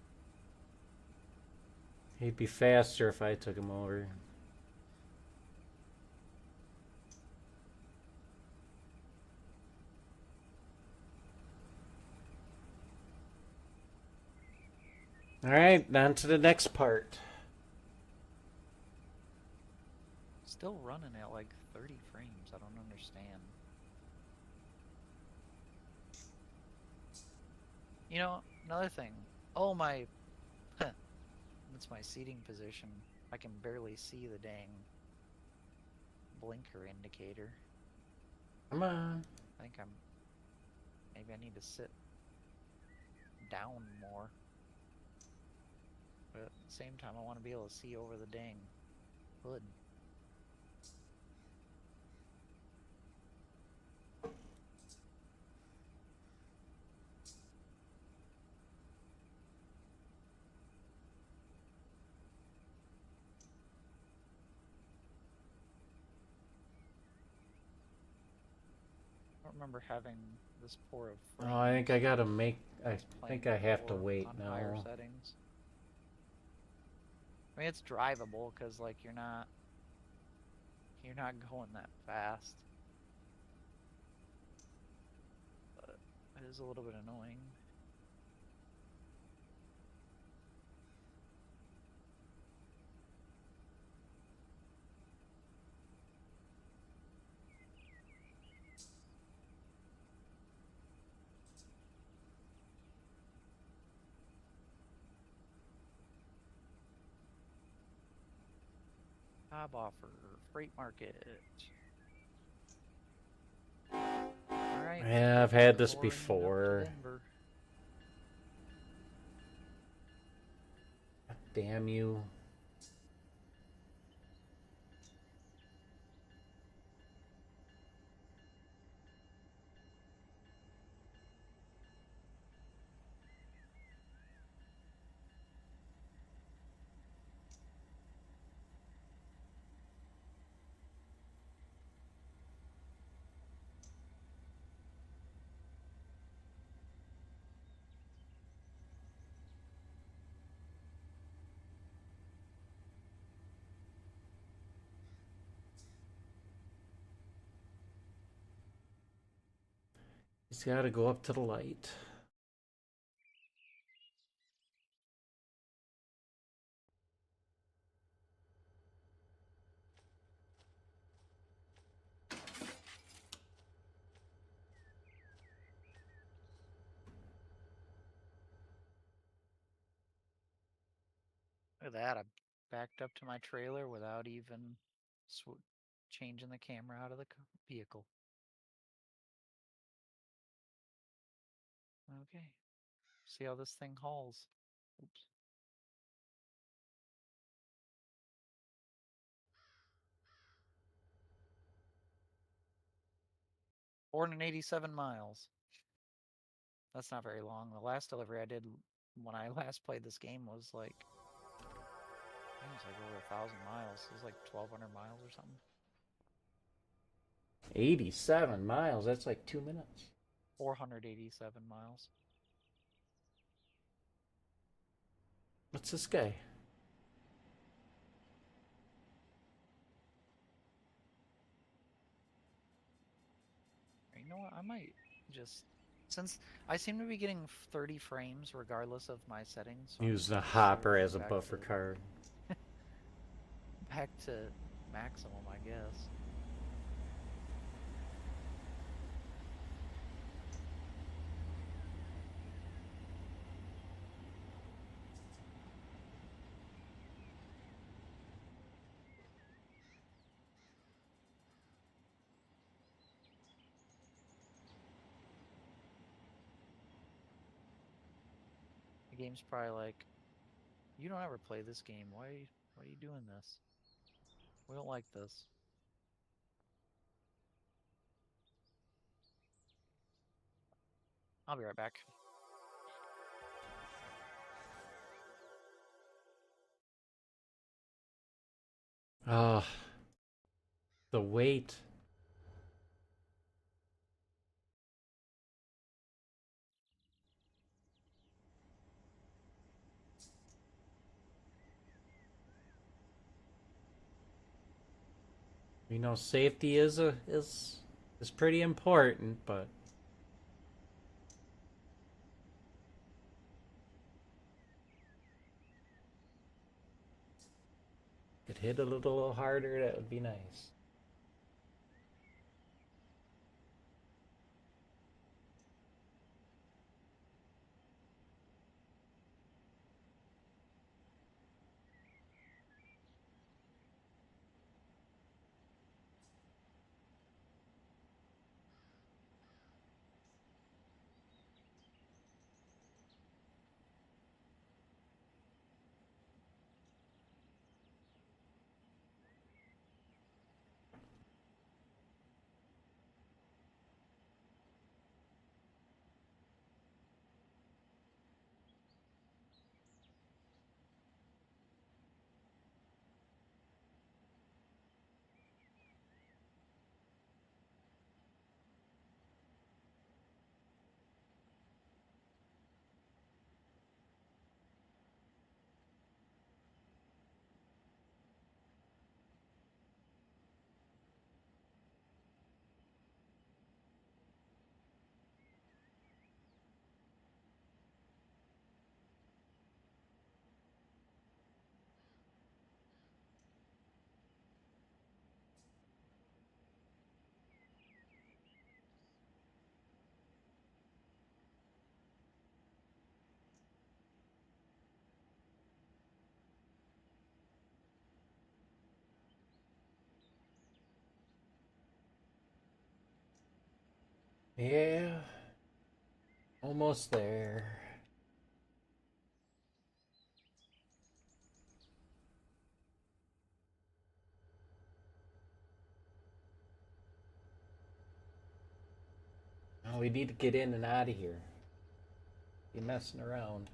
He'd be faster if I took him over. All right, on to the next part. Still running at like 30 frames. I don't understand. You know, another thing. Oh my, that's my seating position. I can barely see the dang blinker indicator. Come on. I think maybe I need to sit down more. But at the same time, I want to be able to see over the dang hood. I don't remember having this poor of Oh, I think I gotta make. I think I have to before wait on higher now. settings. I mean, it's drivable because like you're not going that fast, but it is a little bit annoying. Job offer, freight market. All right. Yeah, I've had this Pouring up to before. Denver. Damn you. He's got to go up to the light. Look at that. I backed up to my trailer without even changing the camera out of the vehicle. Okay. See how this thing hauls. Oops. 487 miles. That's not very long. The last delivery I did when I last played this game was like It was like over 1,000 miles. It was like 1,200 miles or something. 87 miles. That's like 2 minutes. 487 miles. What's this guy? You know what? I might just, since I seem to be getting 30 frames regardless of my settings. So Use the hopper as a buffer card. Back to maximum, I guess. The game's probably like, you don't ever play this game. Why are you doing this? We don't like this. I'll be right back. Ah, the weight. You know, safety is pretty important, but if it hit a little harder, that would be nice. Yeah, almost there. Now we need to get in and out of here. You're messing around.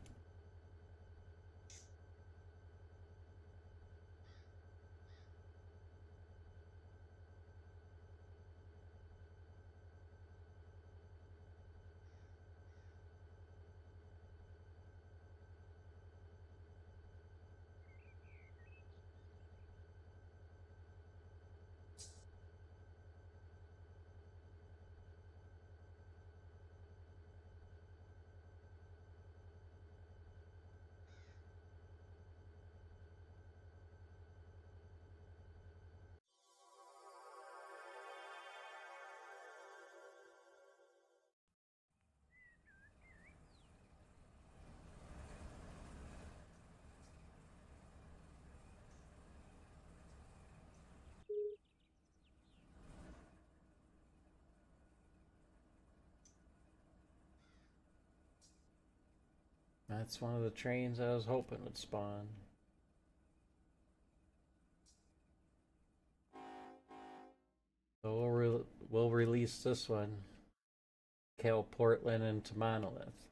That's one of the trains I was hoping would spawn. So we'll release this one. Cal Portland into Monolith.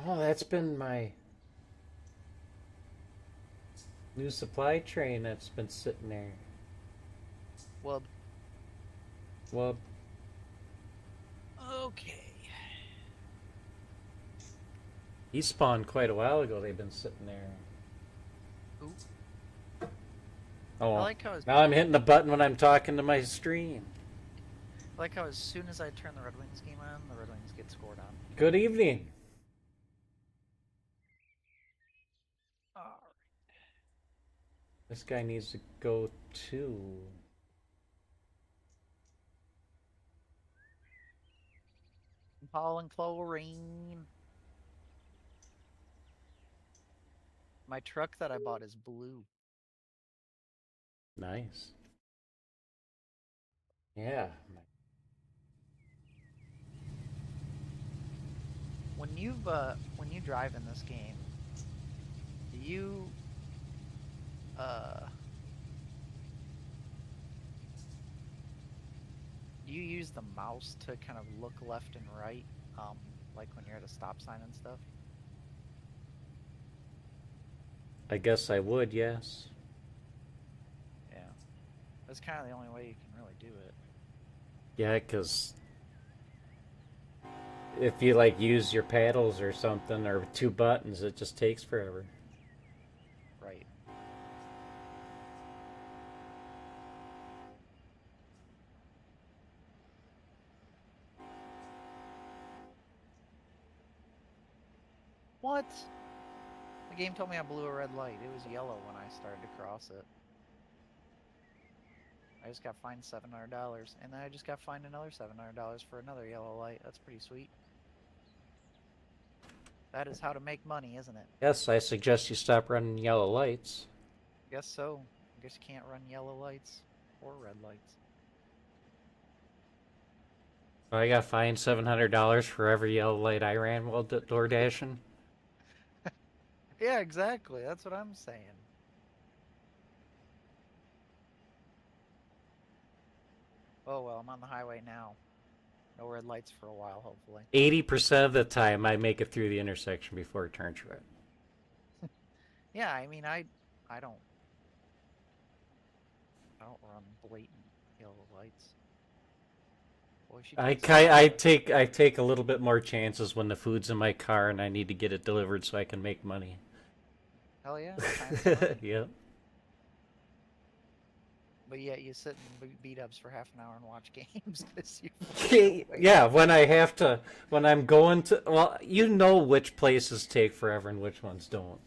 Oh, that's been my new supply train that's been sitting there. Well, Well, okay. he spawned quite a while ago. They've been sitting there. Ooh. Oh, I well. like how Now I'm hitting the button when I'm talking to my stream. as soon as I turn the Red Wings game on, the Red Wings get scored on. Good evening. Alright. This guy needs to go too. Paul and chlorine. My truck that I bought is blue. Nice. Yeah. When you drive in this game, do you use the mouse to kind of look left and right, like when you're at a stop sign and stuff? I guess I would, yes. Yeah, that's kind of the only way you can really do it. Yeah, because if you like use your paddles or something or two buttons, it just takes forever. Right. What? The game told me I blew a red light. It was yellow when I started to cross it. I just got fined $700, and then I just got fined another $700 for another yellow light. That's pretty sweet. That is how to make money, isn't it? Yes, I suggest you stop running yellow lights. Guess so. Guess you can't run yellow lights or red lights. I got fined $700 for every yellow light I ran while door dashing. Yeah, exactly. That's what I'm saying. Oh well, I'm on the highway now. No red lights for a while, hopefully. 80% of the time, I make it through the intersection before it turns red. Yeah, I mean, I don't run blatant yellow lights. Boy, she I take a little bit more chances when the food's in my car and I need to get it delivered so I can make money. Hell yeah, time is money. Yep. But yet you sit in beat-ups for half an hour and watch games because you. Yeah, when I'm going to, well, you know which places take forever and which ones don't.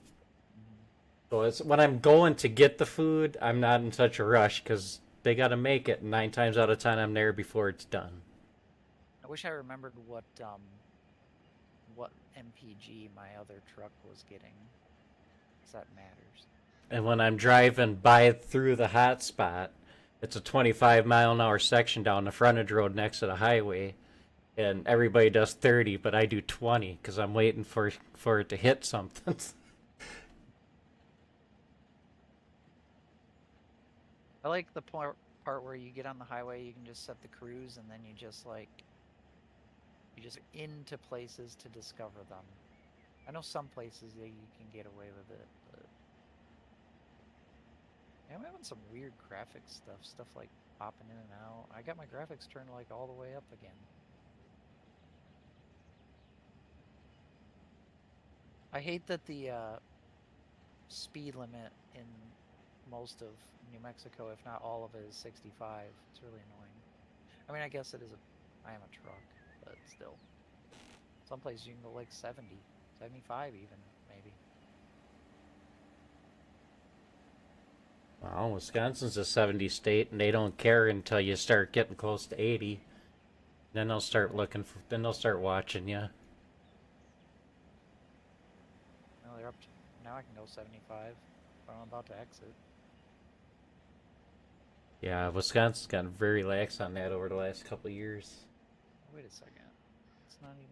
So it's when I'm going to get the food, I'm not in such a rush because they got to make it. And 9 times out of 10, I'm there before it's done. I wish I remembered what MPG my other truck was getting, because that matters. And when I'm driving by through the hot spot, it's a 25-mile-an-hour section down the frontage road next to the highway, and everybody does 30, but I do 20 because I'm waiting for it to hit something. I like the part where you get on the highway, you can just set the cruise, and then you just into places to discover them. I know some places that you can get away with it, but yeah, I'm having some weird graphics stuff like popping in and out. I got my graphics turned like all the way up again. I hate that the speed limit in most of New Mexico, if not all of it, is 65. It's really annoying. I mean, I guess it is I am a truck, but still. Some places you can go like 70, 75 even, maybe. Well, Wisconsin's a 70 state, and they don't care until you start getting close to 80. Then they'll start then they'll start watching you. No, they're up to, now I can go 75 when I'm about to exit. Yeah, Wisconsin's gotten very lax on that over the last couple of years. Wait a second. It's not even...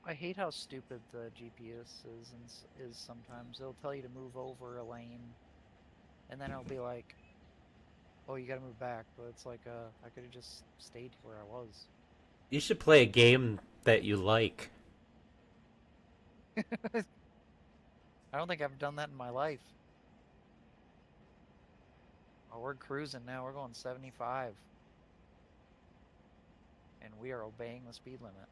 I hate how stupid the GPS is sometimes. It'll tell you to move over a lane, and then it'll be like, oh, you gotta move back, but it's like, I could have just stayed where I was. You should play a game that you like. I don't think I've done that in my life. Oh, we're cruising now. We're going 75. And we are obeying the speed limit.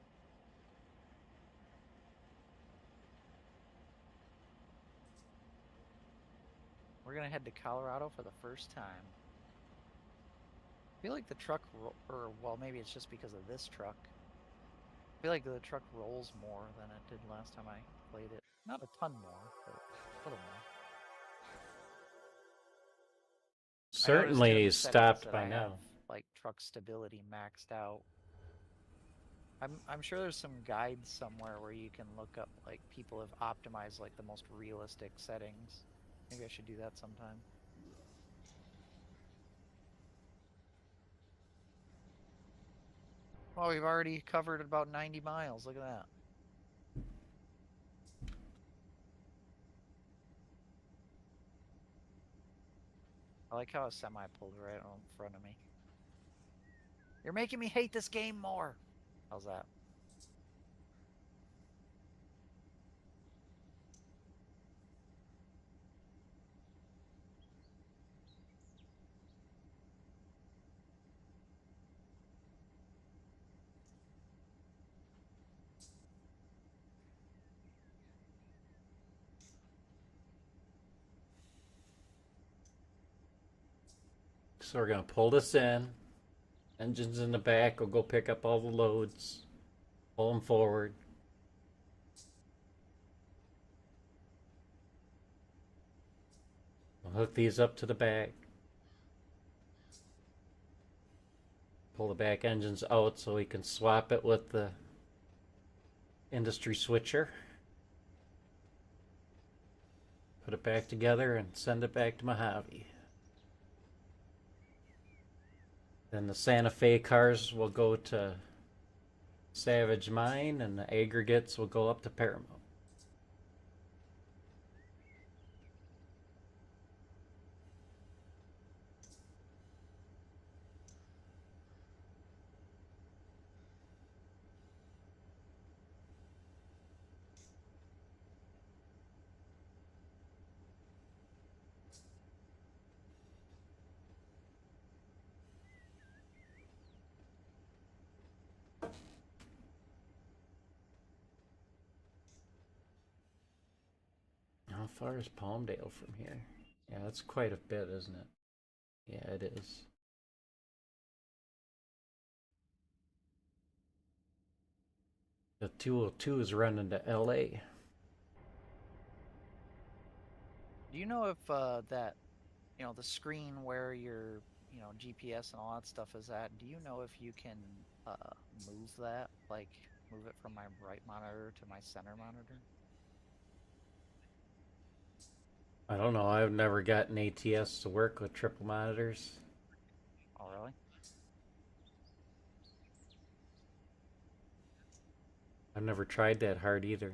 We're going to head to Colorado for the first time. I feel like the truck, or well, maybe it's just because of this truck. I feel like the truck rolls more than it did last time I played it. Not a ton more, but a little more. I noticed too in Certainly the settings stopped that by I have now. like truck stability maxed out. I'm sure there's some guides somewhere where you can look up like people have optimized like the most realistic settings. Maybe I should do that sometime. Well, we've already covered about 90 miles. Look at that. I like how a semi pulled right in front of me. You're making me hate this game more. How's that? So we're gonna pull this in. Engines in the back. We'll go pick up all the loads. Pull them forward. We'll hook these up to the back. Pull the back engines out so we can swap it with the industry switcher. Put it back together and send it back to Mojave. Then the Santa Fe cars will go to Savage Mine and the aggregates will go up to Paramount. How far is Palmdale from here? Yeah, that's quite a bit, isn't it? Yeah, it is. The 202 is running to LA. Do you know if that, the screen where your, GPS and all that stuff is at, do you know if you can move that? Like, move it from my right monitor to my center monitor? I don't know. I've never gotten ATS to work with triple monitors. Oh, really? I've never tried that hard either.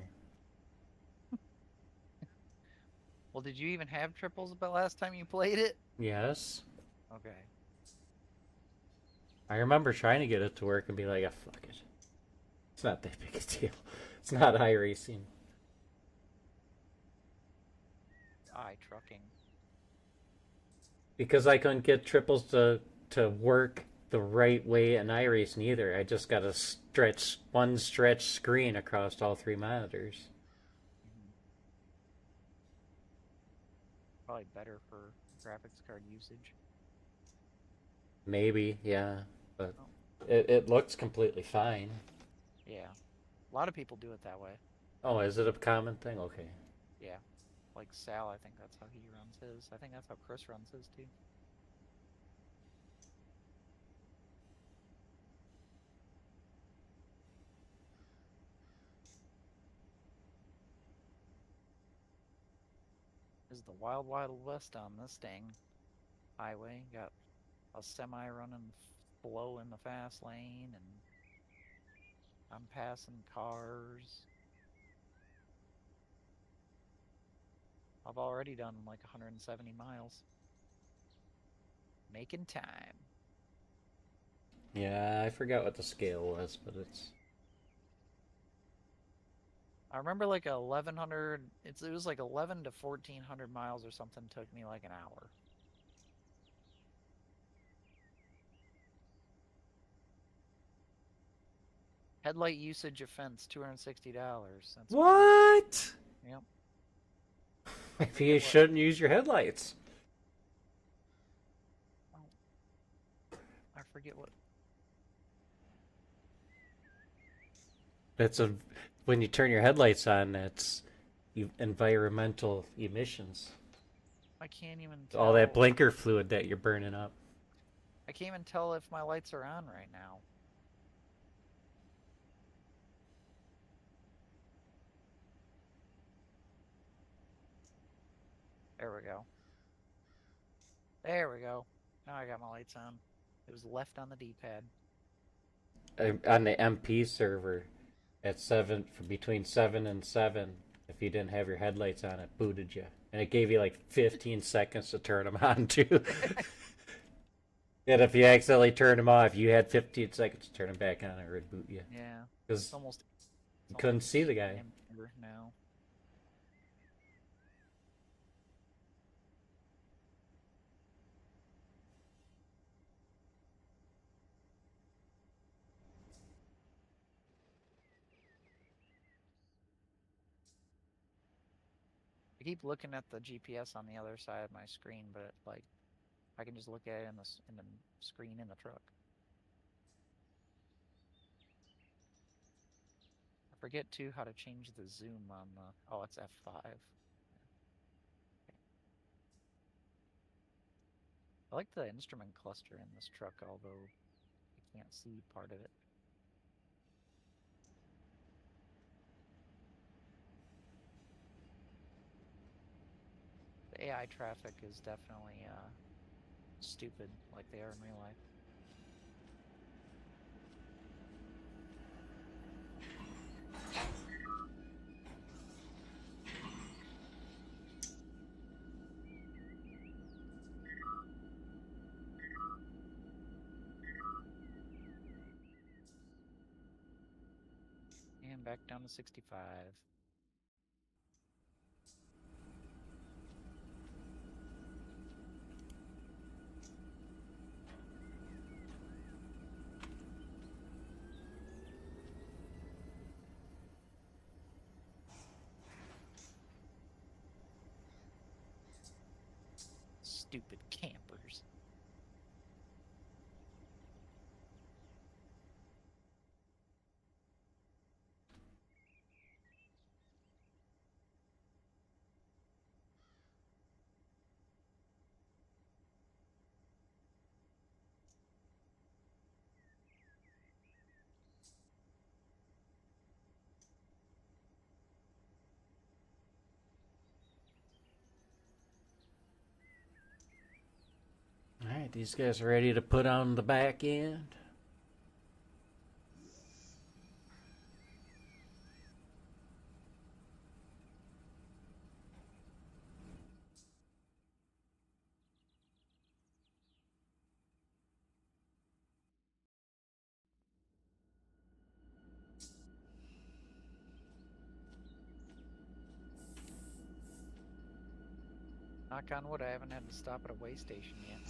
Well, did you even have triples about last time you played it? Yes. Okay. I remember trying to get it to work and be like, oh, fuck it. It's not that big a deal. It's not iRacing. Trucking. Because I couldn't get triples to work the right way in iRacing either. I just got a one stretch screen across all three monitors. Hmm. Probably better for graphics card usage. Maybe, yeah. But Oh, it looks completely fine. yeah. A lot of people do it that way. Oh, is it a common thing? Okay. Yeah. Like Sal, I think that's how he runs his. I think that's how Chris runs his too. This is the wild, wild west on this dang highway. Got a semi running slow in the fast lane, and I'm passing cars. I've already done like 170 miles. Making time. Yeah, I forgot what the scale was, but it's... I remember like 1100. It was like 11 to 1400 miles or something. Took me like an hour. Headlight usage offense, $260. That's weird. What? Yep. Maybe you shouldn't use your headlights. Oh, I forget what. It's a when you turn your headlights on, it's environmental emissions. I can't even tell. All that blinker fluid that you're burning up. I can't even tell if my lights are on right now. There we go. There we go. Now I got my lights on. It was left on the D-pad. On the MP server, at between 7 and 7, if you didn't have your headlights on, it booted you, and it gave you like 15 seconds to turn them on too. And if you accidentally turned them off, you had 15 seconds to turn them back on, or it'd boot you. Yeah. Because Almost. you couldn't see the guy. Now. I keep looking at the GPS on the other side of my screen, but like I can just look at it in the screen in the truck. I forget too how to change the zoom on the. Oh, it's F5. I like the instrument cluster in this truck, although I can't see part of it. The AI traffic is definitely stupid, like they are in real life. And back down to 65. Stupid campers. Alright, these guys are ready to put on the back end. Knock on wood, I haven't had to stop at a way station yet.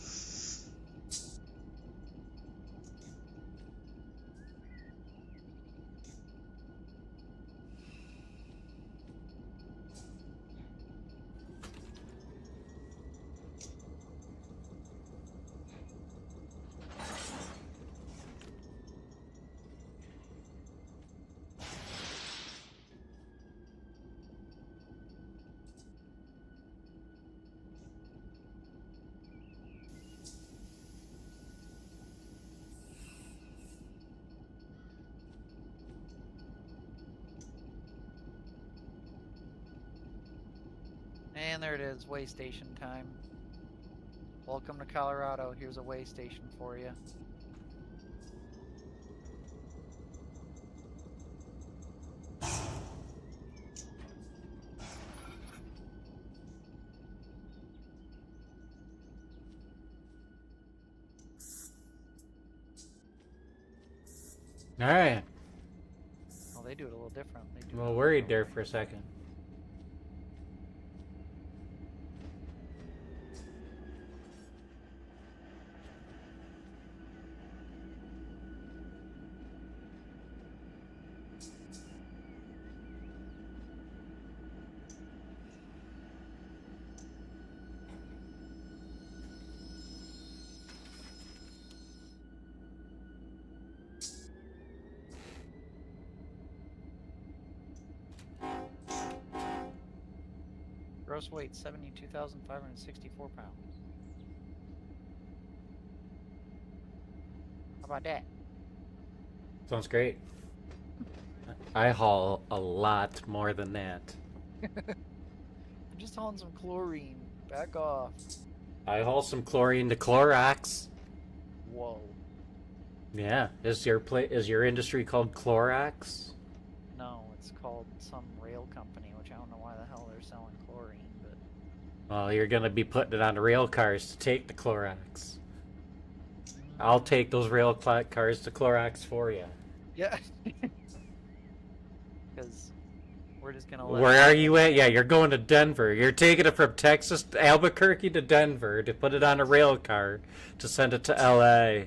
And there it is, way station time. Welcome to Colorado. Here's a way station for you. All right. Well, they do it a little different. They do I'm a it little worried there for a second. Gross weight 72,564 pounds. How about that? Sounds great. I haul a lot more than that. I'm just hauling some chlorine. Back off. I haul some chlorine to Clorox. Whoa. Yeah. Is your industry called Clorox? No, it's called some rail company, which I don't know why the hell they're selling chlorine, but Well, you're gonna be putting it on rail cars to take the Clorox. I'll take those rail cars to Clorox for you. yeah. Because we're just gonna let Where are you at? Yeah, you're going to Denver. You're taking it from Texas, Albuquerque to Denver to put it on a rail car to send it to LA.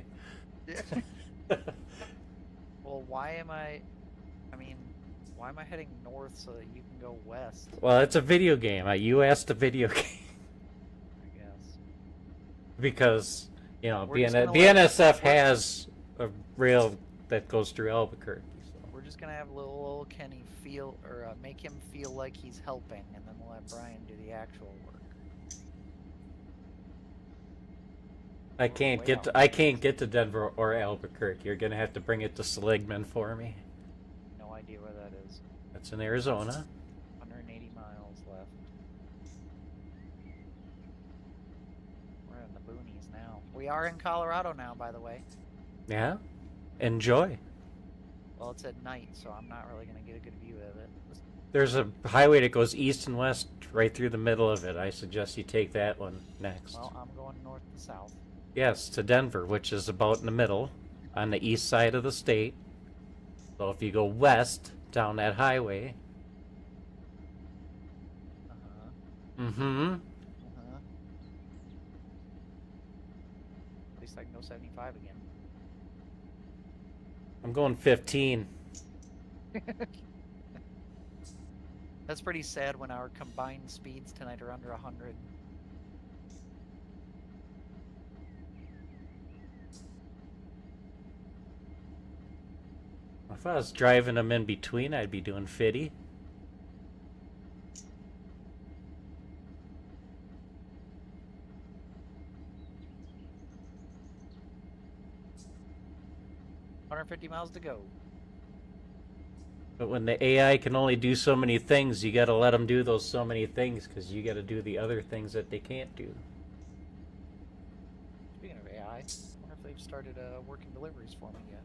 Well, why am I heading north so that you can go west, Well, it's a video game. You asked a video game. I guess? Because, you know, We're just gonna let- BNSF has a rail that goes through Albuquerque. So. We're just gonna have little old Kenny make him feel like he's helping, and then we'll let Brian do the actual work. I can't get to Denver or Albuquerque. You're gonna have to bring it to Seligman for me. No idea where that is. That's in Arizona. 180 miles left. We're in the boonies now. We are in Colorado now, by the way. Yeah. Enjoy. Well, it's at night, so I'm not really gonna get a good view of it. There's a highway that goes east and west right through the middle of it. I suggest you take that one next. Well, I'm going north to south. Yes, to Denver, which is about in the middle, on the east side of the state. So if you go west down that highway. Mm-hmm. At least I can go 75 again. I'm going 15. That's pretty sad when our combined speeds tonight are under 100. If I was driving them in between, I'd be doing 50. $150 miles to go. But when the AI can only do so many things, you gotta let them do those so many things, because you gotta do the other things that they can't do. Speaking of AI, I wonder if they've started working deliveries for me yet.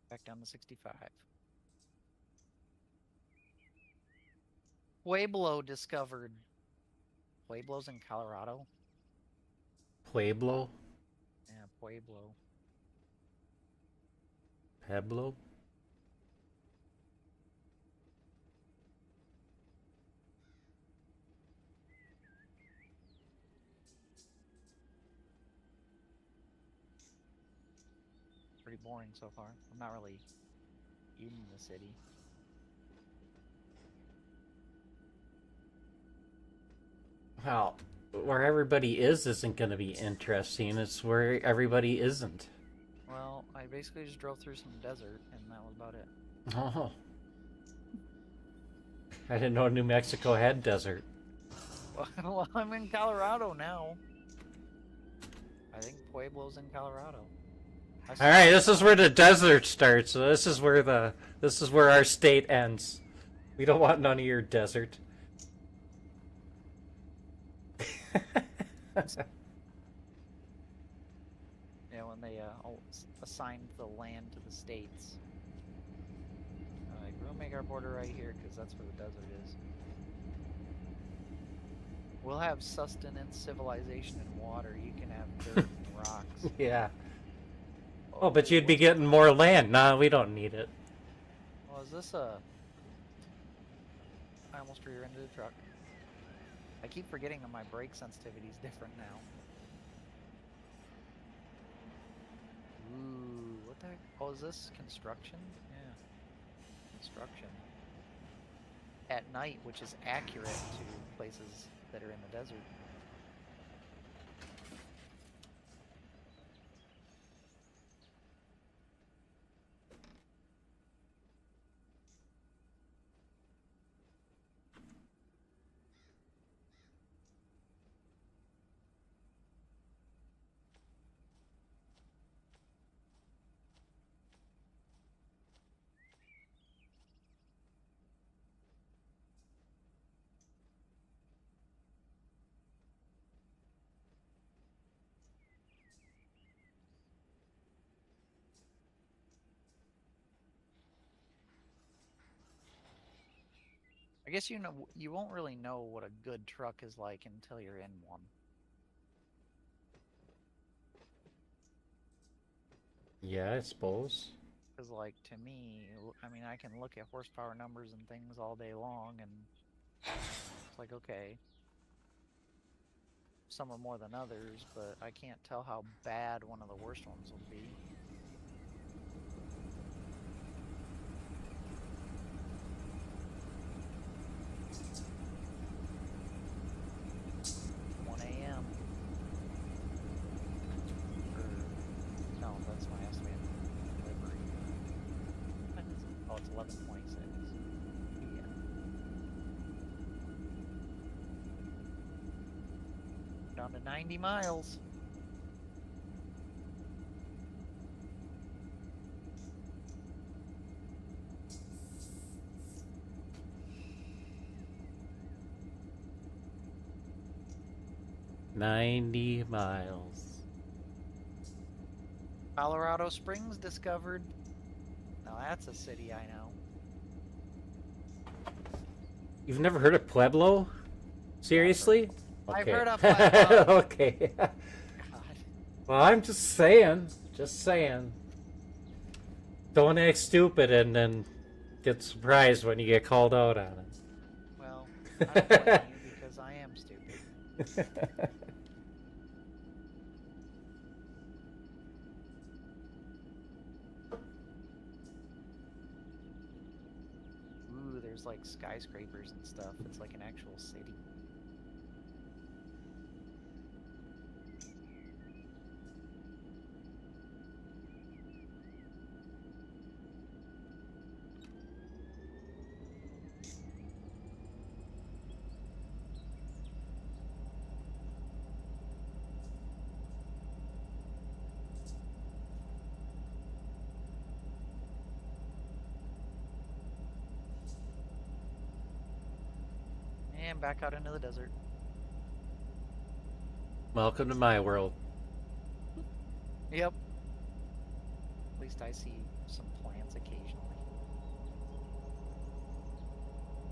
Back down to 65. Pueblo discovered. Pueblo's in Colorado? Pueblo? Yeah, Pueblo. Pueblo? Pretty boring so far. I'm not really in the city. Well, where everybody isn't going to be interesting. It's where everybody isn't. Well, I basically just drove through some desert, and that was about it. Oh. I didn't know New Mexico had desert. Well, I'm in Colorado now. I think Pueblo's in Colorado. All right, this is where the desert starts. So this is where our state ends. We don't want none of your desert. Yeah, when they assigned the land to the states. Like, we'll make our border right here because that's where the desert is. We'll have sustenance, civilization, and water. You can have dirt and rocks. Yeah. Oh, but you'd be getting more land. Nah, we don't need it. Well, is this a... I almost rear-ended the truck. I keep forgetting that my brake sensitivity is different now. Ooh, what the heck? Oh, is this construction? Yeah. Construction. At night, which is accurate to places that are in the desert. I guess you won't really know what a good truck is like until you're in one. Yeah, I suppose. Because, like, to me, I mean, I can look at horsepower numbers and things all day long, and it's like, okay, some are more than others, but I can't tell how bad one of the worst ones will be. No, that's my estimated delivery. Oh, it's 11:26. Yeah. Down to 90 miles. $90 miles. Colorado Springs discovered. Now that's a city I know. You've never heard of Pueblo? Seriously? I've Okay. heard of Pueblo. Okay. God. Well, I'm just saying. Just saying. Don't act stupid and then get surprised when you get called out on it. Well, I don't blame you because I am stupid. Ooh, there's like skyscrapers and stuff. It's like an actual city. And back out into the desert. Welcome to my world. Yep. At least I see some plants occasionally.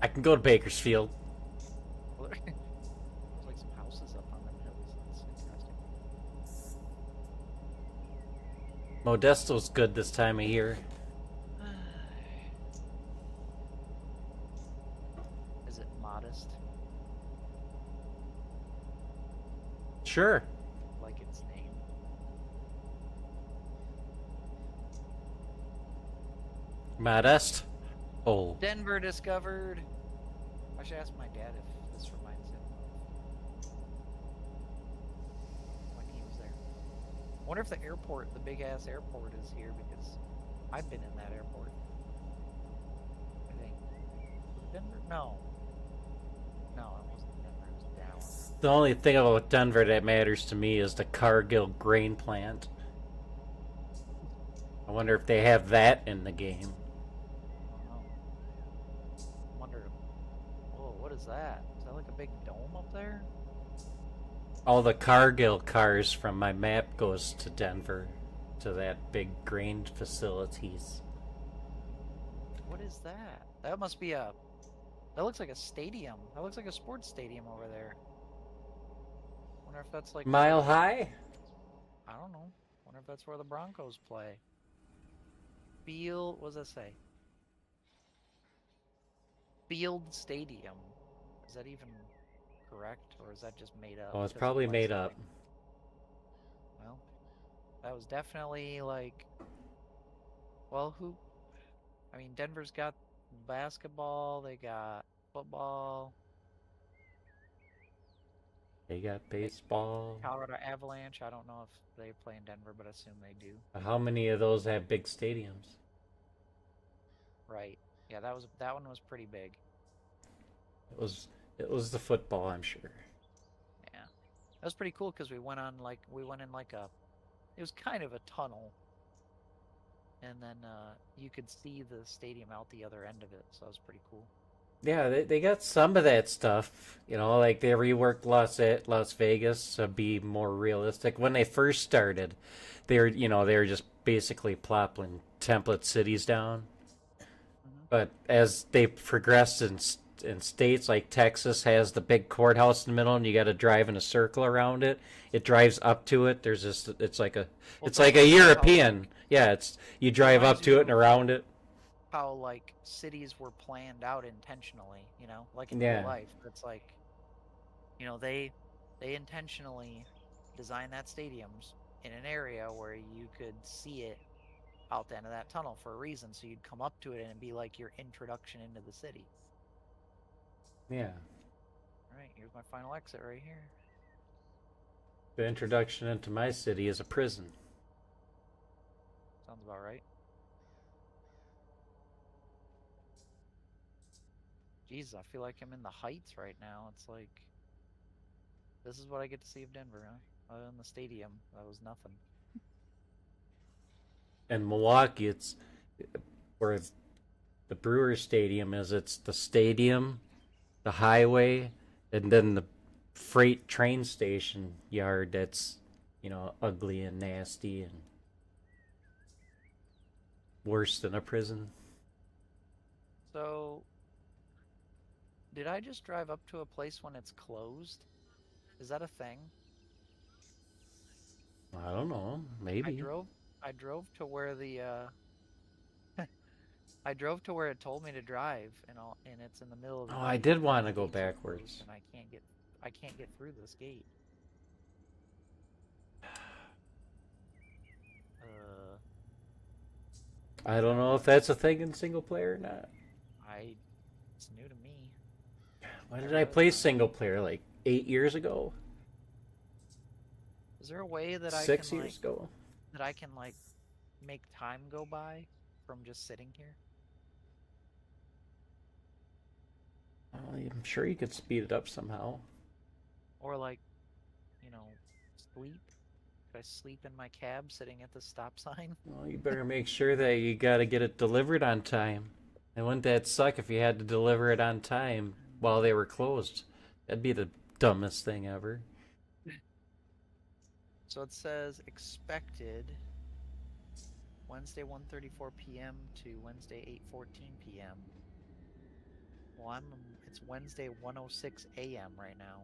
I can go to Bakersfield. There's like some houses up on them hills. That's interesting. Modesto's good this time of year. Is it modest? Sure. Like its name? Modest. Oh. Denver discovered. I should ask my dad if this reminds him of when he was there. I wonder if the airport, the big ass airport, is here because I've been in that airport. I think. Denver? No. No, it wasn't Denver. It was Dallas. The only thing about Denver that matters to me is the Cargill grain plant. I wonder if they have that in the game. I don't know. I wonder that? Is that like a big dome up there? All the Cargill cars from my map goes to Denver, to that big grain facilities. What is that? That must be a... That looks like a stadium. That looks like a sports stadium over there. Wonder if that's like... Mile High? I don't know. Wonder if that's where the Broncos play. Field... What does that say? Field Stadium. Is that even correct? Or is that just made up? Oh, it's because of probably the made lights up. lighting? Well, that was definitely like... Well, who... I mean, Denver's got basketball, they got football, They got baseball. Colorado Avalanche. I don't know if they play in Denver, but I assume they do. How many of those have big stadiums? Right. Yeah, that one was pretty big. It was the football, I'm sure. Yeah. That was pretty cool because we went in like a... It was kind of a tunnel. And then you could see the stadium out the other end of it, so that was pretty cool. Yeah, they got some of that stuff. You know, like they reworked Las Vegas to be more realistic. When they first started, they were just basically plopping template cities down. But as they progressed in states like Texas has the big courthouse in the middle, and you got to drive in a circle around it. It drives up to it. There's this. It's like a European. Yeah, you drive up to it and around it. How like cities were planned out intentionally, you know, like in Yeah. real life. It's like, you know, they intentionally designed that stadiums in an area where you could see it out the end of that tunnel for a reason, so you'd come up to it and it'd be like your introduction into the city. Yeah. All right, here's my final exit right here. The introduction into my city is a prison. Sounds about right. Jesus, I feel like I'm in the Heights right now. It's like, this is what I get to see of Denver, huh? Other than the stadium, that was nothing. In Milwaukee, it's where the Brewers Stadium is. It's the stadium, the highway, and then the freight train station yard that's, ugly and nasty and worse than a prison. So, did I just drive up to a place when it's closed? Is that a thing? I don't know. Maybe. I drove to where the I drove to where it told me to drive, and it's in the middle of the Oh, night. I did want to The go gates are backwards. closed, and I can't get through this gate. I don't know if that's a thing in single player or not. It's new to me. Why did I play single player like 8 years ago? Is there a way that 6 years ago? that I can like make time go by from just sitting here? I'm sure you could speed it up somehow. Or like, sleep? Could I sleep in my cab sitting at the stop sign? Well, you better make sure that you gotta get it delivered on time. And wouldn't that suck if you had to deliver it on time while they were closed? That'd be the dumbest thing ever. So it says expected Wednesday 1:34 p.m. to Wednesday 8:14 p.m. Well, it's Wednesday 1:06 a.m. right now.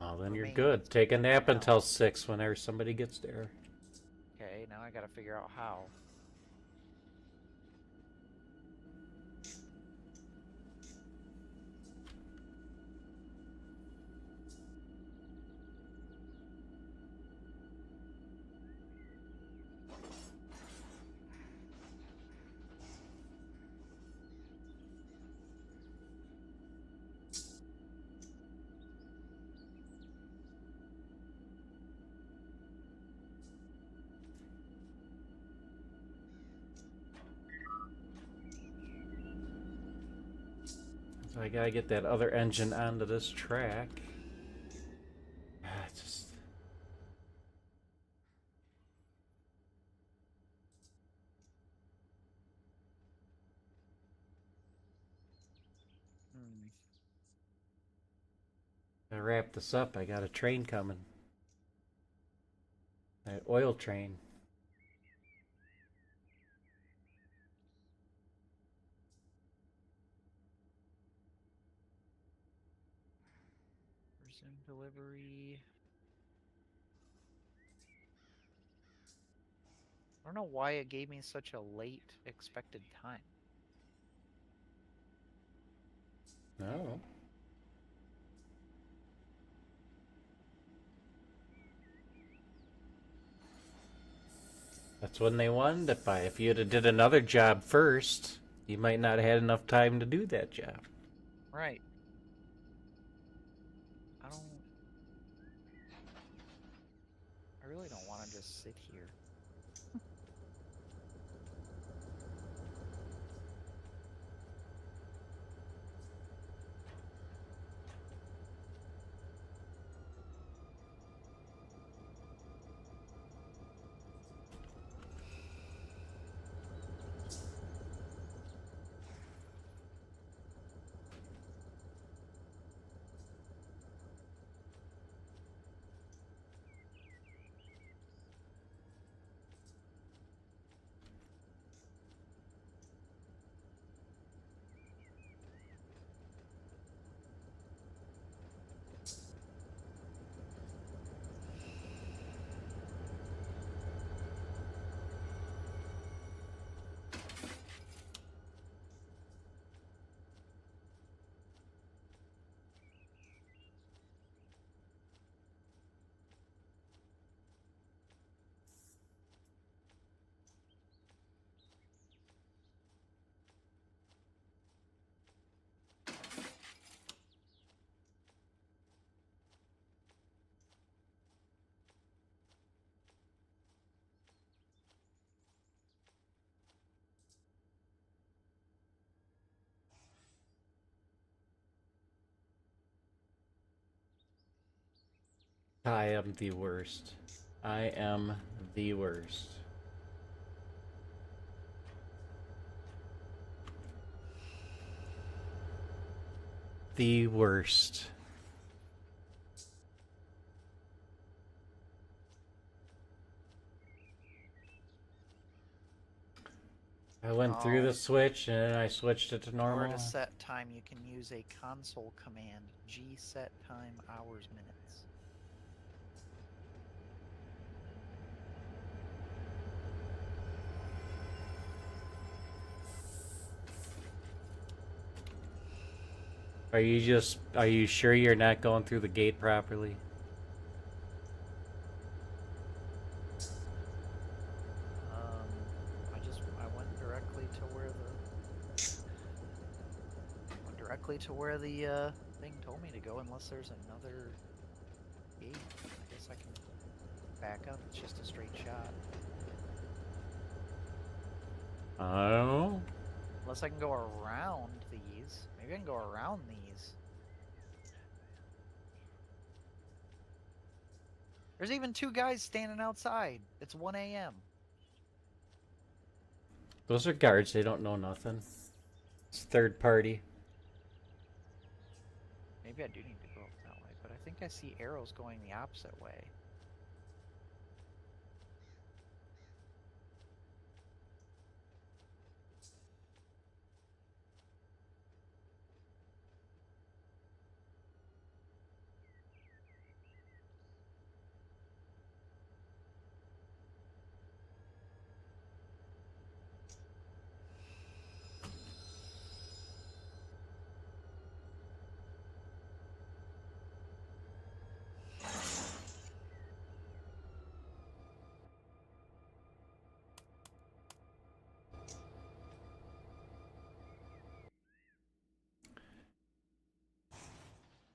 Oh, then For you're me, good. it's Take a nap now. until 6 whenever somebody gets there. Okay, now I gotta figure out how. So I gotta get that other engine onto this track. It's just... To wrap this up, I got a train coming. An oil train. Resume delivery. I don't know why it gave me such a late expected time. No. That's when they wanted it by. If you'd have did another job first, you might not have had enough time to do that job. Right. I really don't want to just sit here. I am the worst. I am the worst. The worst. I went through the switch and then I switched it to In order normal. to set time, you can use a console command, gset time hours minutes. Are you sure you're not going through the gate properly? I went directly to where the thing told me to go, unless there's another gate. I guess I can back up. It's just a straight shot. Oh. Unless I can go around these. Maybe I can go around these. There's even two guys standing outside. It's 1 a.m. Those are guards, they don't know nothing. It's third party. Maybe I do need to go up that way, but I think I see arrows going the opposite way.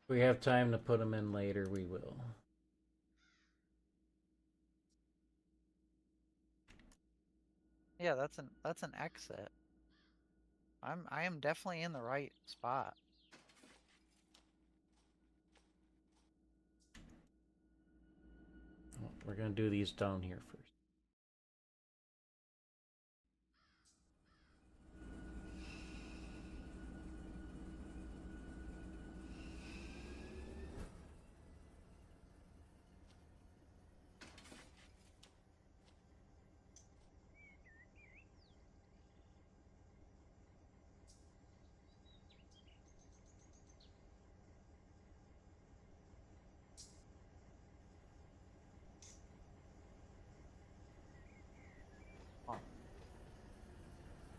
If we have time to put them in later, we will. Yeah, that's an exit. I am definitely in the right spot. Well, we're gonna do these down here first.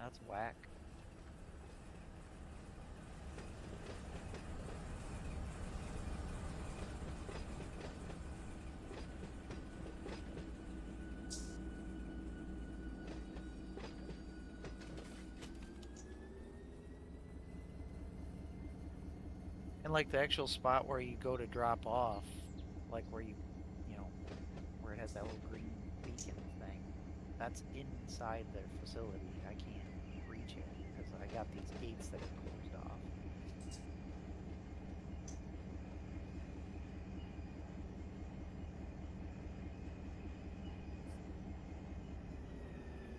That's whack. And like the actual spot where you go to drop off, like where you know, where it has that little green beacon thing, that's inside their facility. I can't reach it because I got these gates that are closed off.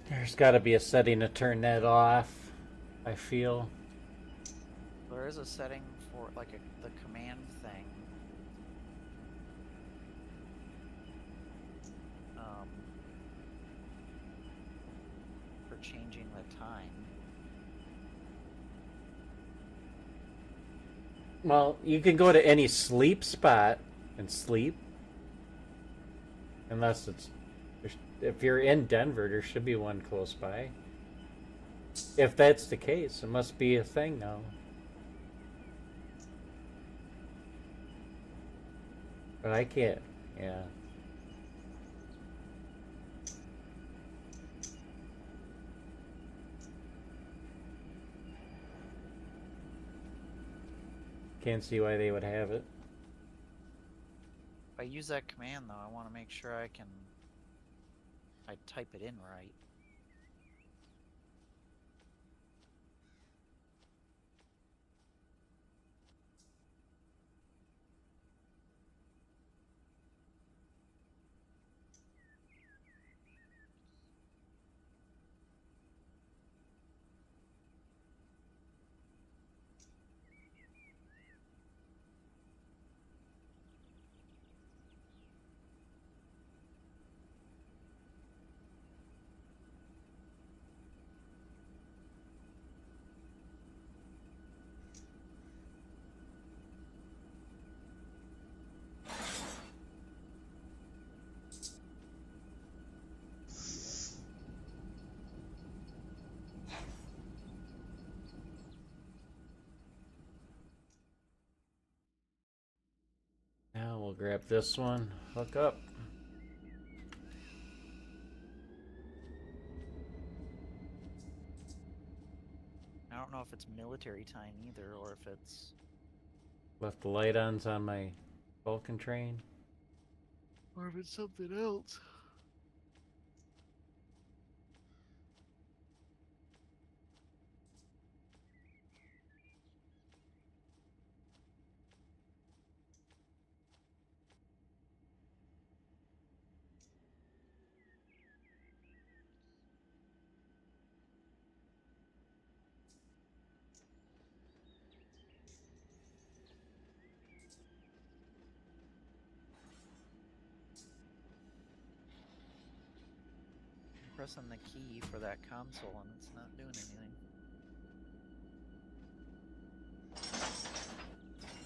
There's got to be a setting to turn that off, I feel. There is a setting for like the command thing. For changing the time. Well, you can go to any sleep spot and sleep. Unless it's... If you're in Denver, there should be one close by. If that's the case, it must be a thing now. But I can't, yeah. Can't see why they would have it. If I use that command though, I want to make sure I type it in right. Now we'll grab this one, hook up. I don't know if it's military time either, or if it's... Left the light ons on my Vulcan train. Or if it's something else. Pressing the key for that console and it's not doing anything.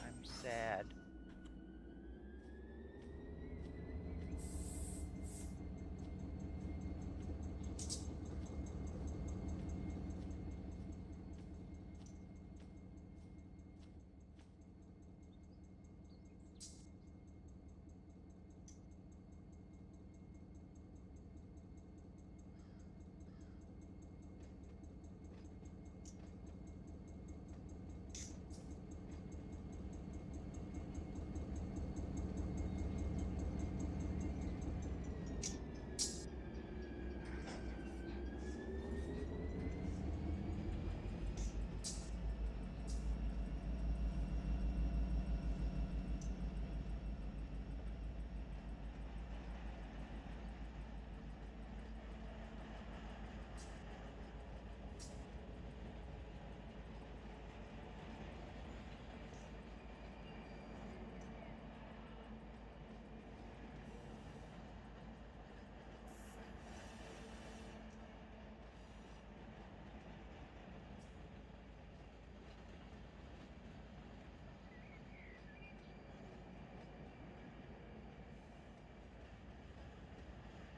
I'm sad.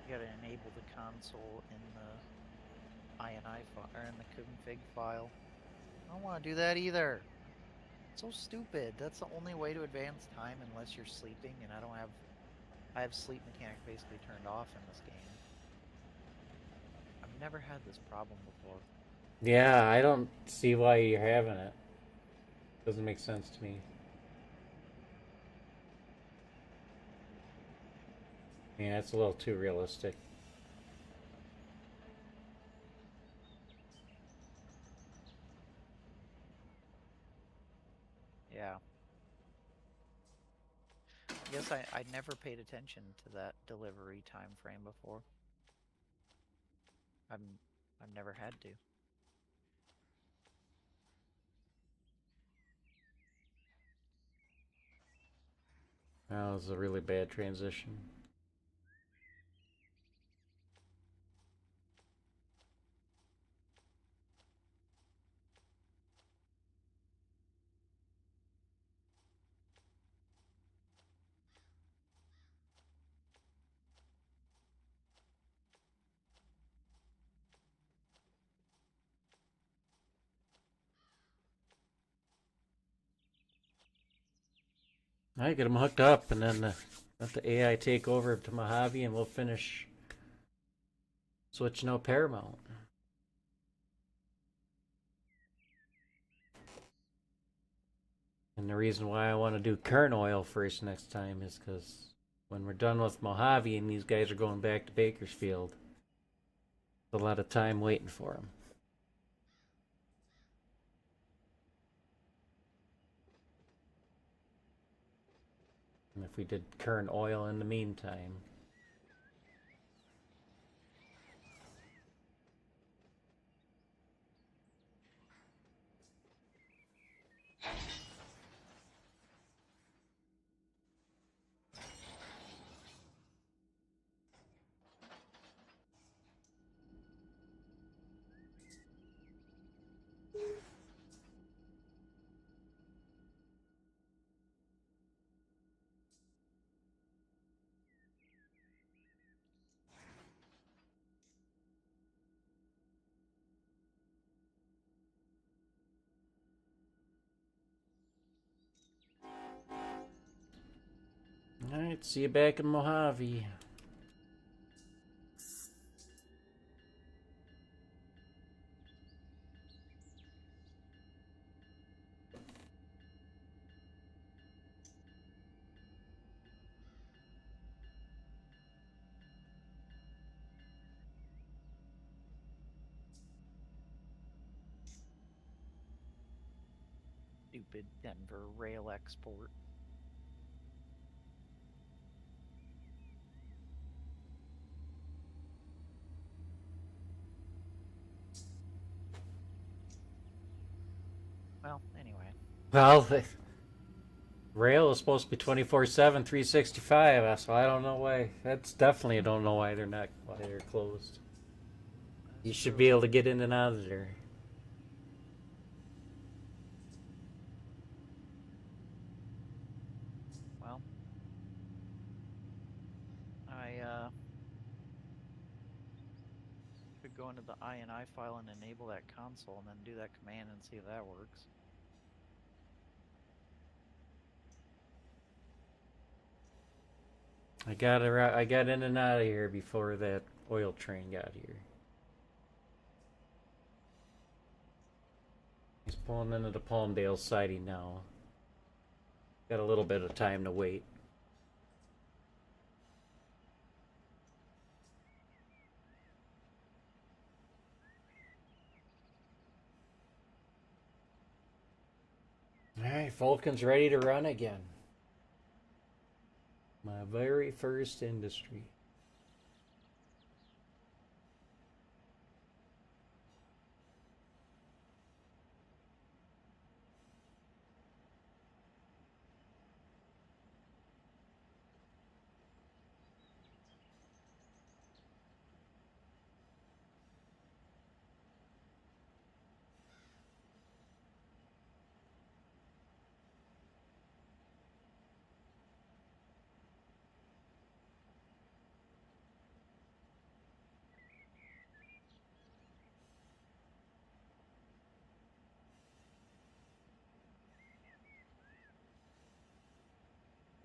You gotta enable the console in the INI file or in the config file. I don't want to do that either. It's so stupid. That's the only way to advance time unless you're sleeping, and I have sleep mechanic basically turned off in this game. I've never had this problem before. Yeah, I don't see why you're having it. Doesn't make sense to me. Yeah, it's a little too realistic. Yeah. I guess I never paid attention to that delivery time frame before. I've never had to. That was a really bad transition. I get them hooked up, and then let the AI take over to Mojave, and we'll finish switching out Paramount. And the reason why I want to do Kern Oil first next time is because when we're done with Mojave and these guys are going back to Bakersfield, a lot of time waiting for them. And if we did Kern Oil in the meantime. Alright, see you back in Mojave. Stupid Denver rail export. Well, anyway. Well, rail is supposed to be 24/7, 365, so I don't know why. That's definitely I don't know why they're closed. You should be able to get in and out of there. Well, I could go into the INI file and enable that console and then do that command and see if that works. I got in and out of here before that oil train got here. He's pulling into the Palmdale siding now. Got a little bit of time to wait. Alright, Vulcan's ready to run again. My very first industry.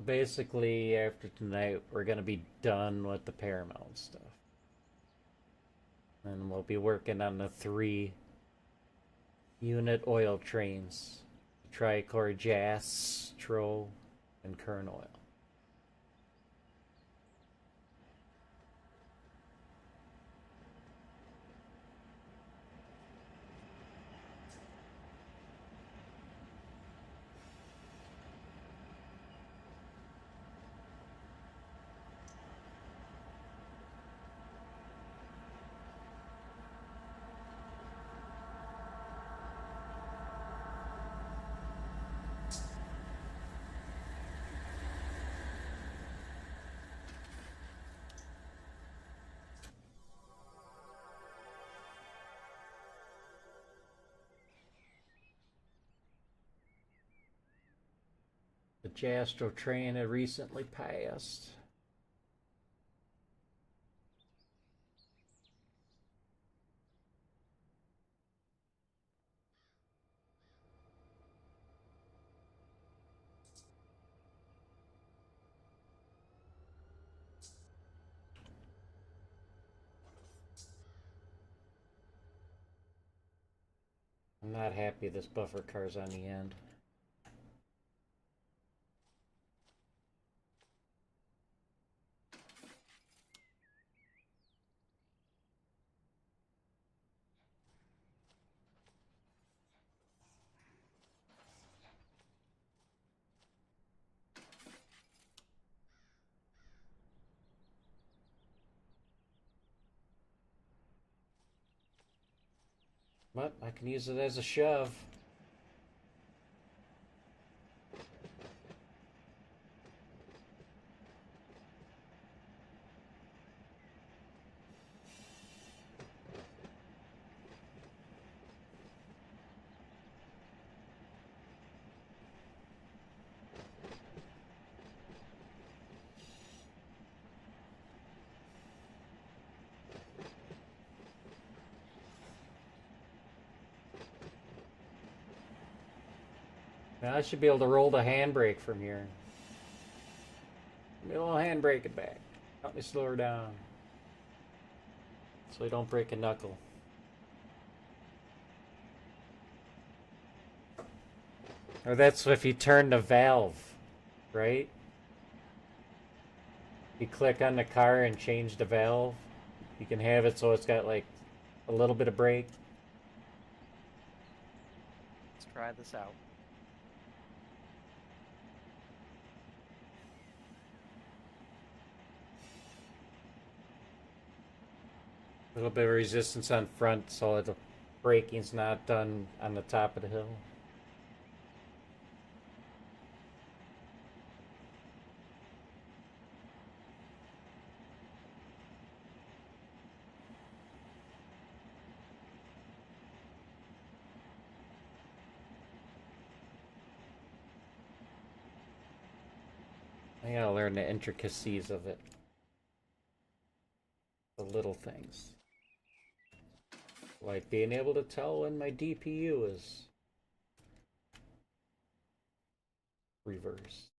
basically, after tonight, we're gonna be done with the Paramount stuff. And we'll be working on the 3-unit oil trains. Tricor, Jas, Tro, and Kern Oil. The Jastro train had recently passed. I'm not happy this buffer car's on the end. But I can use it as a shove. Now I should be able to roll the handbrake from here. Give me a little handbrake it back. Help me slow her down. So I don't break a knuckle. Or that's if you turn the valve, right? You click on the car and change the valve. You can have it so it's got like a little bit of brake. Let's try this out. A little bit of resistance on front so the braking's not done on the top of the hill. I gotta learn the intricacies of it. The little things. Like being able to tell when my DPU is reversed.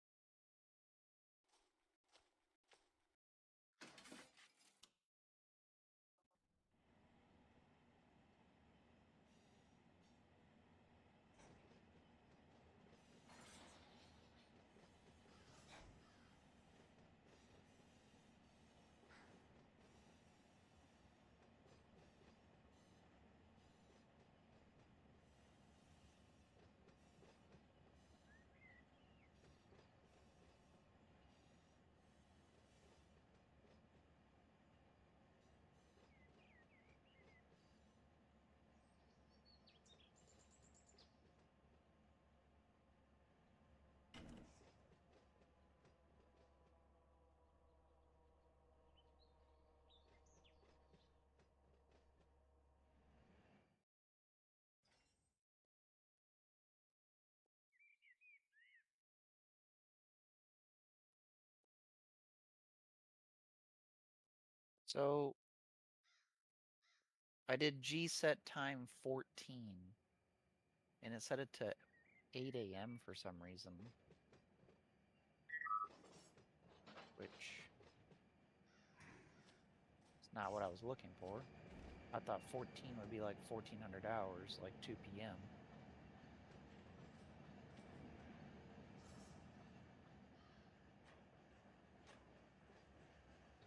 So I did G set time 14 and it set it to 8 a.m. for some reason. which is not what I was looking for. I thought 14 would be like 1400 hours, like 2 p.m.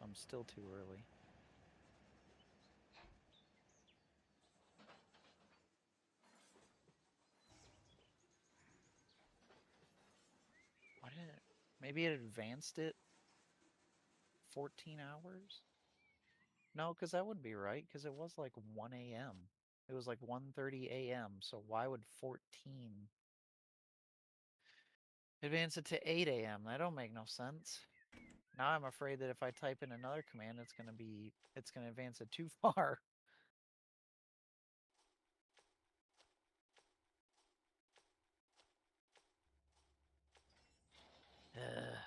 I'm still too early. Why did it? Maybe it advanced it 14 hours? No, because that wouldn't be right, because it was like 1 a.m. It was like 1:30 a.m., so why would 14 advance it to 8 a.m.? That don't make no sense. Now I'm afraid that if I type in another command, it's gonna advance it too far. Ugh.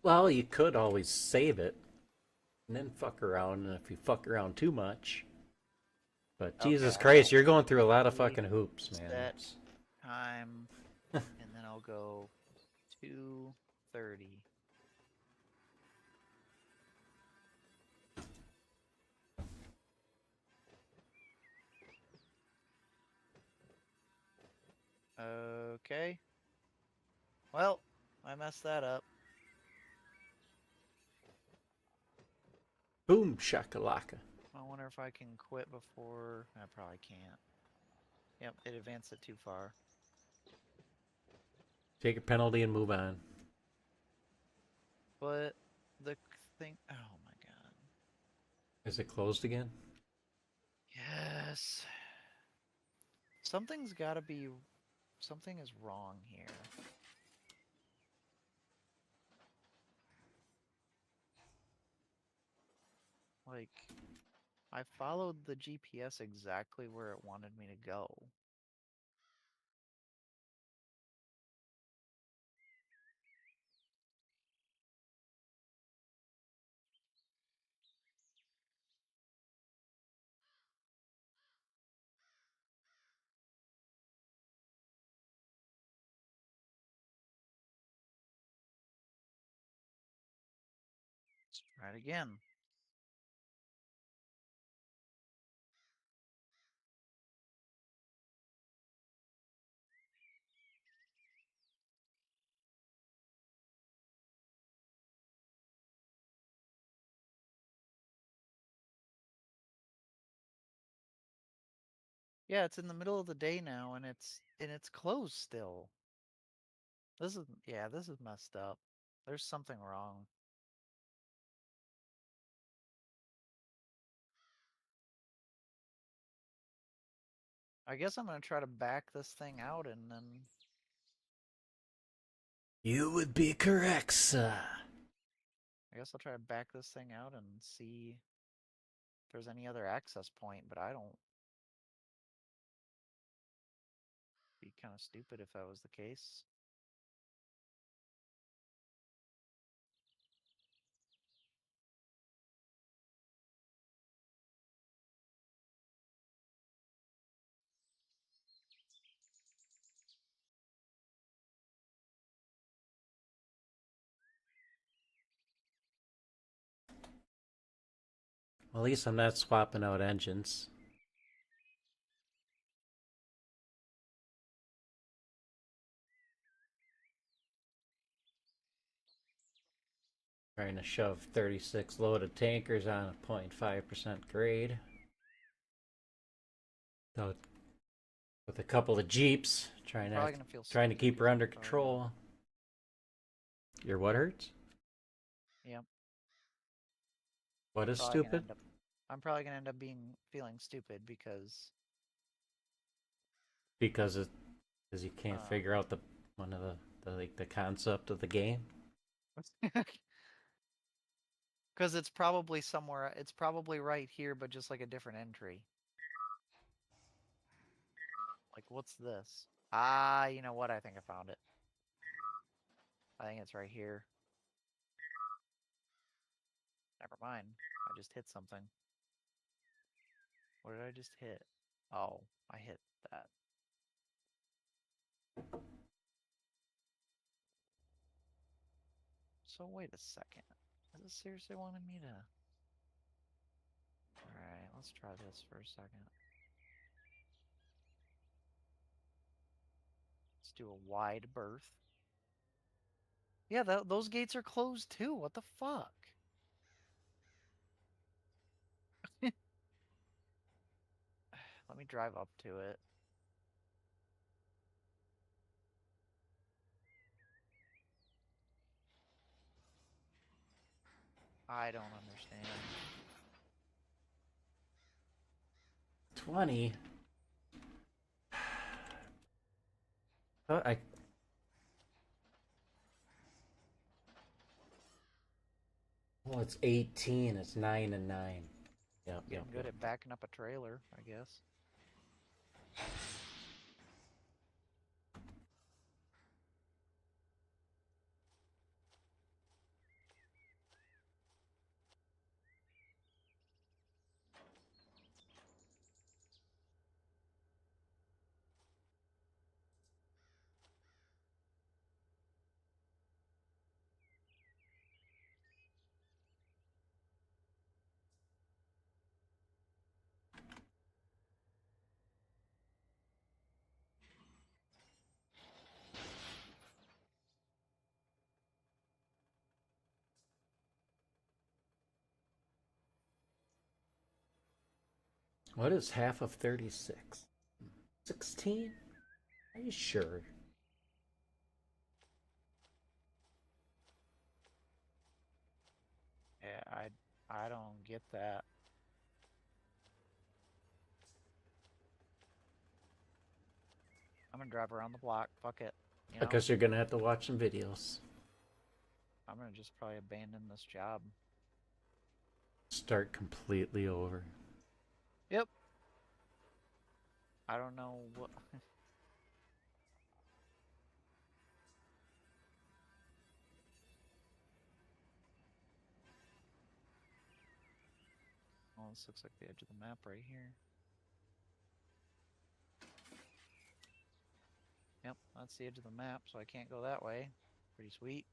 Well, you could always save it and then fuck around, and if you fuck around too much. But Jesus Okay, Christ, you're going through a lot of fucking hoops, man. set time, and then I'll go 2:30. Okay. Well, I messed that up. Boom shakalaka. I wonder if I can quit before... I probably can't. Yep, it advanced it too far. Take a penalty and move on. But the thing... Oh my god. Is it closed again? Yes. Something's gotta be... Something is wrong here. Like, I followed the GPS exactly where it wanted me to go. Let's try it again. Yeah, it's in the middle of the day now, and it's closed still. This is messed up. There's something wrong. I guess I'm gonna try to back this thing out and then... You would be correct, sir. I guess I'll try to back this thing out and see if there's any other access point, but I don't... Be kind of stupid if that was the case. Well, at least I'm not swapping out engines. Trying to shove 36 loaded tankers on a 0.5% grade. So, with a couple of jeeps, trying to keep her under control. Your what hurts? Yep. What is Probably gonna stupid? end up I'm probably gonna end up feeling stupid because Because you can't um, figure out one of the concept of the game. because it's probably somewhere. It's probably right here, but just like a different entry. Like, what's this? Ah, you know what? I think I found it. I think it's right here. Never mind. I just hit something. What did I just hit? Oh, I hit that. So wait a second. Is it seriously wanting me to... Alright, let's try this for a second. Let's do a wide berth. Yeah, those gates are closed too. What the fuck? Let me drive up to it. I don't understand. 20. Oh, well, it's 18. It's 9 and 9. Yep, Getting good at backing up a trailer, I guess. What is half of 36? 16? Are you sure? Yeah, I don't get that. I'm gonna drive around the block. Fuck it. You know? Because you're gonna have to watch some videos. I'm gonna just probably abandon this job. Start completely over. Yep. I don't know what... Oh, this looks like the edge of the map right here. Yep, that's the edge of the map, so I can't go that way. Pretty sweet.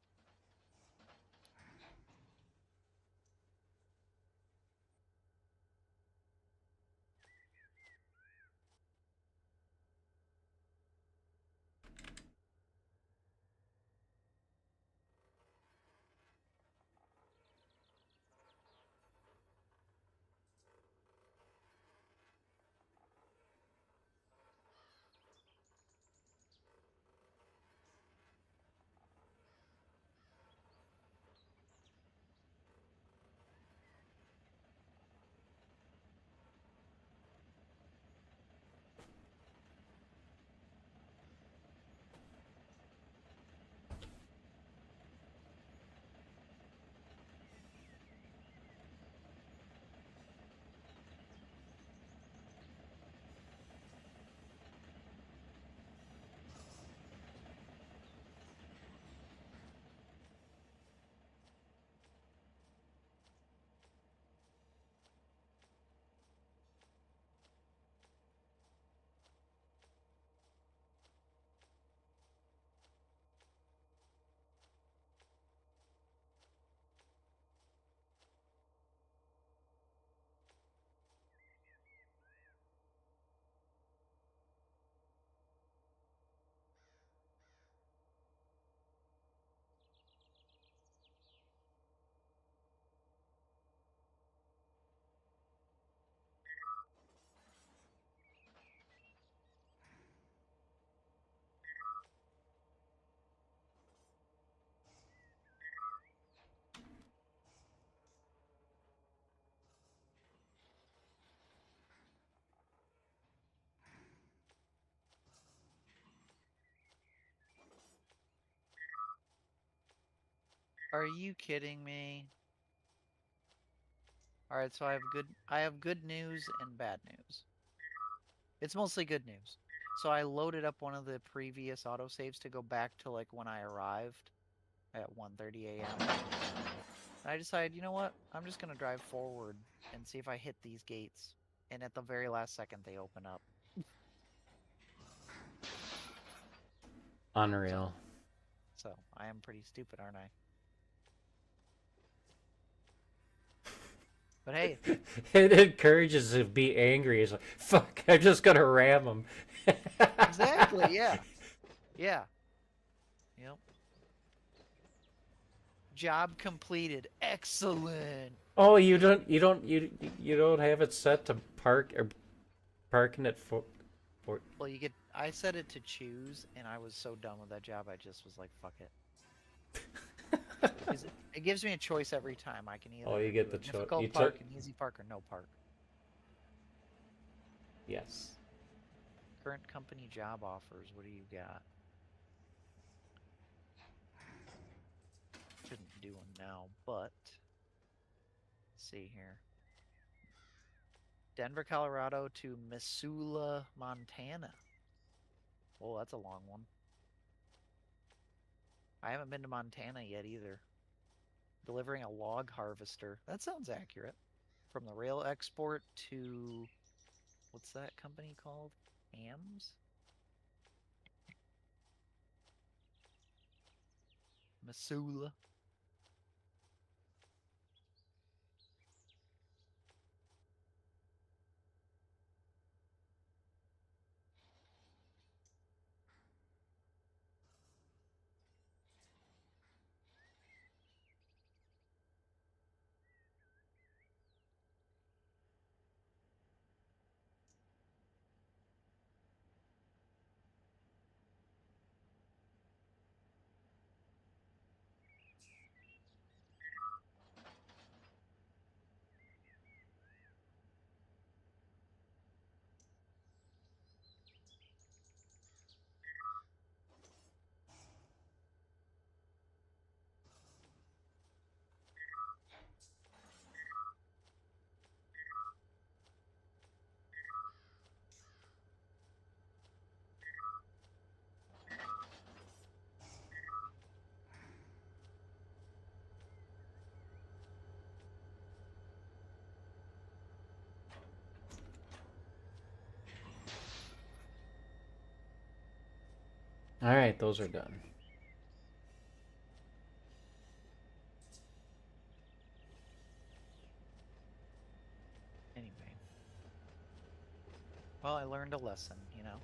Are you kidding me? All right, so I have good news and bad news. It's mostly good news. So I loaded up one of the previous autosaves to go back to like when I arrived at 1:30 a.m. And I decided, you know what? I'm just gonna drive forward and see if I hit these gates. And at the very last second, they open up. Unreal. So I am pretty stupid, aren't I? But hey, It encourages to be angry. It's like, fuck, I'm just gonna ram him. exactly, yeah. Yeah. Yep. Job completed. Excellent. Oh, you don't have it set to park or parking it for. Well, I set it to choose, and I was so done with that job, I just was like, fuck it. 'Cause it gives me a choice every time. I can either Oh, you get do the a choice. difficult park, an easy park, or no park. Yes. Current company job offers. What do you got? Shouldn't do them now, but let's see here. Denver, Colorado to Missoula, Montana. Oh, that's a long one. I haven't been to Montana yet either. Delivering a log harvester. That sounds accurate. From the rail export to, what's that company called? AMS? Missoula. All right, those are done. Anyway. Well, I learned a lesson, you know.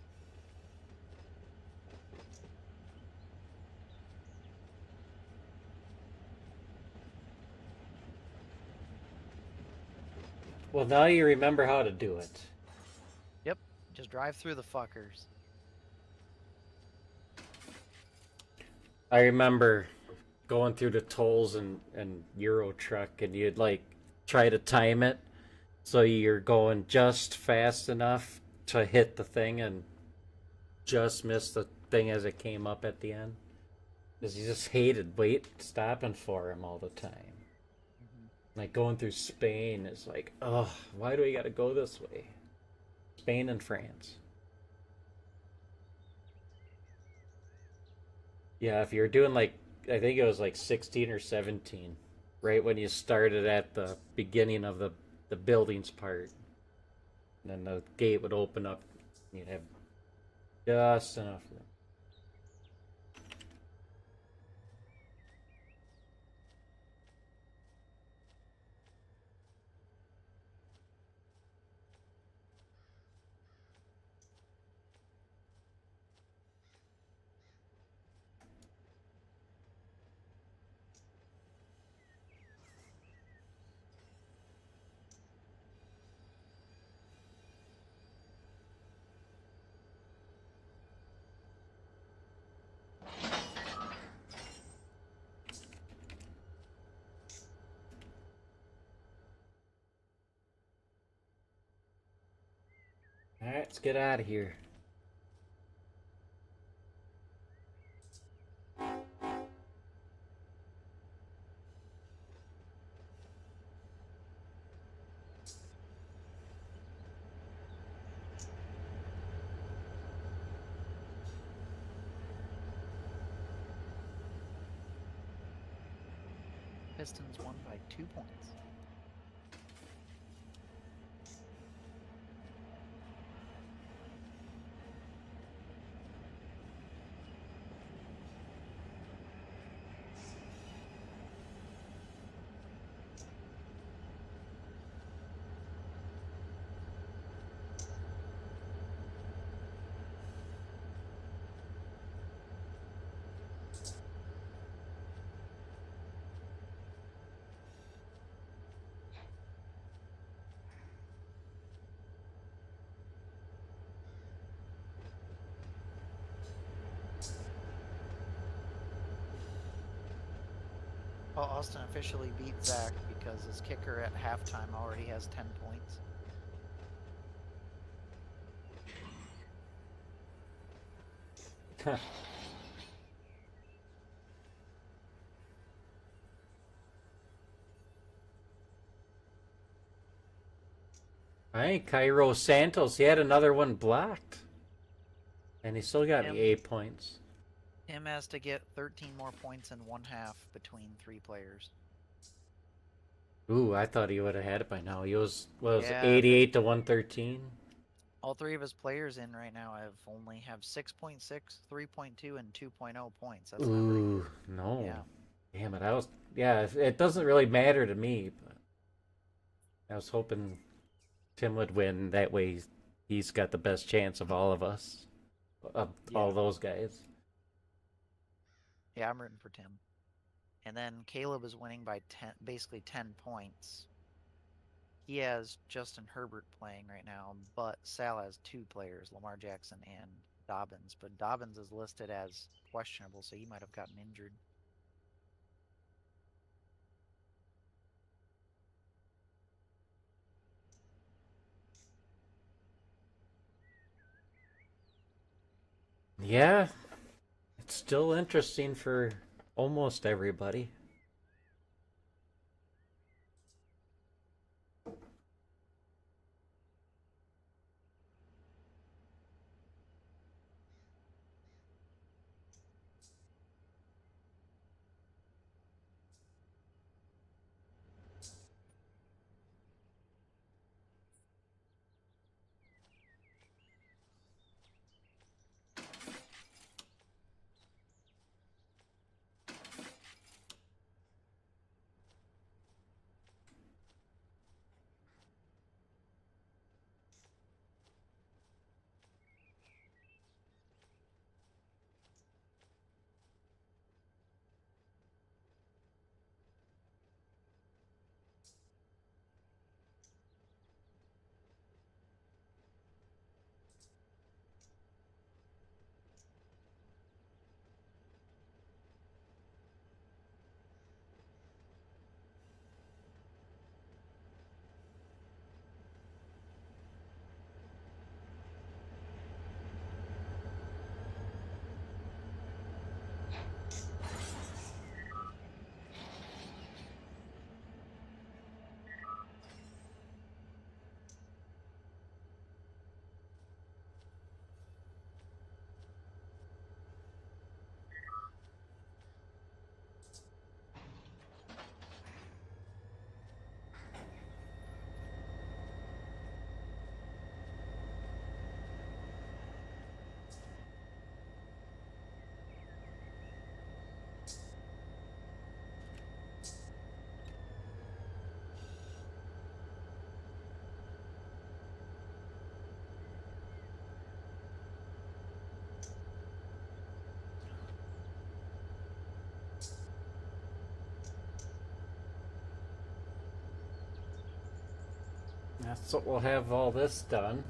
Well, now you remember how to do it. Yep. Just drive through the fuckers. I remember going through the tolls and Euro truck, and you'd like try to time it so you're going just fast enough to hit the thing and just miss the thing as it came up at the end. Because you just hated stopping for him all the time. Like going through Spain is like, oh, why do we got to go this way? Spain and France. Yeah, if you're doing like, I think it was like 16 or 17, right when you started at the beginning of the buildings part, and then the gate would open up, and you'd have just enough room. All right, let's get out of here. Pistons won by 2 points. Well, Austin officially beat Zach because his kicker at halftime already has 10 points. All right, Cairo Santos, he had another one blocked. And he still got me 8 points. Tim has to get 13 more points in 1/2 between 3 players. Ooh, I thought he would have had it by now. He was, Yeah, 88 to 113? All 3 of his players in right now only have 6.6, 3.2, and 2.0 points. That's not very Ooh, good. no. Yeah. Damn it, it doesn't really matter to me, but I was hoping Tim would win. That way he's got the best chance of all of us. Of all those guys. Yeah, I'm rooting for Tim. And then Caleb is winning by basically 10 points. He has Justin Herbert playing right now, but Sal has 2 players, Lamar Jackson and Dobbins. But Dobbins is listed as questionable, so he might have gotten injured. Yeah, it's still interesting for almost everybody. That's what we'll have all this done.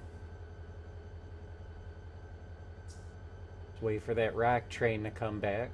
Just wait for that rock train to come back.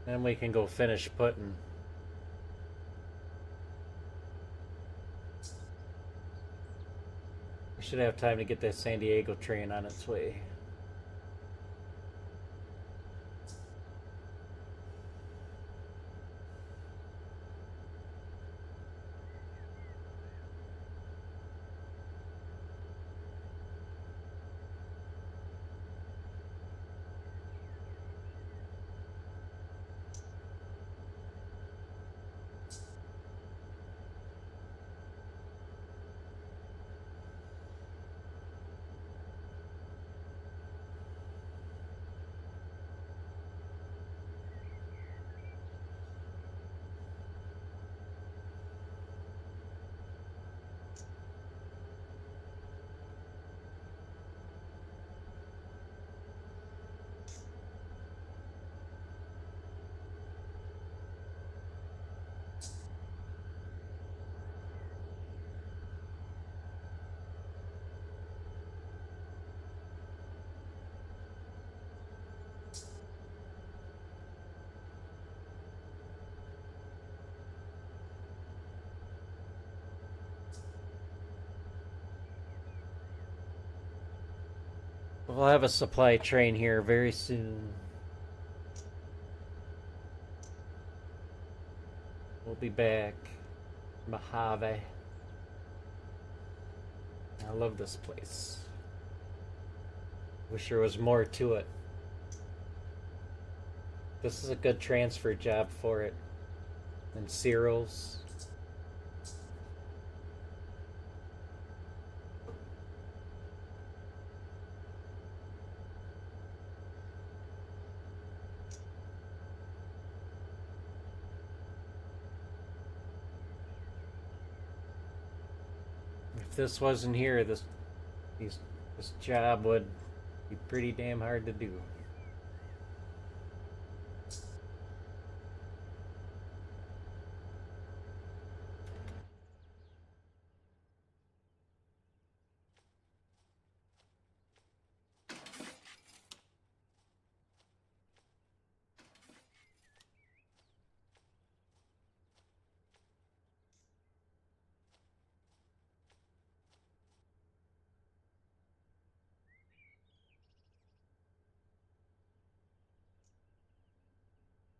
Then we can go finish putting. We should have time to get that San Diego train on its way. We'll have a supply train here very soon. We'll be back. Mojave. I love this place. Wish there was more to it. This is a good transfer job for it. And cereals. If this wasn't here, this job would be pretty damn hard to do.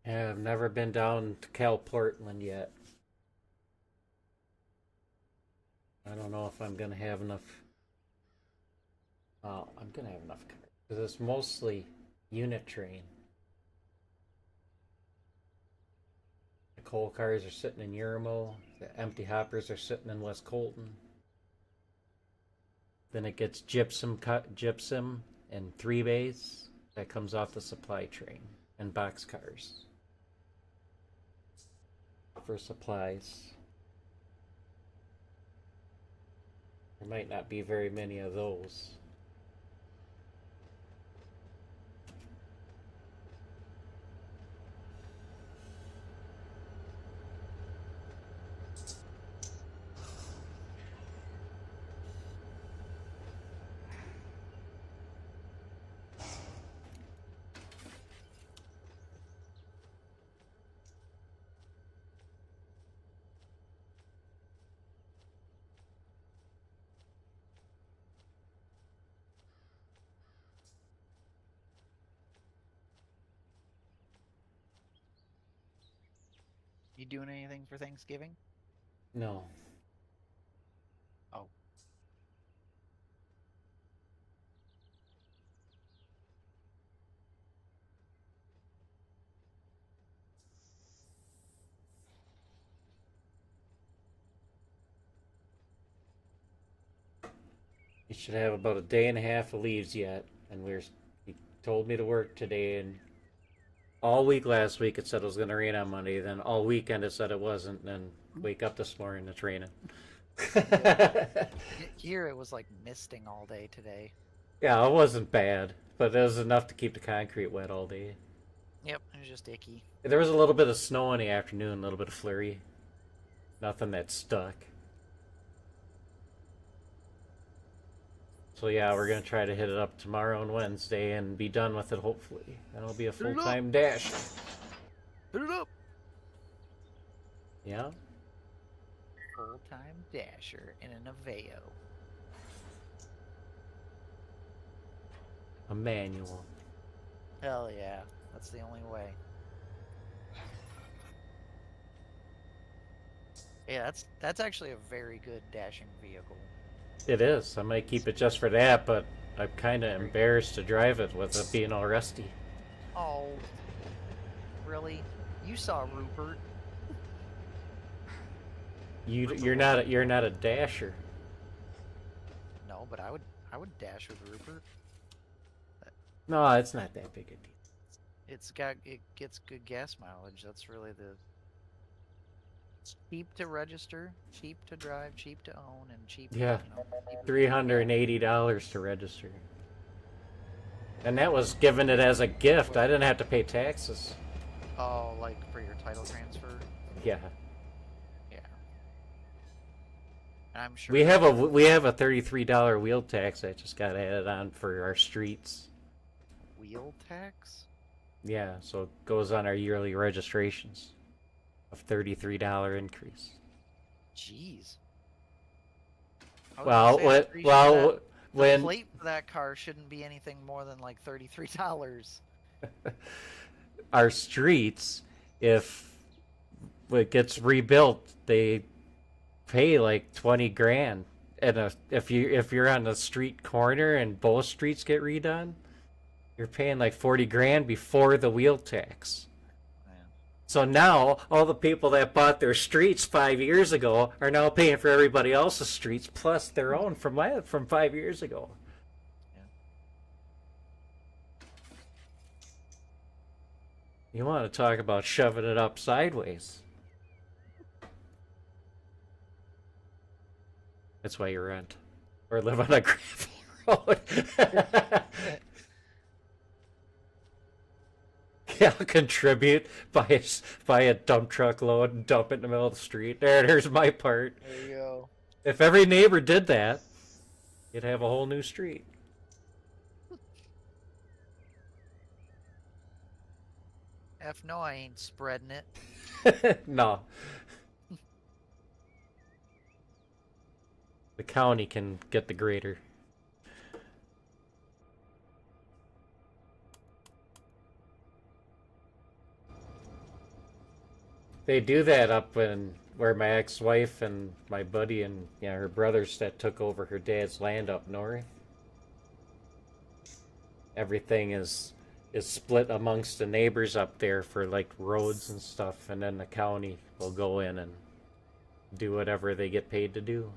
Yeah, I've never been down to Cal Portland yet. I don't know if I'm gonna have enough. Oh, I'm gonna have enough because it's mostly unit train. The coal cars are sitting in Yermo. The empty hoppers are sitting in West Colton. Then it gets gypsum and 3 bays that comes off the supply train and box cars for supplies. There might not be very many of those. You doing anything for Thanksgiving? No. Oh. You should have about a day and a half of leaves yet, and he told me to work today, and all week last week it said it was going to rain on Monday, then all weekend it said it wasn't, and then wake up this morning it's raining. Here it was like misting all day today. Yeah, it wasn't bad, but it was enough to keep the concrete wet all day. Yep, it was just icky. There was a little bit of snow in the afternoon, a little bit of flurry. Nothing that stuck. So yeah, we're gonna try to hit it up tomorrow and Wednesday and be done with it hopefully. And it'll be a full-time dash. Hit it up. Yeah. Full-time dasher in an Aveo. A manual. Hell yeah, that's the only way. Yeah, that's actually a very good dashing vehicle. It is. I might keep it just for that, but I'm kind of embarrassed to drive it with it being all rusty. Oh, really? You saw Rupert. You're not a dasher. No, but I would dash with Rupert. No, it's not that big a deal. It gets good gas mileage. That's really the cheap to register, cheap to drive, cheap to own, and cheap. Yeah, Cheap $380 to register. And that was given it as a gift. I didn't have to pay taxes. Oh, like for your title transfer? Yeah. Yeah. And I'm sure We have a $33 wheel tax that just got added on for our streets. wheel tax? Yeah, so it goes on our yearly registrations. A $33 increase. Jeez. Well, The plate for that car shouldn't be anything more than like $33. Our streets, if it gets rebuilt, they pay like 20 grand. And if you're on the street corner and both streets get redone, you're paying like 40 grand before the wheel tax. Man. So now all the people that bought their streets 5 years ago are now paying for everybody else's streets plus their own from 5 years ago. Yeah. You want to talk about shoving it up sideways? That's why you rent or live on a gravel road. Yeah, I'll contribute, buy a dump truck load and dump it in the middle of the street. There's my part. There you go. If every neighbor did that, you'd have a whole new street. No, I ain't spreading it. No. The county can get the grader. They do that up in where my ex-wife and my buddy and her brothers that took over her dad's land up north. Everything is split amongst the neighbors up there for like roads and stuff, and then the county will go in and do whatever they get paid to do.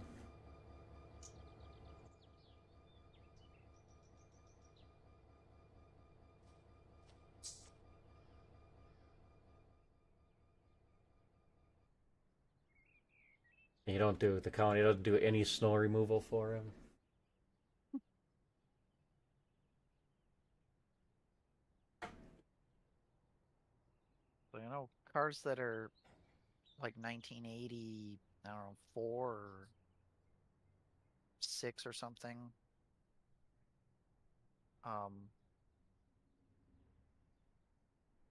The county doesn't do any snow removal for them. So, cars that are like 1980, I don't know, 4 or 6 or something.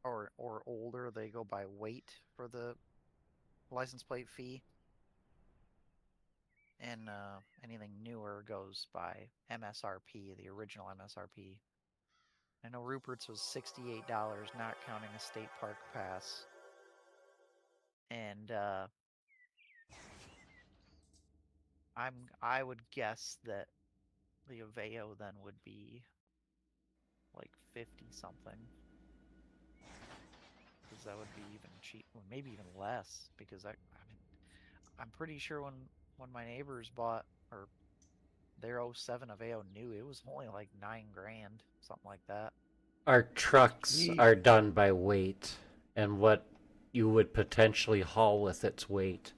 Or older, they go by weight for the license plate fee. And anything newer goes by MSRP, the original MSRP. I know Rupert's was $68, not counting a state park pass. And I would guess that the Aveo then would be like 50 something. Because that would be even cheap, maybe even less. Because I'm pretty sure when my neighbors bought their 07 Aveo new, it was only like 9 grand, something like that. Our trucks are done by weight and what you would potentially haul with its weight.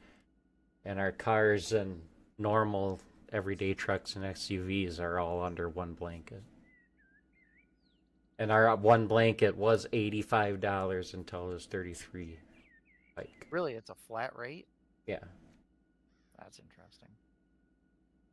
And our cars and normal everyday trucks and SUVs are all under one blanket. And our one blanket was $85 until it was $33. Really, it's a flat rate? Yeah. That's interesting.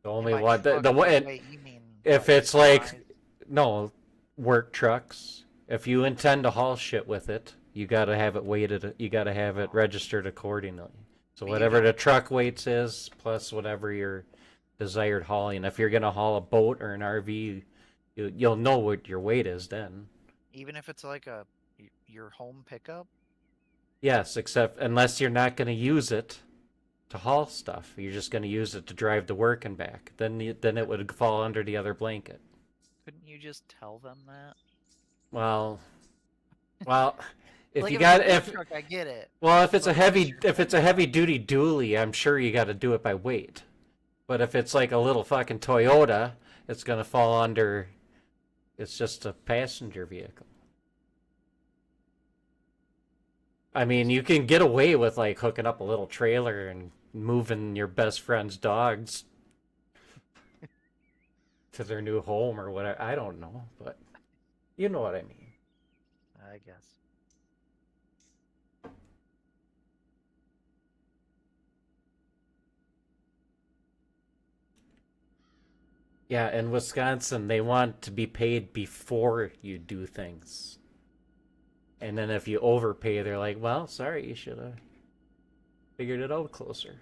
The only one, the way, you mean if it's like, no, work trucks. If you intend to haul shit with it, You got to have it weighted. You got to have it registered accordingly. So But whatever the truck weights is, plus whatever your desired hauling. If you're gonna haul a boat or an RV, you'll know what your weight is then. even if it's like your home pickup. Yes, except unless you're not gonna use it to haul stuff, you're just gonna use it to drive to work and back. Then it would fall under the other blanket. Couldn't you just tell them that? Well, well, if Like you if it's a got dump if truck, I get it. well if it's a But heavy your if it's a heavy duty dually, I'm sure you got to do it by weight. But if it's like a little fucking Toyota, it's gonna fall under. It's just a passenger vehicle. I mean, you can get away with like hooking up a little trailer and moving your best friend's dogs to their new home or whatever. I don't know, but you know what I mean. I guess. Yeah, in Wisconsin, they want to be paid before you do things. And then if you overpay, they're like, well, sorry, you should have figured it out closer.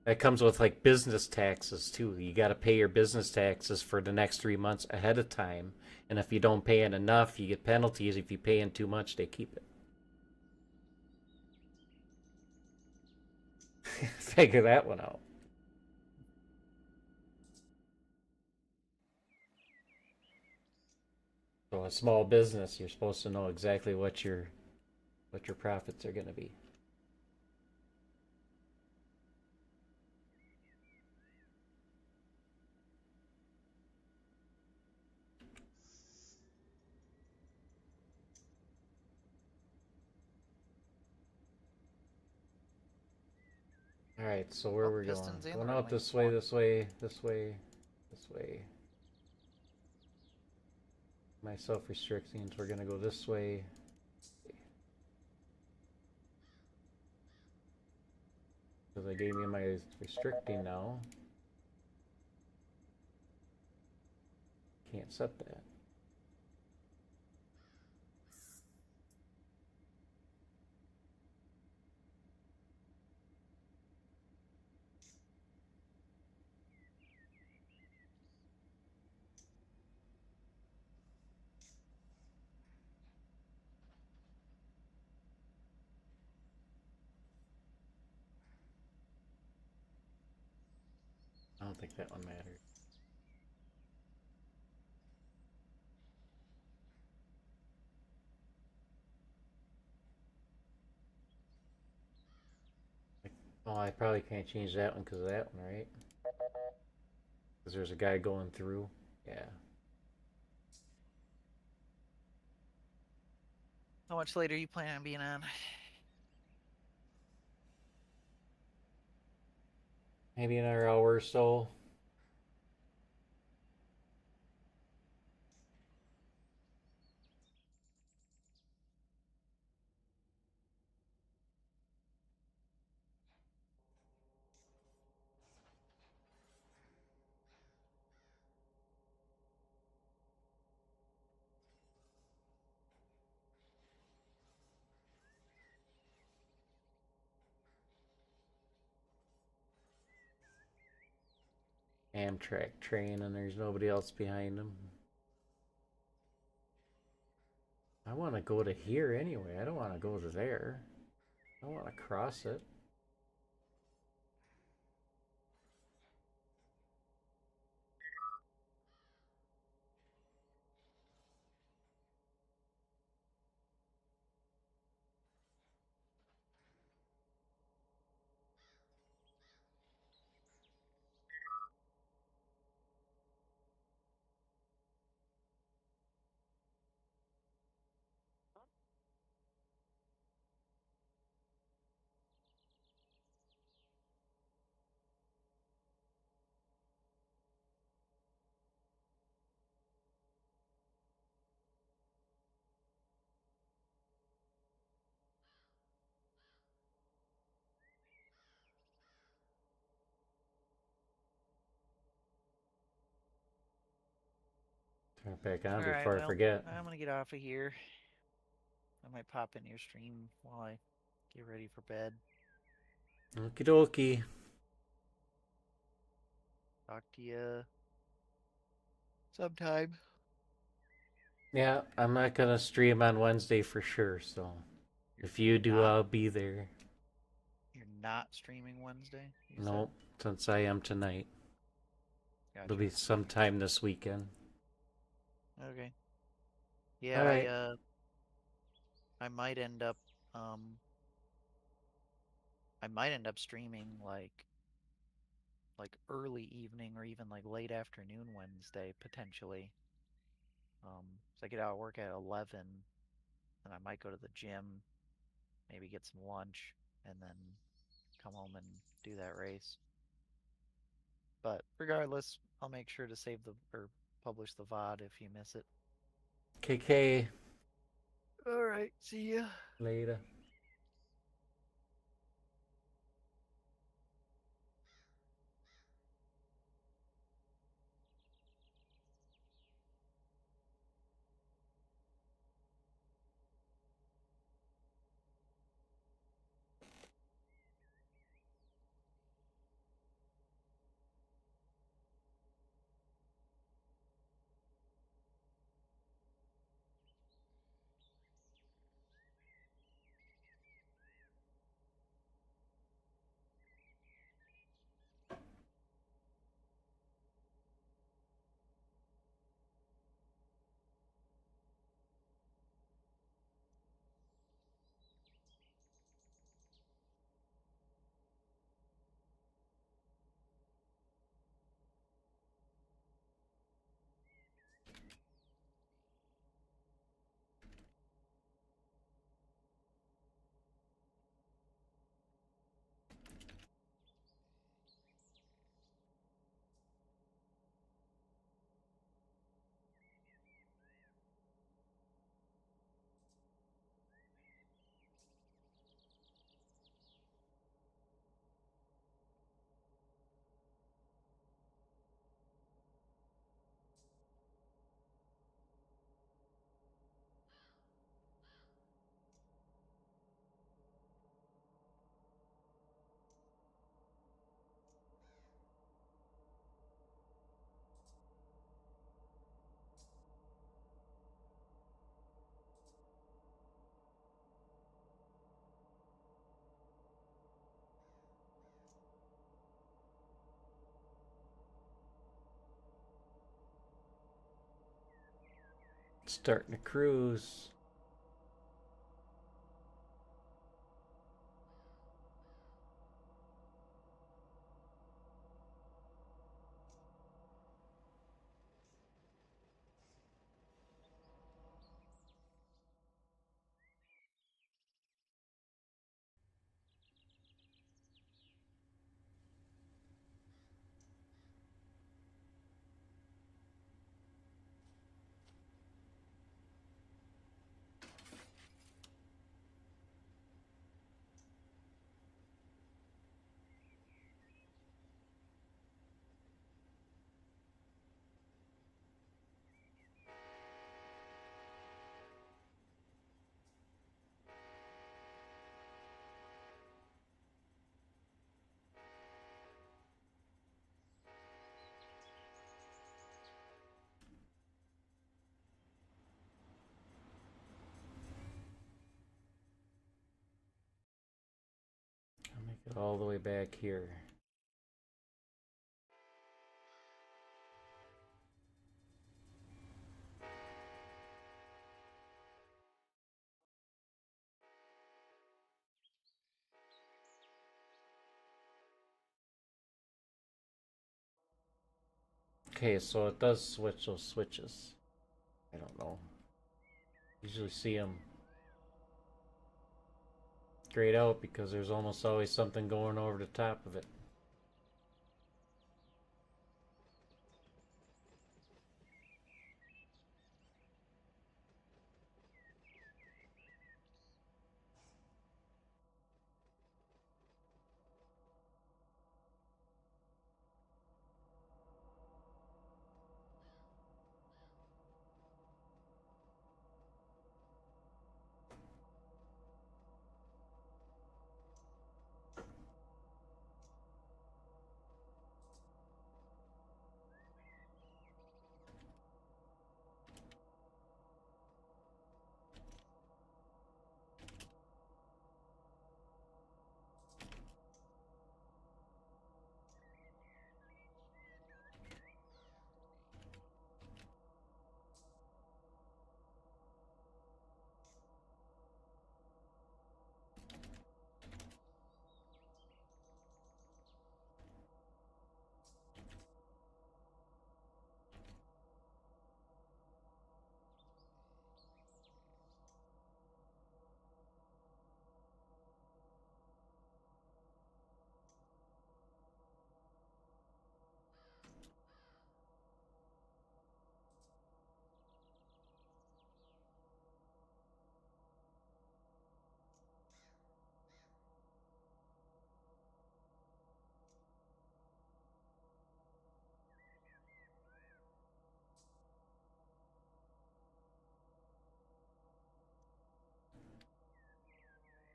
That comes with like business taxes too. You got to pay your business taxes for the next 3 months ahead of time. And if you don't pay in enough, you get penalties. If you pay in too much, they keep it. Figure that one out. So a small business, you're supposed to know exactly what your profits are going to be. All right, so where Oh, we're going? pistons and Going out rolling. this way, this way, this way, this way. My self-restricting, so we're gonna go this way. Because I gave me my restricting now. Can't set that. I don't think that one matters. Oh, I probably can't change that one because of that one, right? Because there's a guy going through. Yeah. How much later you plan on being on? Maybe another hour or so. Amtrak train and there's nobody else behind him. I want to go to here anyway. I don't want to go to there. I want to cross it. Turn it back on All right, before I well, forget. I'm gonna get off of here. I might pop in your stream while I get ready for bed. Okie dokie. Talk to you sometime. Yeah, I'm not gonna stream on Wednesday for sure, so if you do, Not, I'll be there. you're not streaming Wednesday, you said? Nope, since I am tonight. It'll Gotcha. be sometime this weekend. Okay. Yeah, Alright. I might end up um I might end up streaming like early evening or even like late afternoon Wednesday potentially. So I get out of work at 11 and I might go to the gym, maybe get some lunch and then come home and do that race. But regardless, I'll make sure to save the or publish the VOD if you miss it. KK. All right, see ya. Later. Starting to cruise. I'll make it all the way back here. Okay, so it does switch those switches. I don't know. Usually see them grayed out because there's almost always something going over the top of it.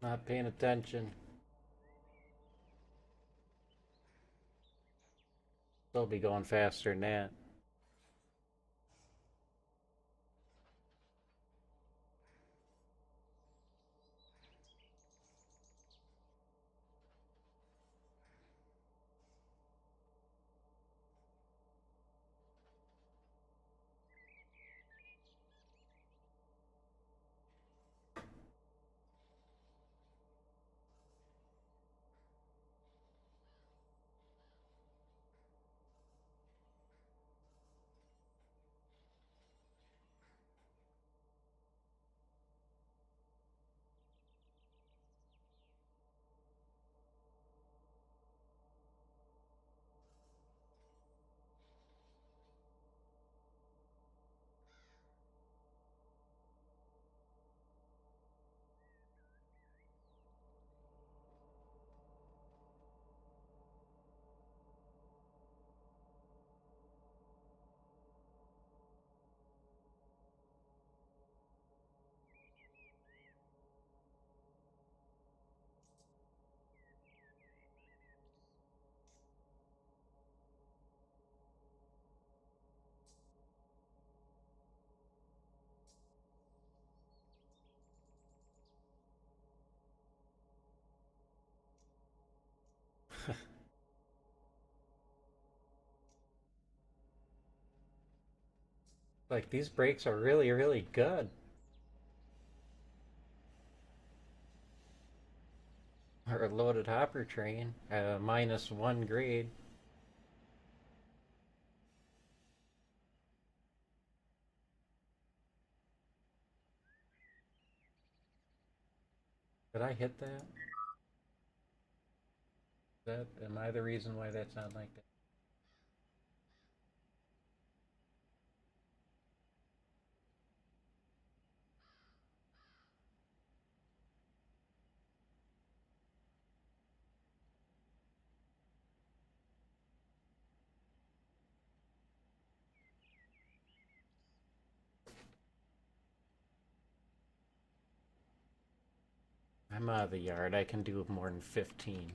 Not paying attention. They'll be going faster than that. Like, these brakes are really, really good. Or a loaded hopper train, -1 grade. Did I hit that? Am I the reason why that's not like that? I'm out of the yard. I can do more than 15.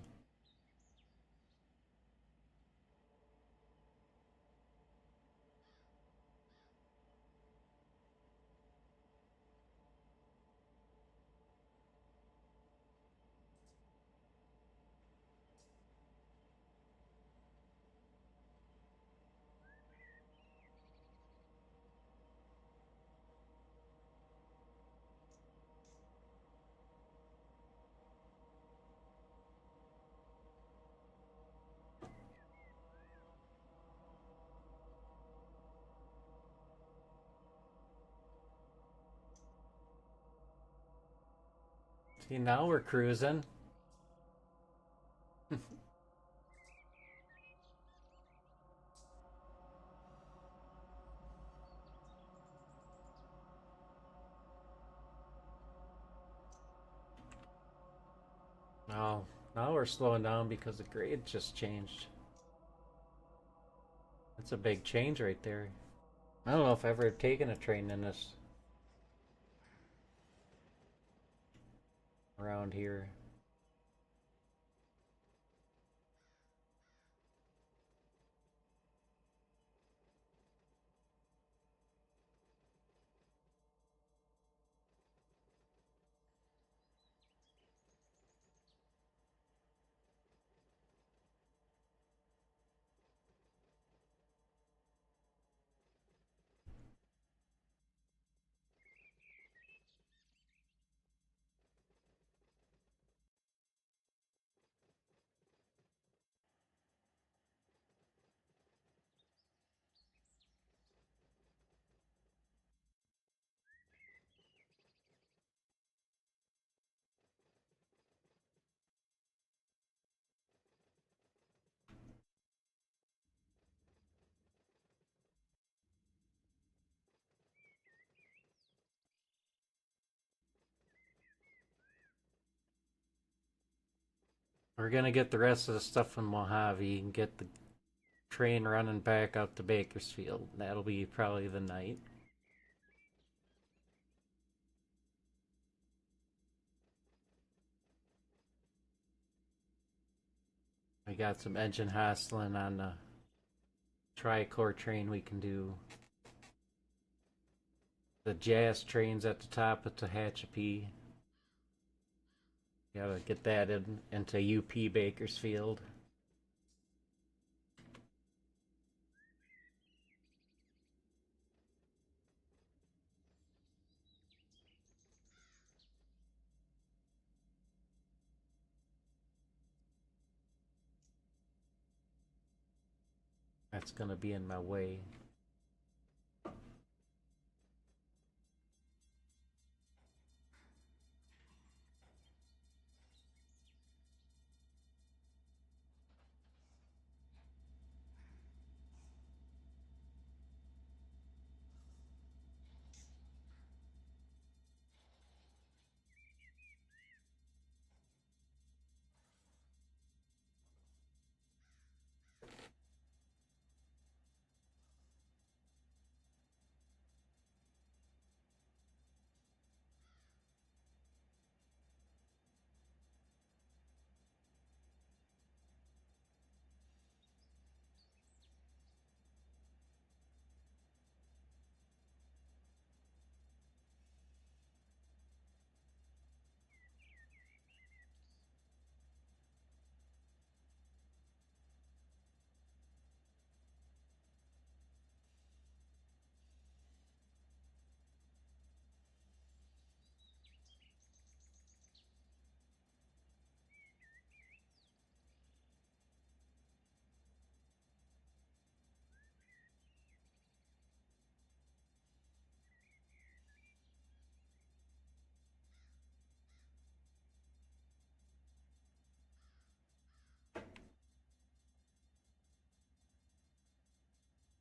See, now we're cruising. Now, now we're slowing down because the grade just changed. That's a big change right there. I don't know if I've ever taken a train in this around here. We're gonna get the rest of the stuff from Mojave and get the train running back out to Bakersfield. That'll be probably the night. We got some engine hustling on the tri-core train we can do. The jazz train's at the top of Tehachapi. Gotta get that into UP Bakersfield. That's gonna be in my way.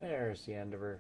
There's the end of her.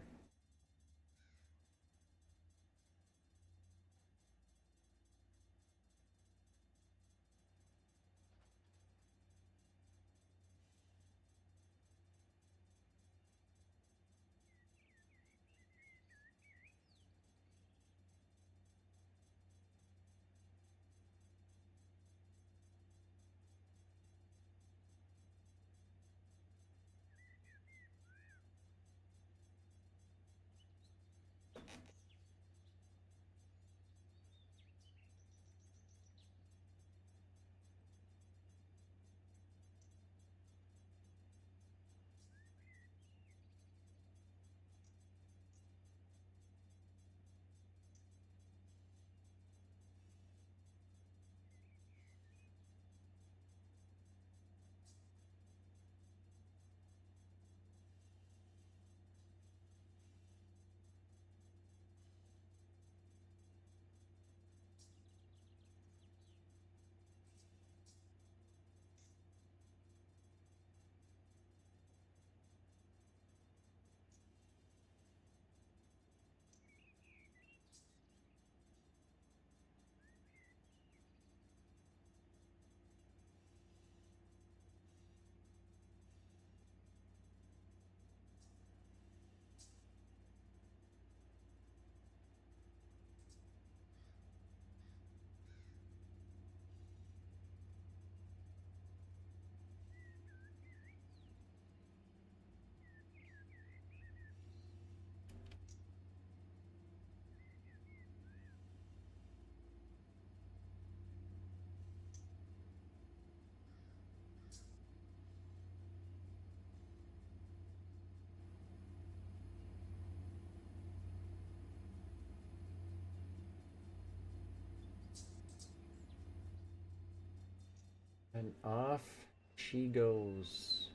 And off she goes.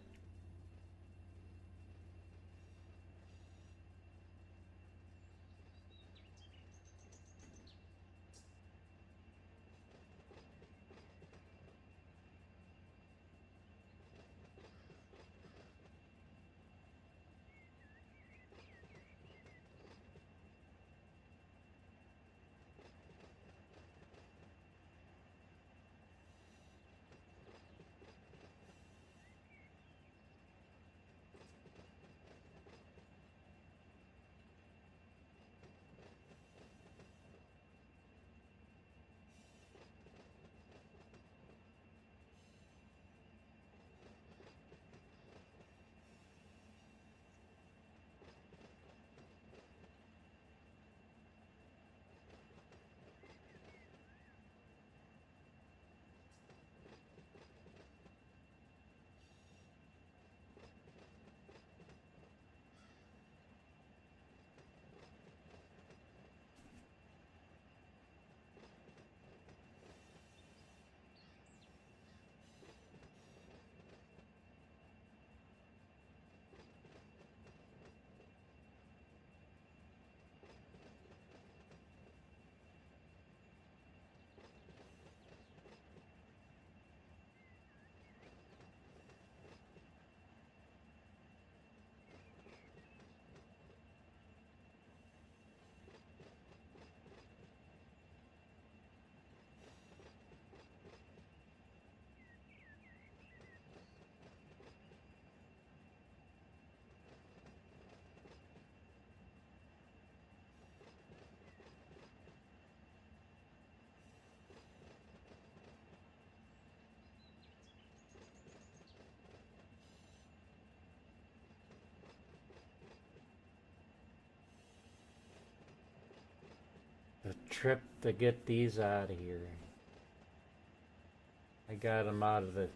trip to get these out of here. I got them out of the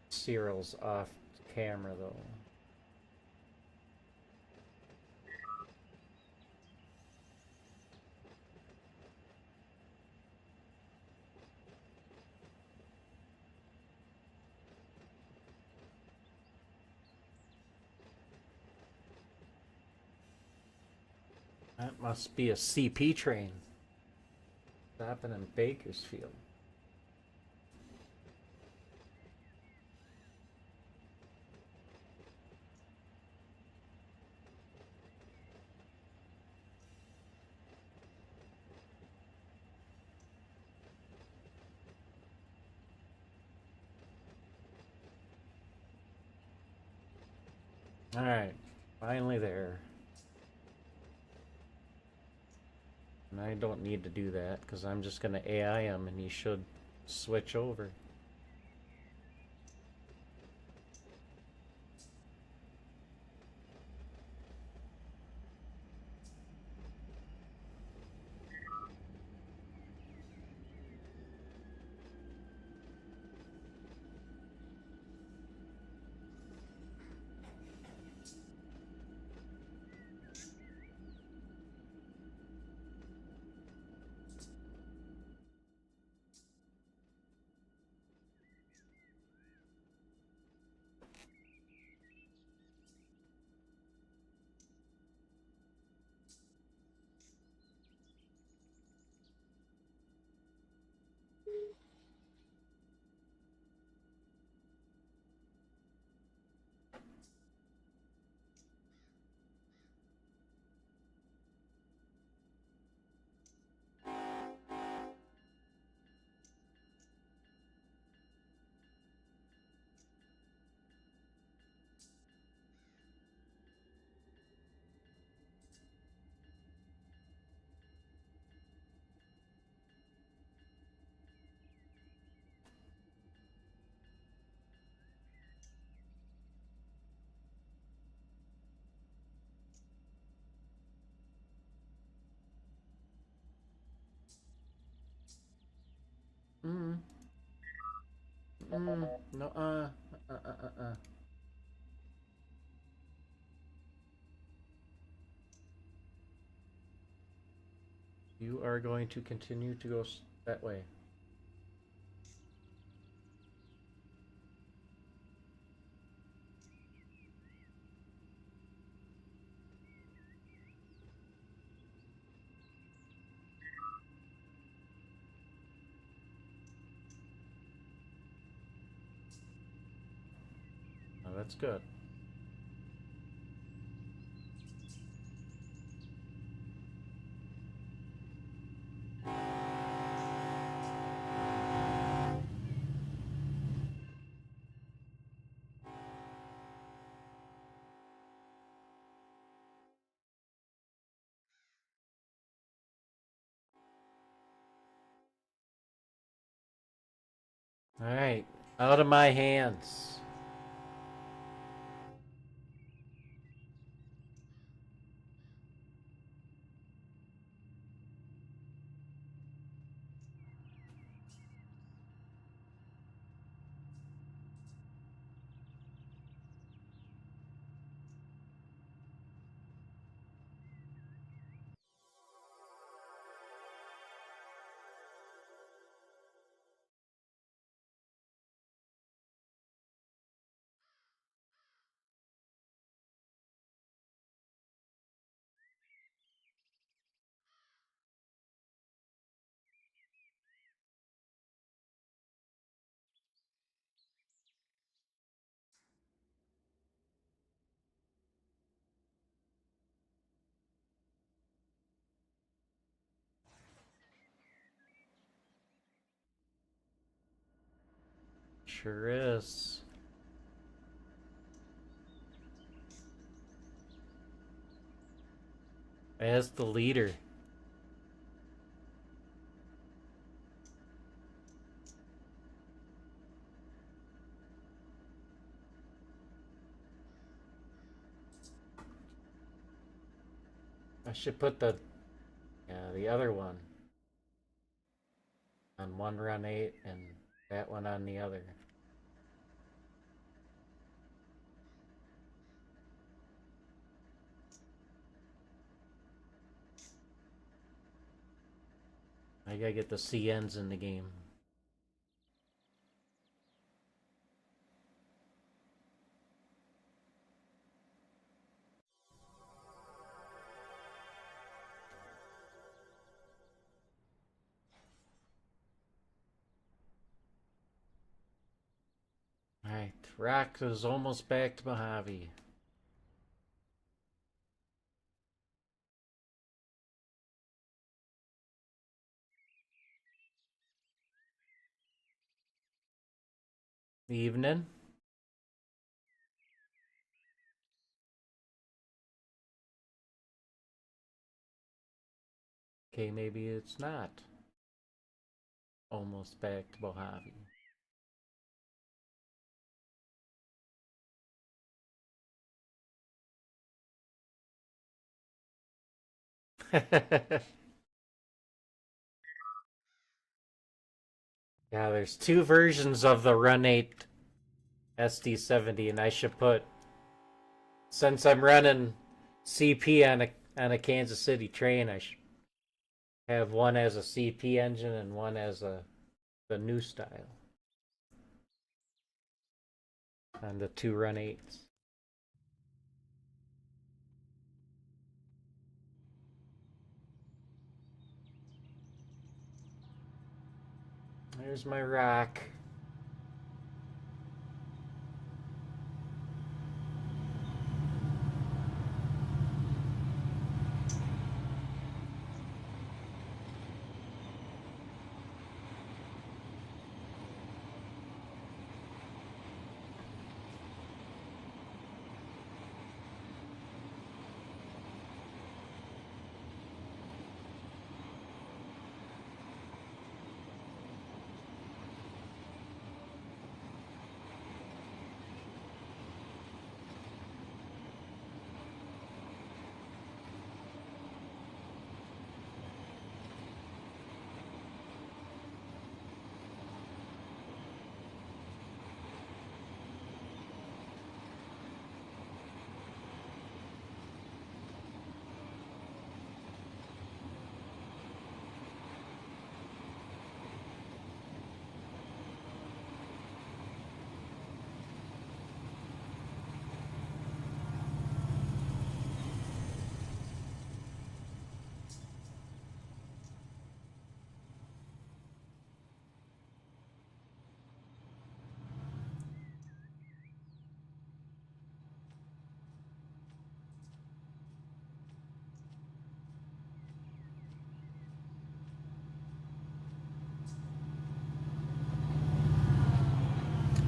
serials off camera though. That must be a CP train stopping in Bakersfield. Alright, finally there. And I don't need to do that because I'm just going to AI him and he should switch over. No, You are going to continue to go that way. Oh, that's good. All right, out of my hands. Sure is. As the leader. I should put the... Yeah, the other one on one run 8 and that one on the other. I gotta get the CNs in the game. Alright, Rock is almost back to Mojave. Evening. Okay, maybe it's not almost back to Mojave. Yeah, there's two versions of the Run 8 SD70, and I should put, since I'm running CP on a Kansas City train, I should have one as a CP engine and one as the new style on the two Run 8s. There's my Rock.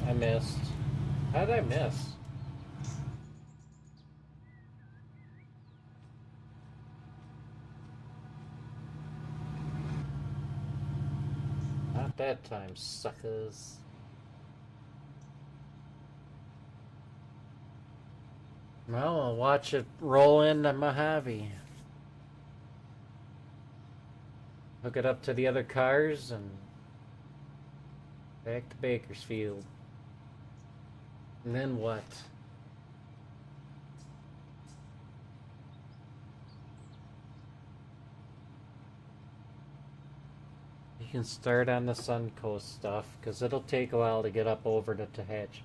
I missed. How did I miss? Not that time, suckers. Well, I'll watch it roll into Mojave. Hook it up to the other cars and back to Bakersfield. And then what? You can start on the Suncoast stuff, because it'll take a while to get up over to Tehachapi.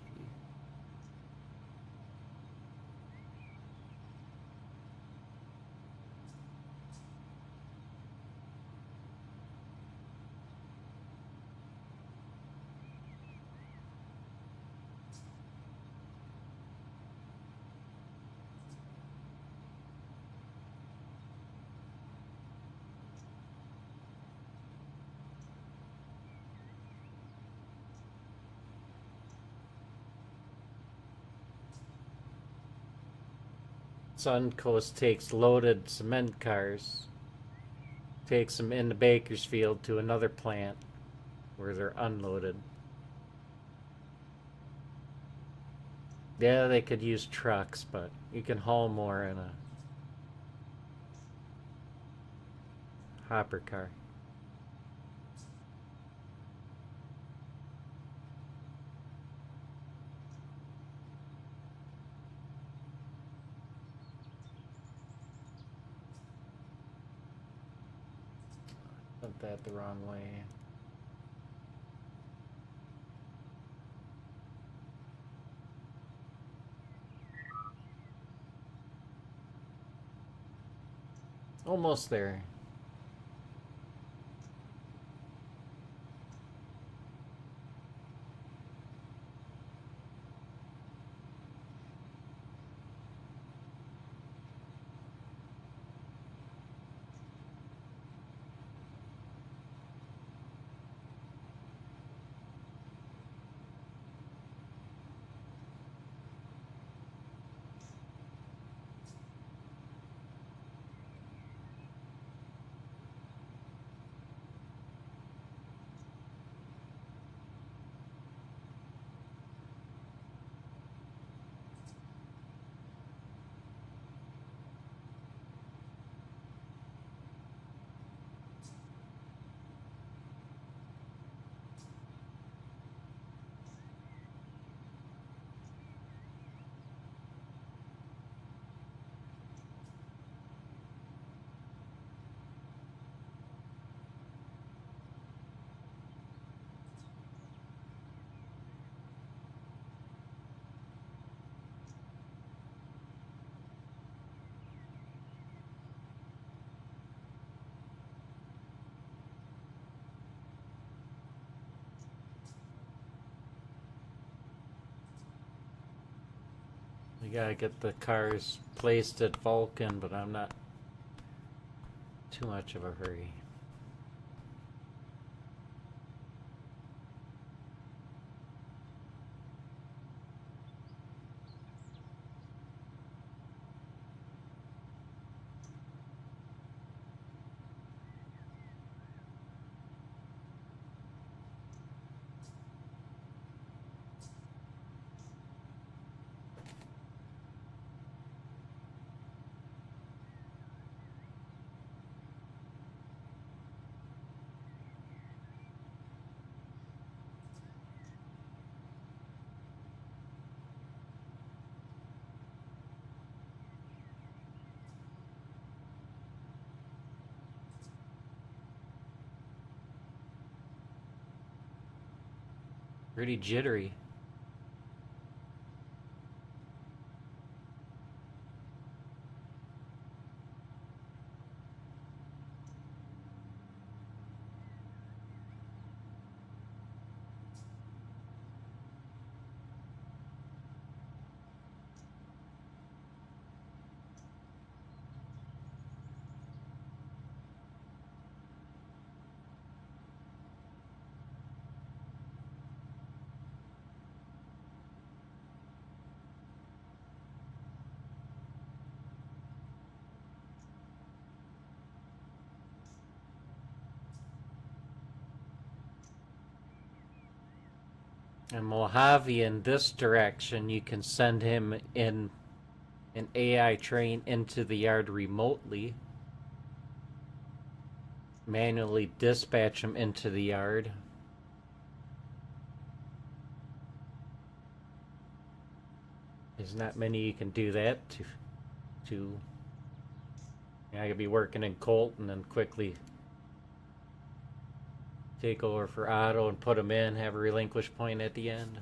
Suncoast takes loaded cement cars, takes them into Bakersfield to another plant where they're unloaded. Yeah, they could use trucks, but you can haul more in a hopper car. Sent that the wrong way. Almost there. We gotta get the cars placed at Vulcan, but I'm not too much of a hurry. Pretty jittery. And Mojave in this direction, you can send him in an AI train into the yard remotely, manually dispatch him into the yard. There's not many you can do that to. I could be working in Colton and quickly take over for Otto and put him in, have a relinquish point at the end.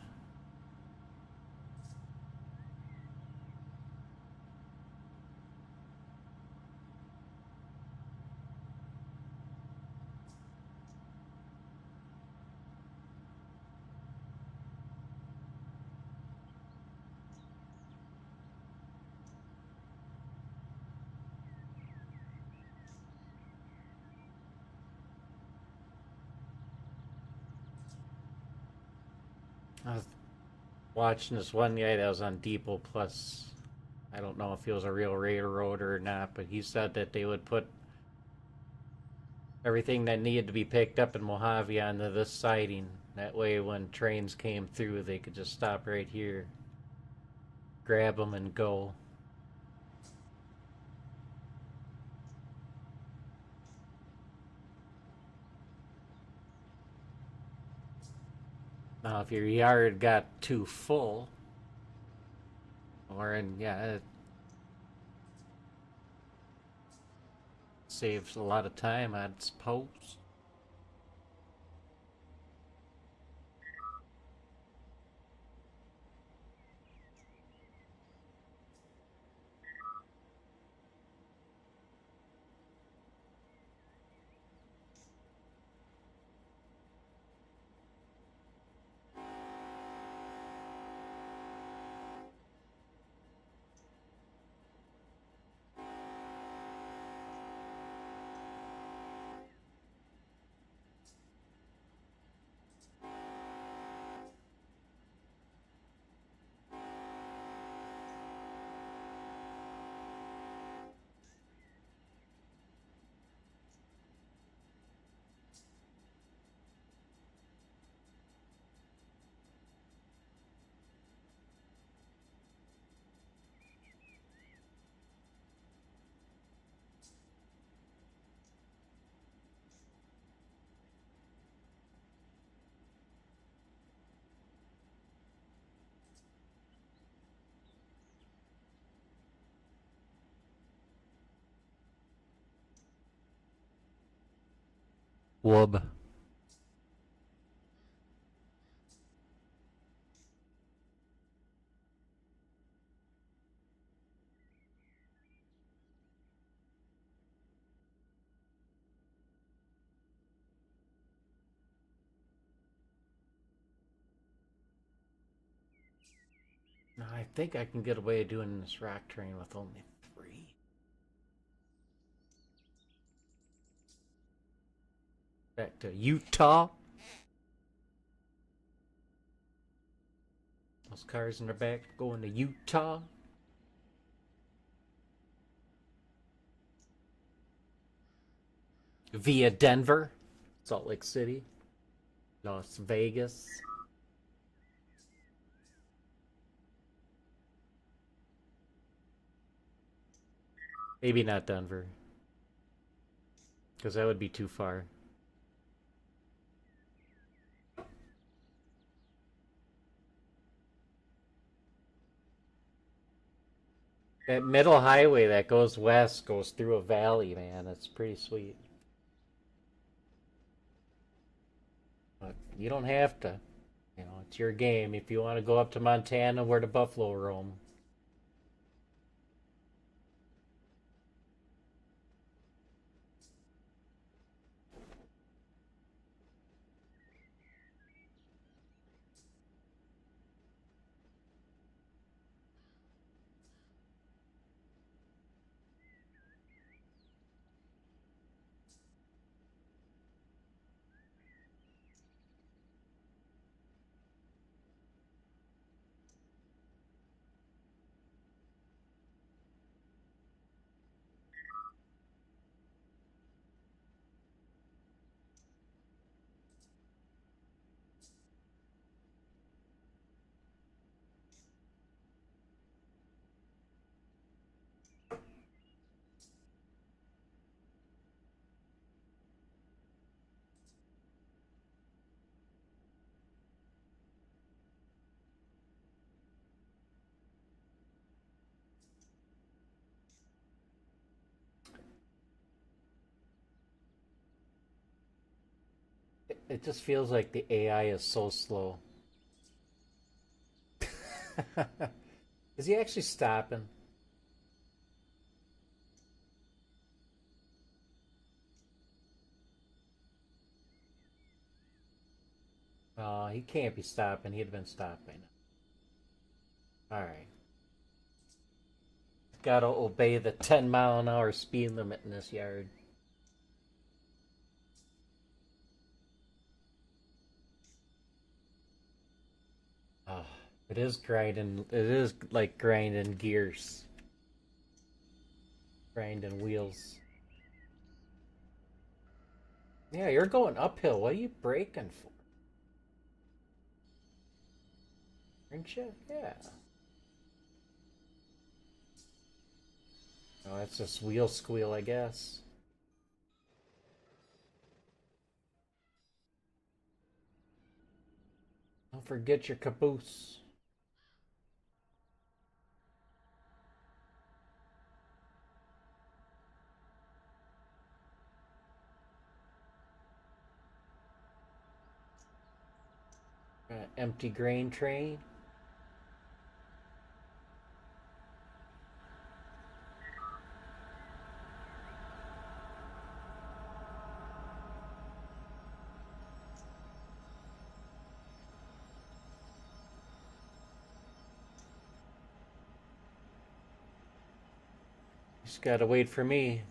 I was watching this one guy that was on Depot Plus. I don't know if he was a real railroader or not, but he said that they would put everything that needed to be picked up in Mojave onto this siding. That way when trains came through, they could just stop right here, grab them and go. Now, if your yard got too full, or it saves a lot of time, I suppose. Wub. Now, I think I can get away doing this rock terrain with only 3. Back to Utah. Those cars in the back going to Utah. Via Denver, Salt Lake City, Las Vegas. Maybe not Denver, because that would be too far. That middle highway that goes west goes through a valley, man. It's pretty sweet. But you don't have to. You know, it's your game. If you want to go up to Montana where the buffalo roam. It just feels like the AI is so slow. Is he actually stopping? Oh, he can't be stopping. He'd been stopping. Alright. Gotta obey the 10-mile-an-hour speed limit in this yard. Oh, it is grinding. It is like grinding gears. Grinding wheels. Yeah, you're going uphill. What are you braking for? Aren't you? Yeah. Oh, that's just wheel squeal, I guess. Don't forget your caboose. Empty grain train. Just gotta wait for me.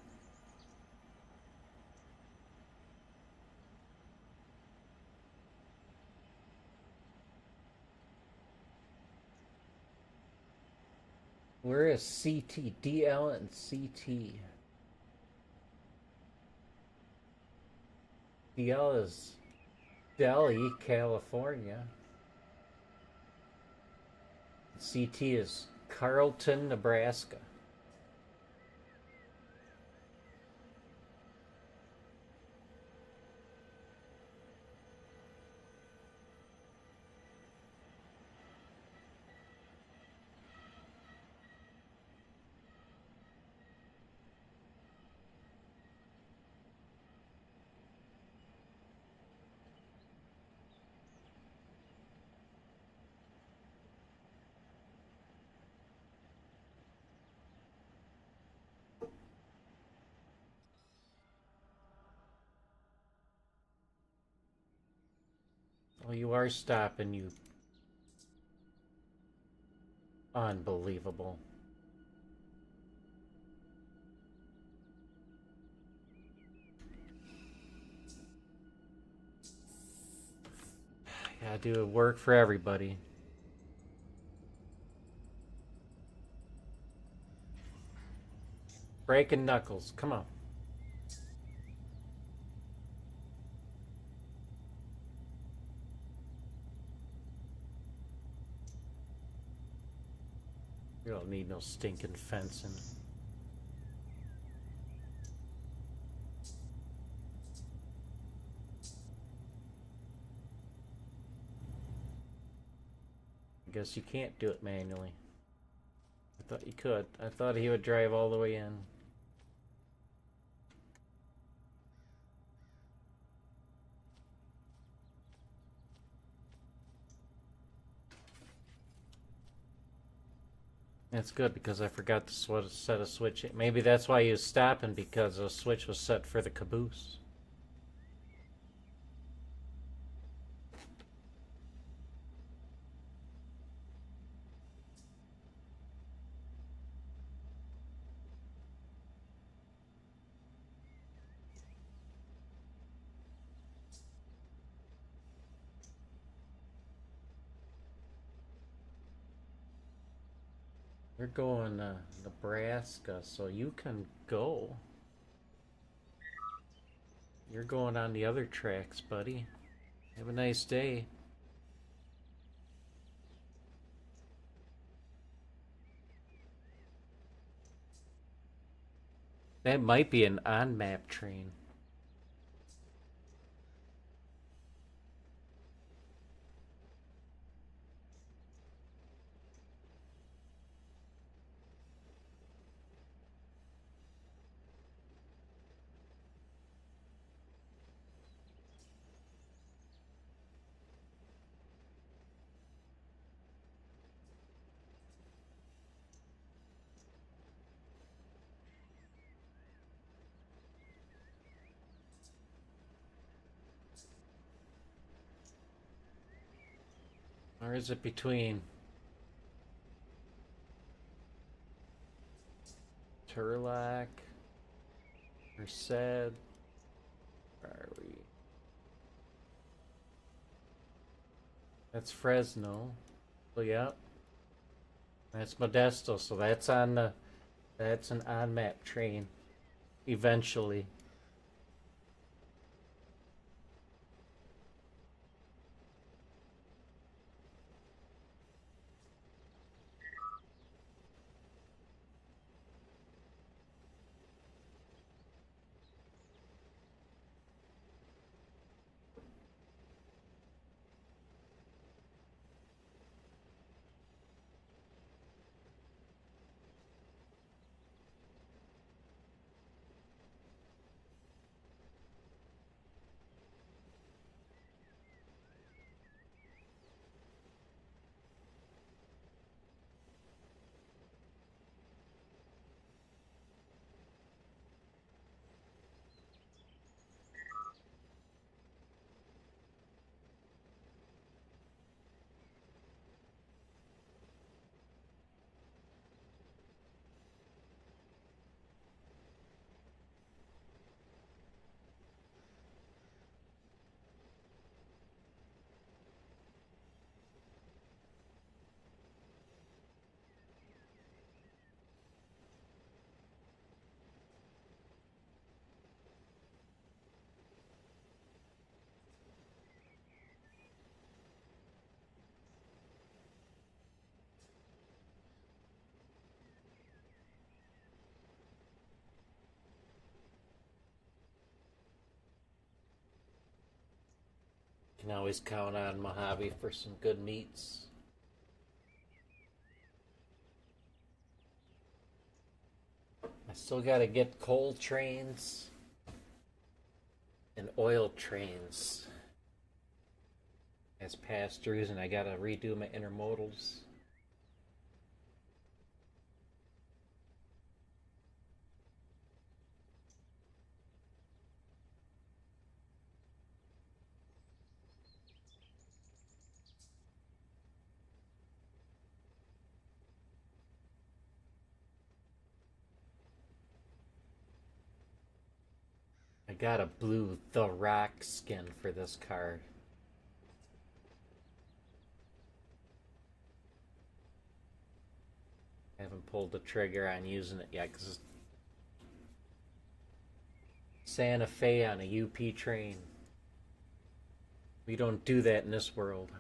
Where is CT? DL and CT. DL is Delhi, California. CT is Carlton, Nebraska. Oh, you are stopping, you. Unbelievable. Gotta do work for everybody. Breaking knuckles, come on. You don't need no stinking fencing. I guess you can't do it manually. I thought you could. I thought he would drive all the way in. That's good because I forgot to set a switch. Maybe that's why he was stopping, because a switch was set for the caboose. You're going to Nebraska, so you can go. You're going on the other tracks, buddy. Have a nice day. That might be an on-map train. Or is it between Turlock, Merced? Where are we? That's Fresno. Oh, yeah. That's Modesto, so that's on the. That's an on-map train. Eventually. Can always count on Mojave for some good meats. I still gotta get coal trains and oil trains as pass-throughs, and I gotta redo my intermodals. I got a blue The Rock skin for this card. I haven't pulled the trigger on using it yet because Santa Fe on a UP train. We don't do that in this world.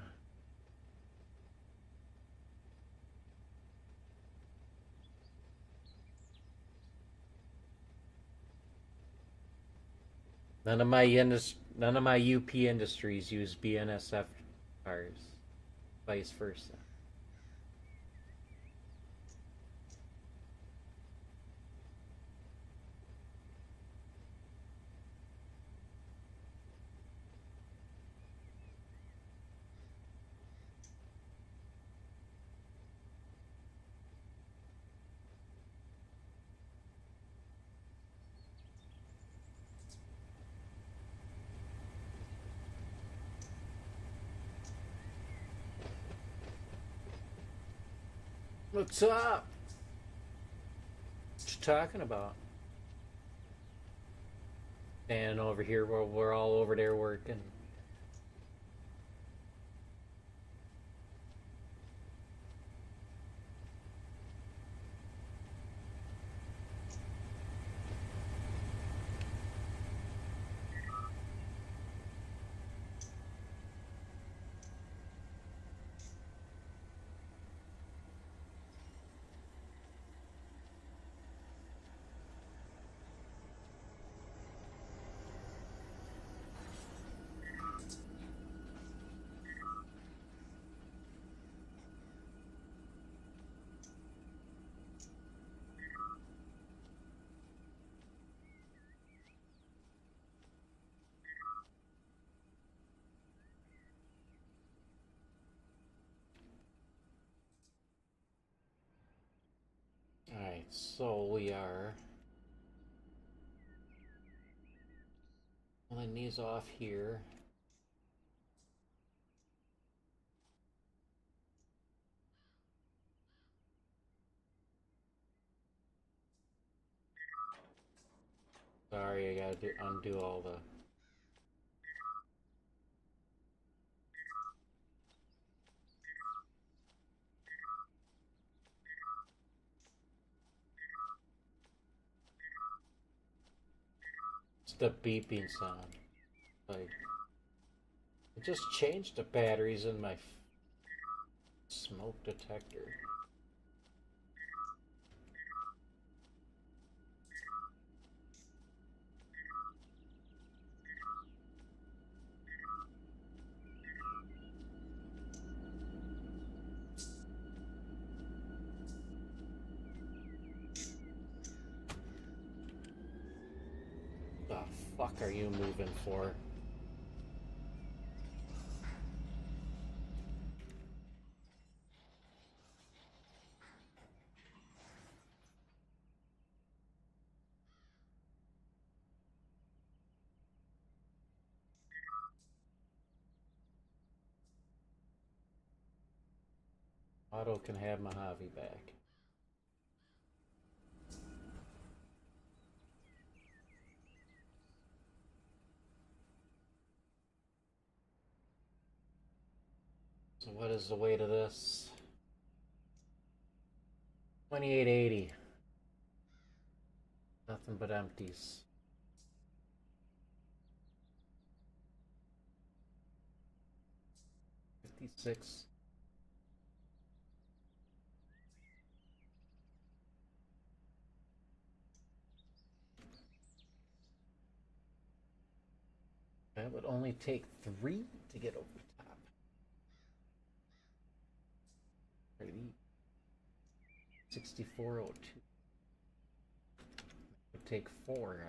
None of my UP industries use BNSF cars. Vice versa. What's up? What you talking about? Standing over here while we're all over there working. Alright, so we are pulling these off here. Sorry, I gotta undo all the... It's the beeping sound. Like, I just changed the batteries in my smoke detector. The fuck are you moving for? Auto can have Mojave back. So what is the weight of this? 2880. Nothing but empties. $56. That would only take 3 to get over the top. Maybe 6402. It would take 4,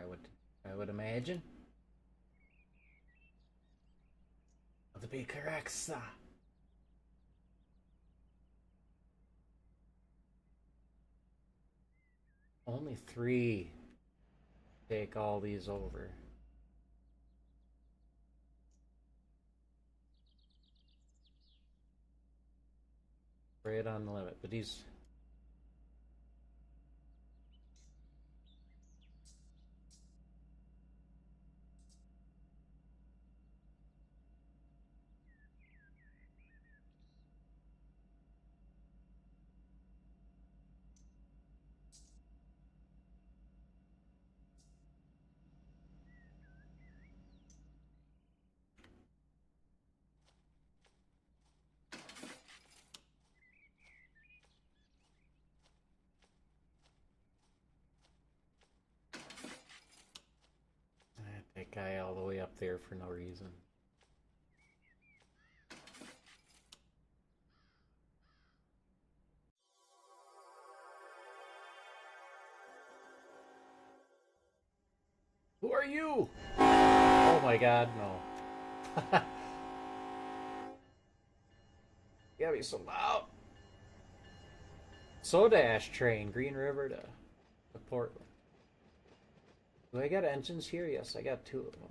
I would imagine. That would be correct, sir. Only 3 take all these over. Right on the limit, but he's that guy all the way up there for no reason. Who are you? Oh my god, no. You gotta be so loud. Soda Ash train, Green River to Portland. Do I got engines here? Yes, I got 2 of them.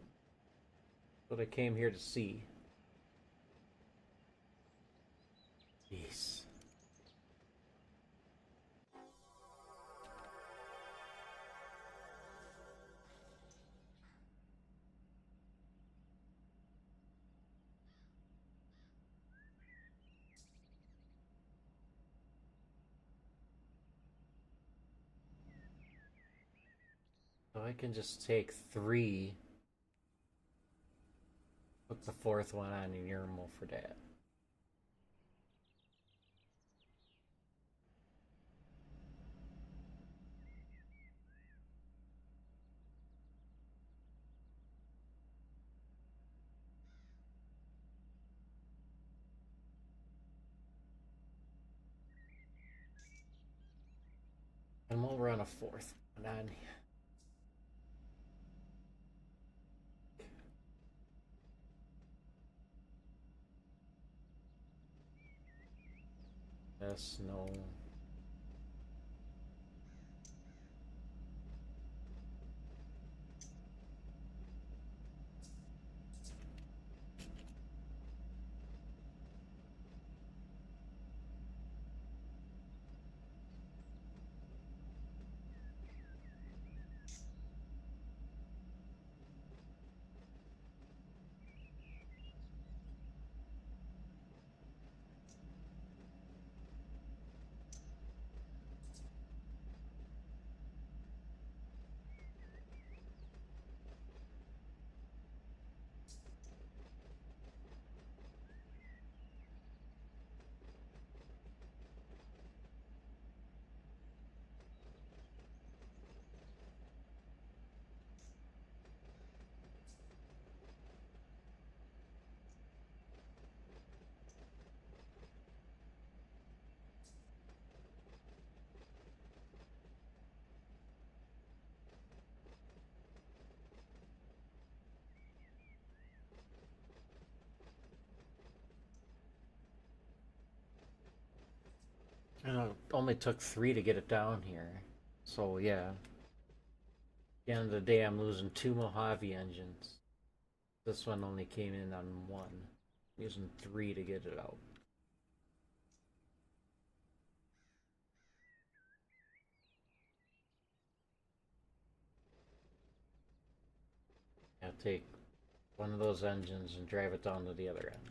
What I came here to see. Jeez. So I can just take 3. Put the 4th one on Urinal for that. And we'll run a 4th one on here. Yes, no. And it only took 3 to get it down here. So yeah. At the end of the day, I'm losing 2 Mojave engines. This one only came in on 1. I'm using 3 to get it out. I'll take one of those engines and drive it down to the other end.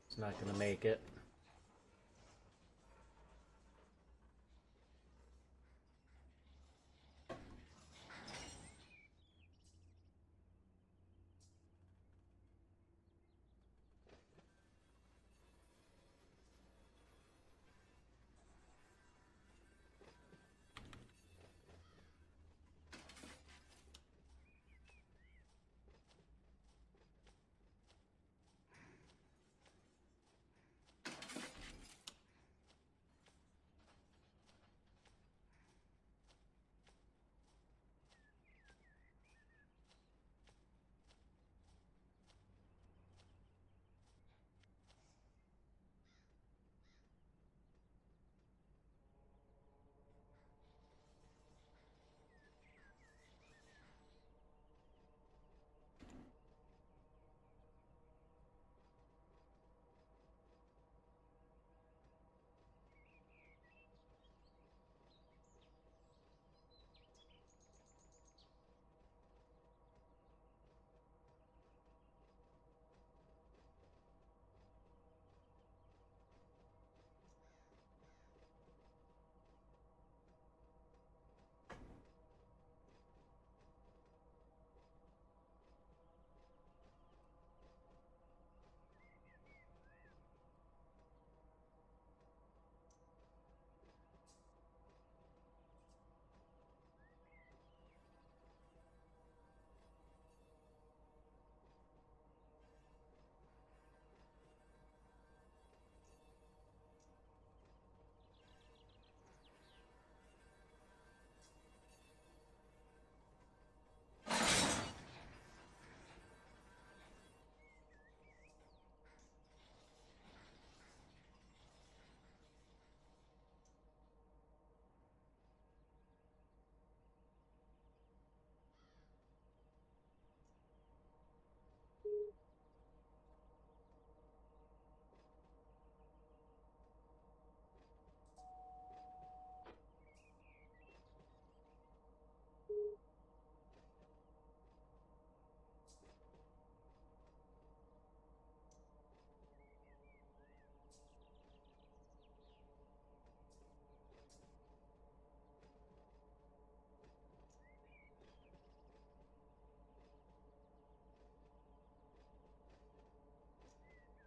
It's not gonna make it.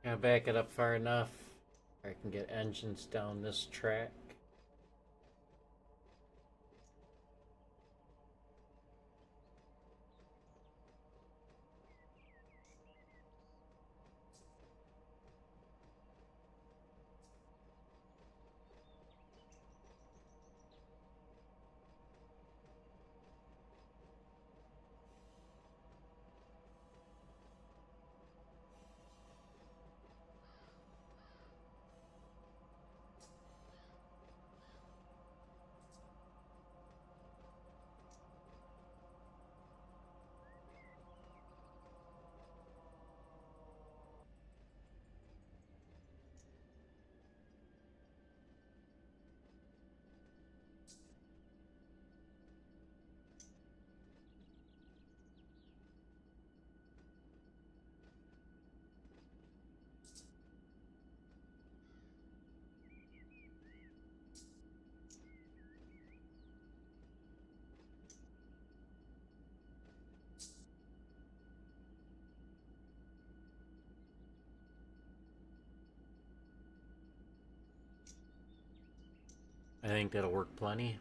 Gonna back it up far enough. I can get engines down this track. I think that'll work plenty.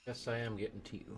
Guess I am getting to you.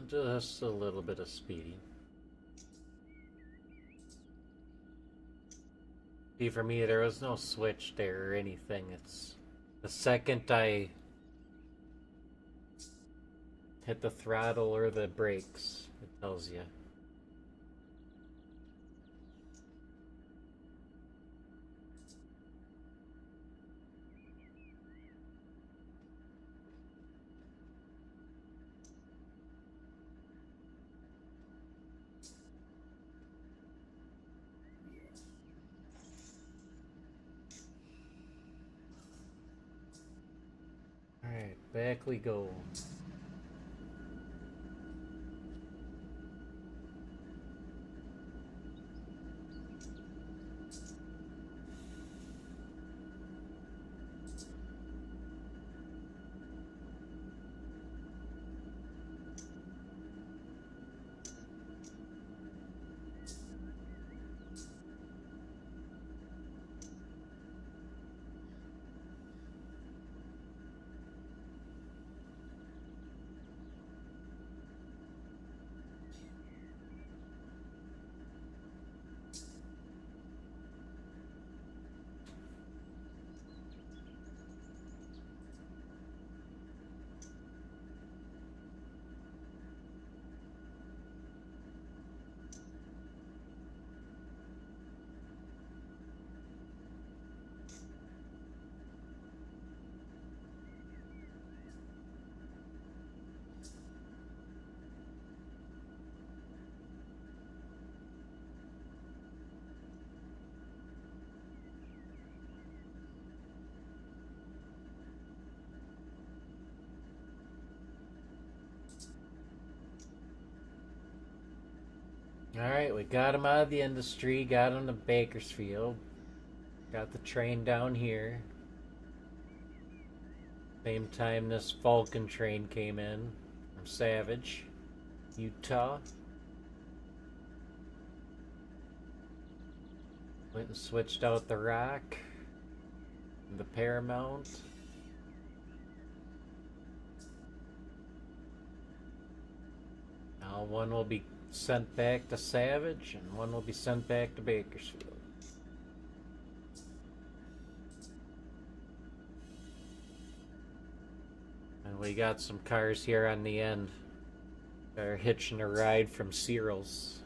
just a little bit of speeding. See, for me, there was no switch there or anything. It's the second I hit the throttle or the brakes, it tells you. Alright, back we go. Alright, we got him out of the industry, got him to Bakersfield. Got the train down here. Same time this Vulcan train came in from Savage, Utah. Went and switched out the Rock, the Paramount. Now one will be sent back to Savage and one will be sent back to Bakersfield. And we got some cars here on the end that are hitching a ride from Cyril's.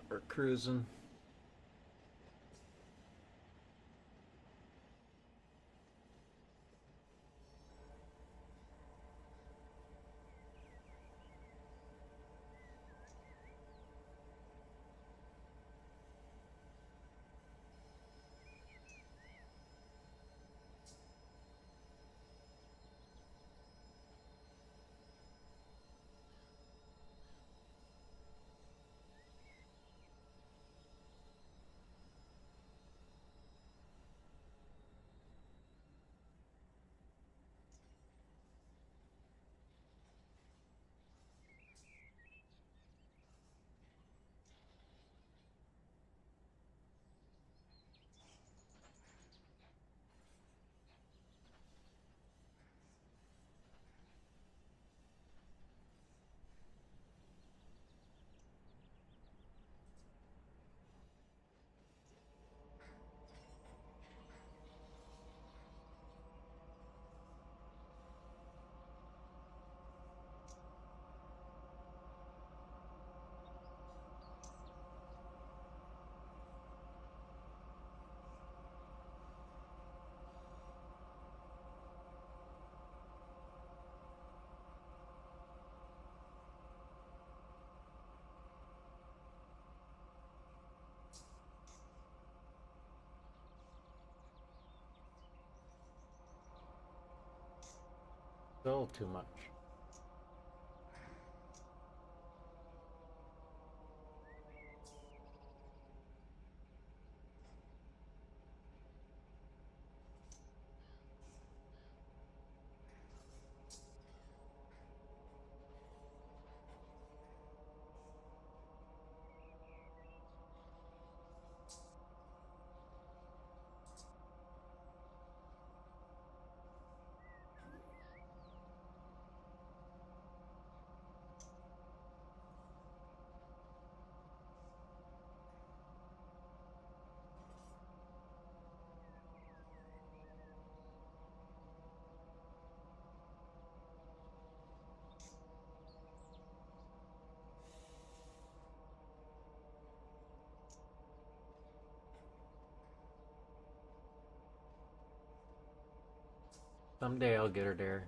We're cruising. Still too much. Someday I'll get her there.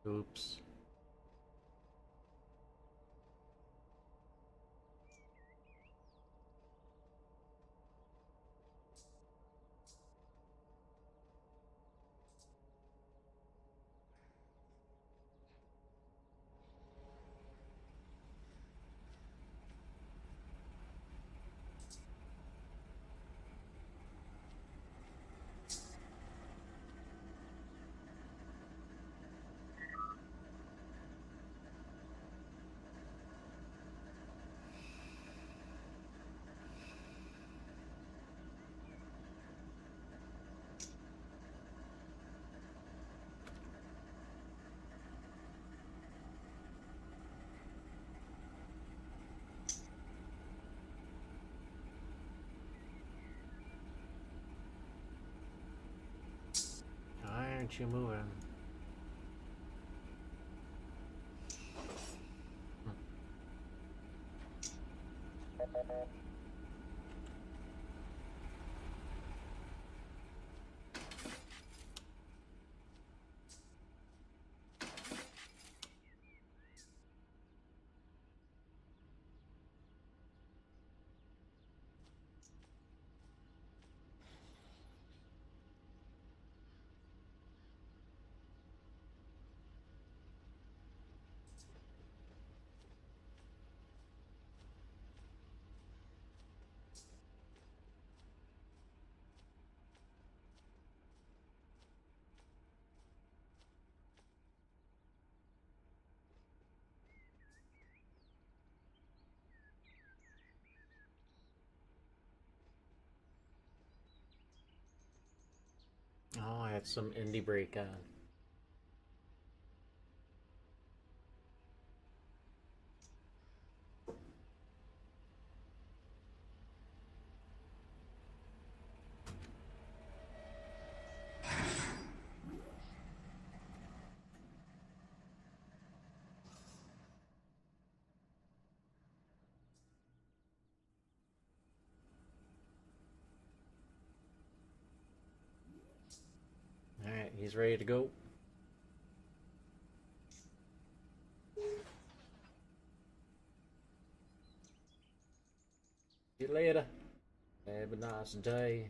Oops. Why aren't you moving? got some indie break on. Alright, he's ready to go. See you later. Have a nice day.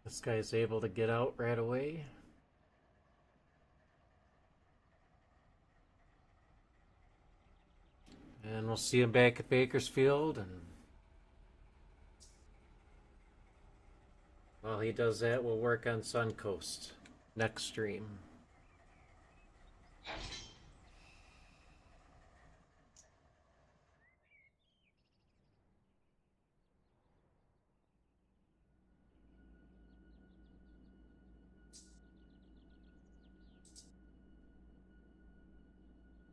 This guy's able to get out right away. And we'll see him back at Bakersfield. And while he does that, we'll work on Suncoast next stream.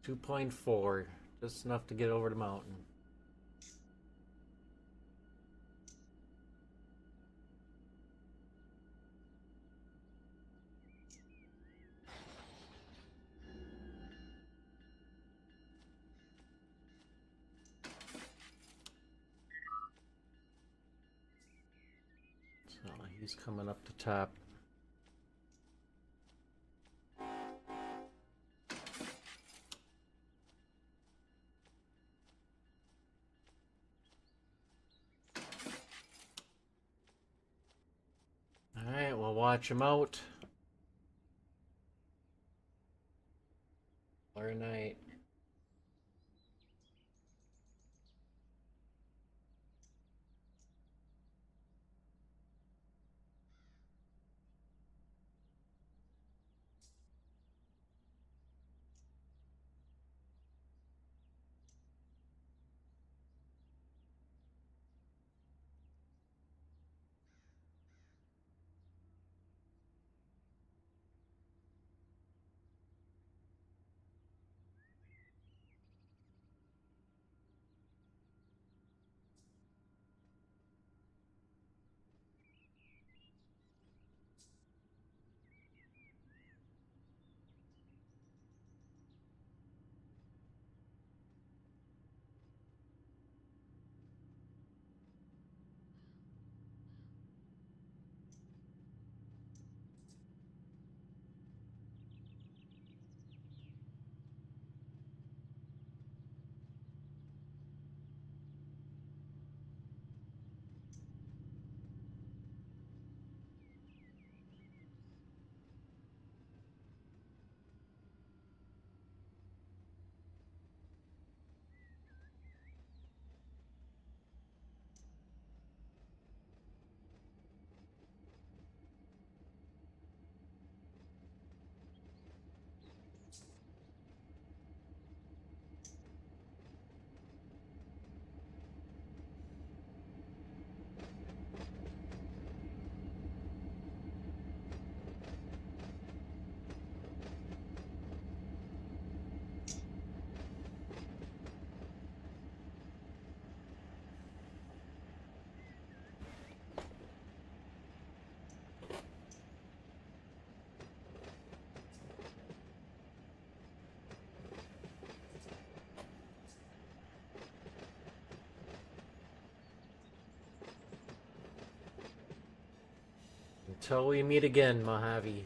.4, just enough to get over the mountain. So he's coming up to top. Alright, we'll watch him out. Or night. Until we meet again, Mojave.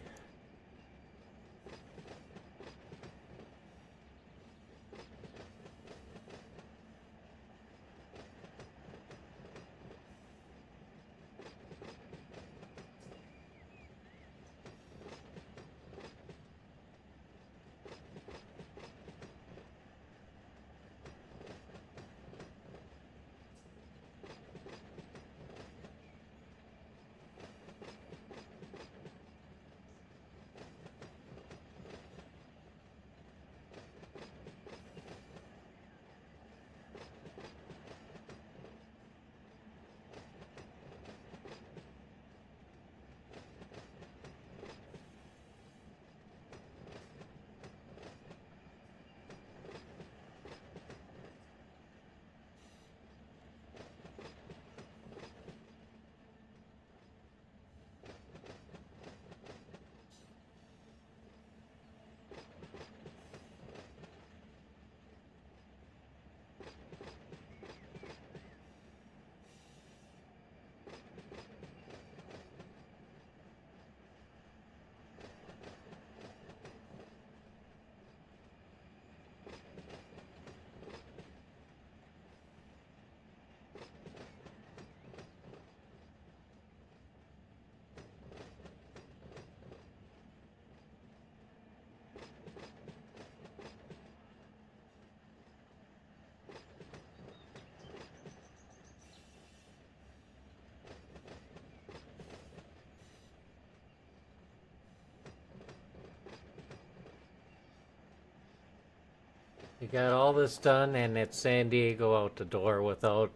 You got all this done, and it's San Diego out the door without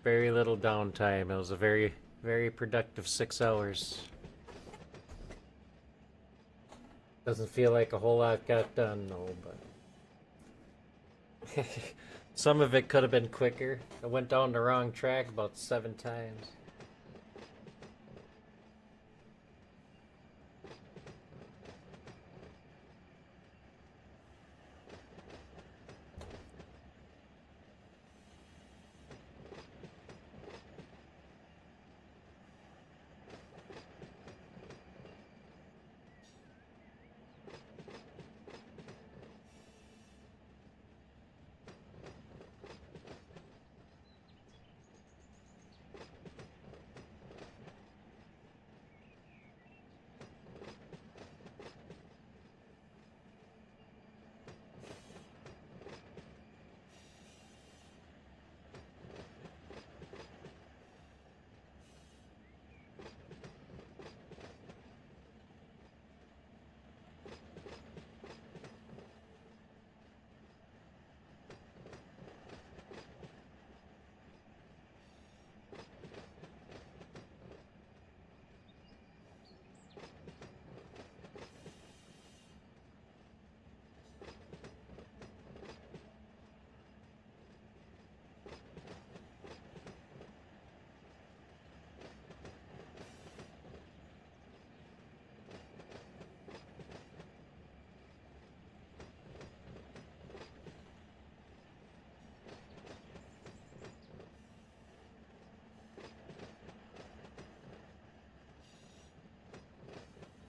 very little downtime. It was a very, very productive 6 hours. Doesn't feel like a whole lot got done, though, but some of it could have been quicker. I went down the wrong track about 7 times.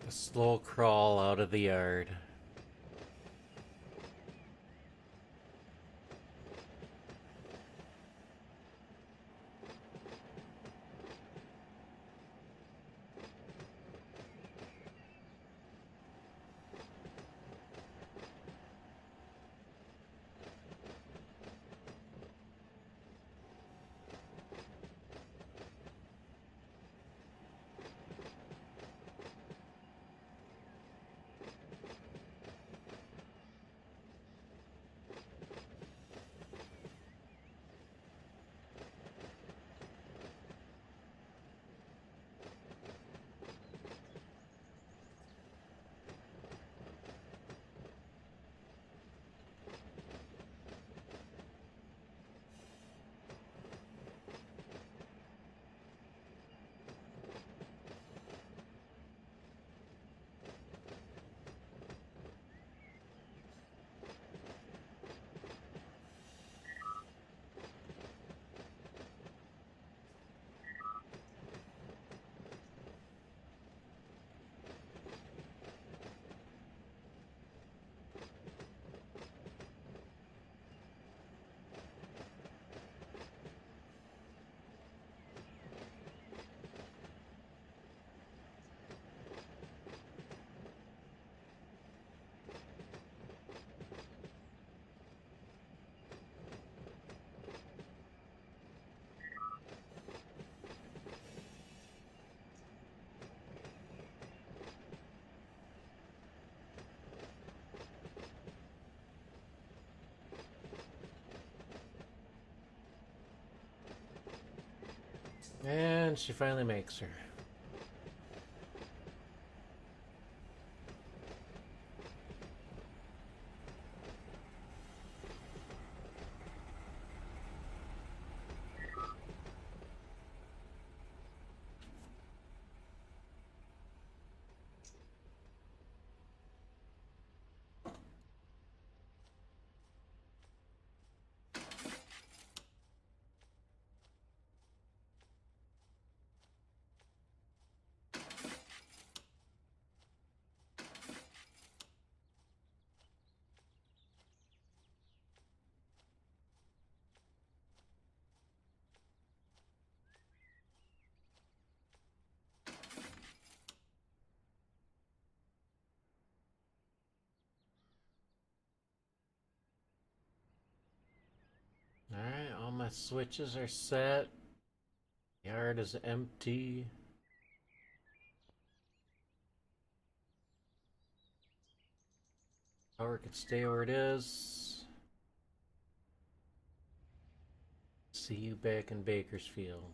A slow crawl out of the yard. And she finally makes her. Alright, all my switches are set. Yard is empty. Power could stay where it is. See you back in Bakersfield.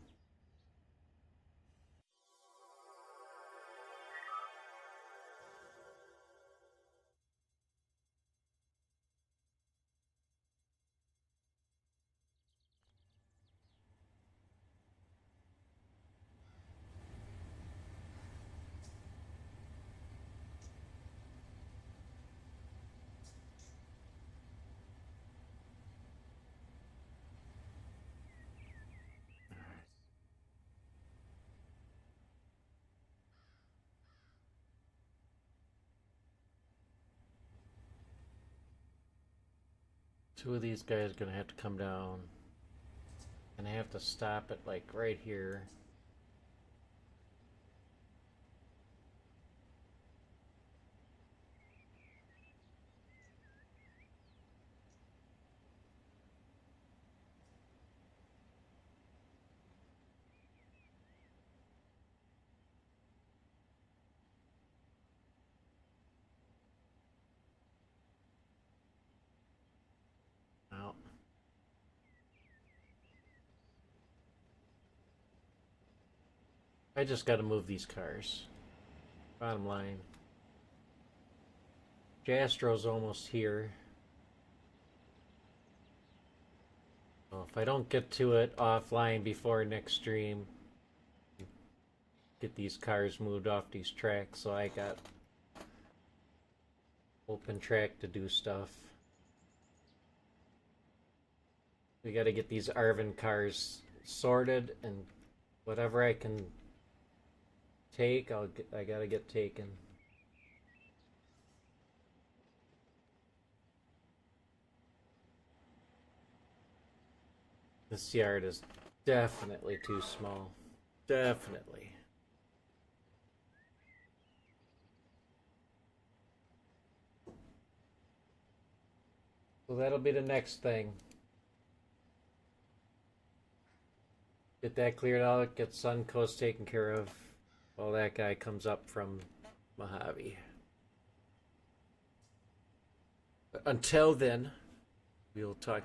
Two of these guys are gonna have to come down. And I have to stop it like right here. Out. I just gotta move these cars. Bottom line. Jastro's almost here. Well, if I don't get to it offline before next stream, get these cars moved off these tracks, so I got open track to do stuff. We gotta get these Arvin cars sorted, and whatever I can take, I gotta get taken. This yard is definitely too small. Definitely. So that'll be the next thing. Get that cleared out, get Suncoast taken care of while that guy comes up from Mojave. But until then, we'll talk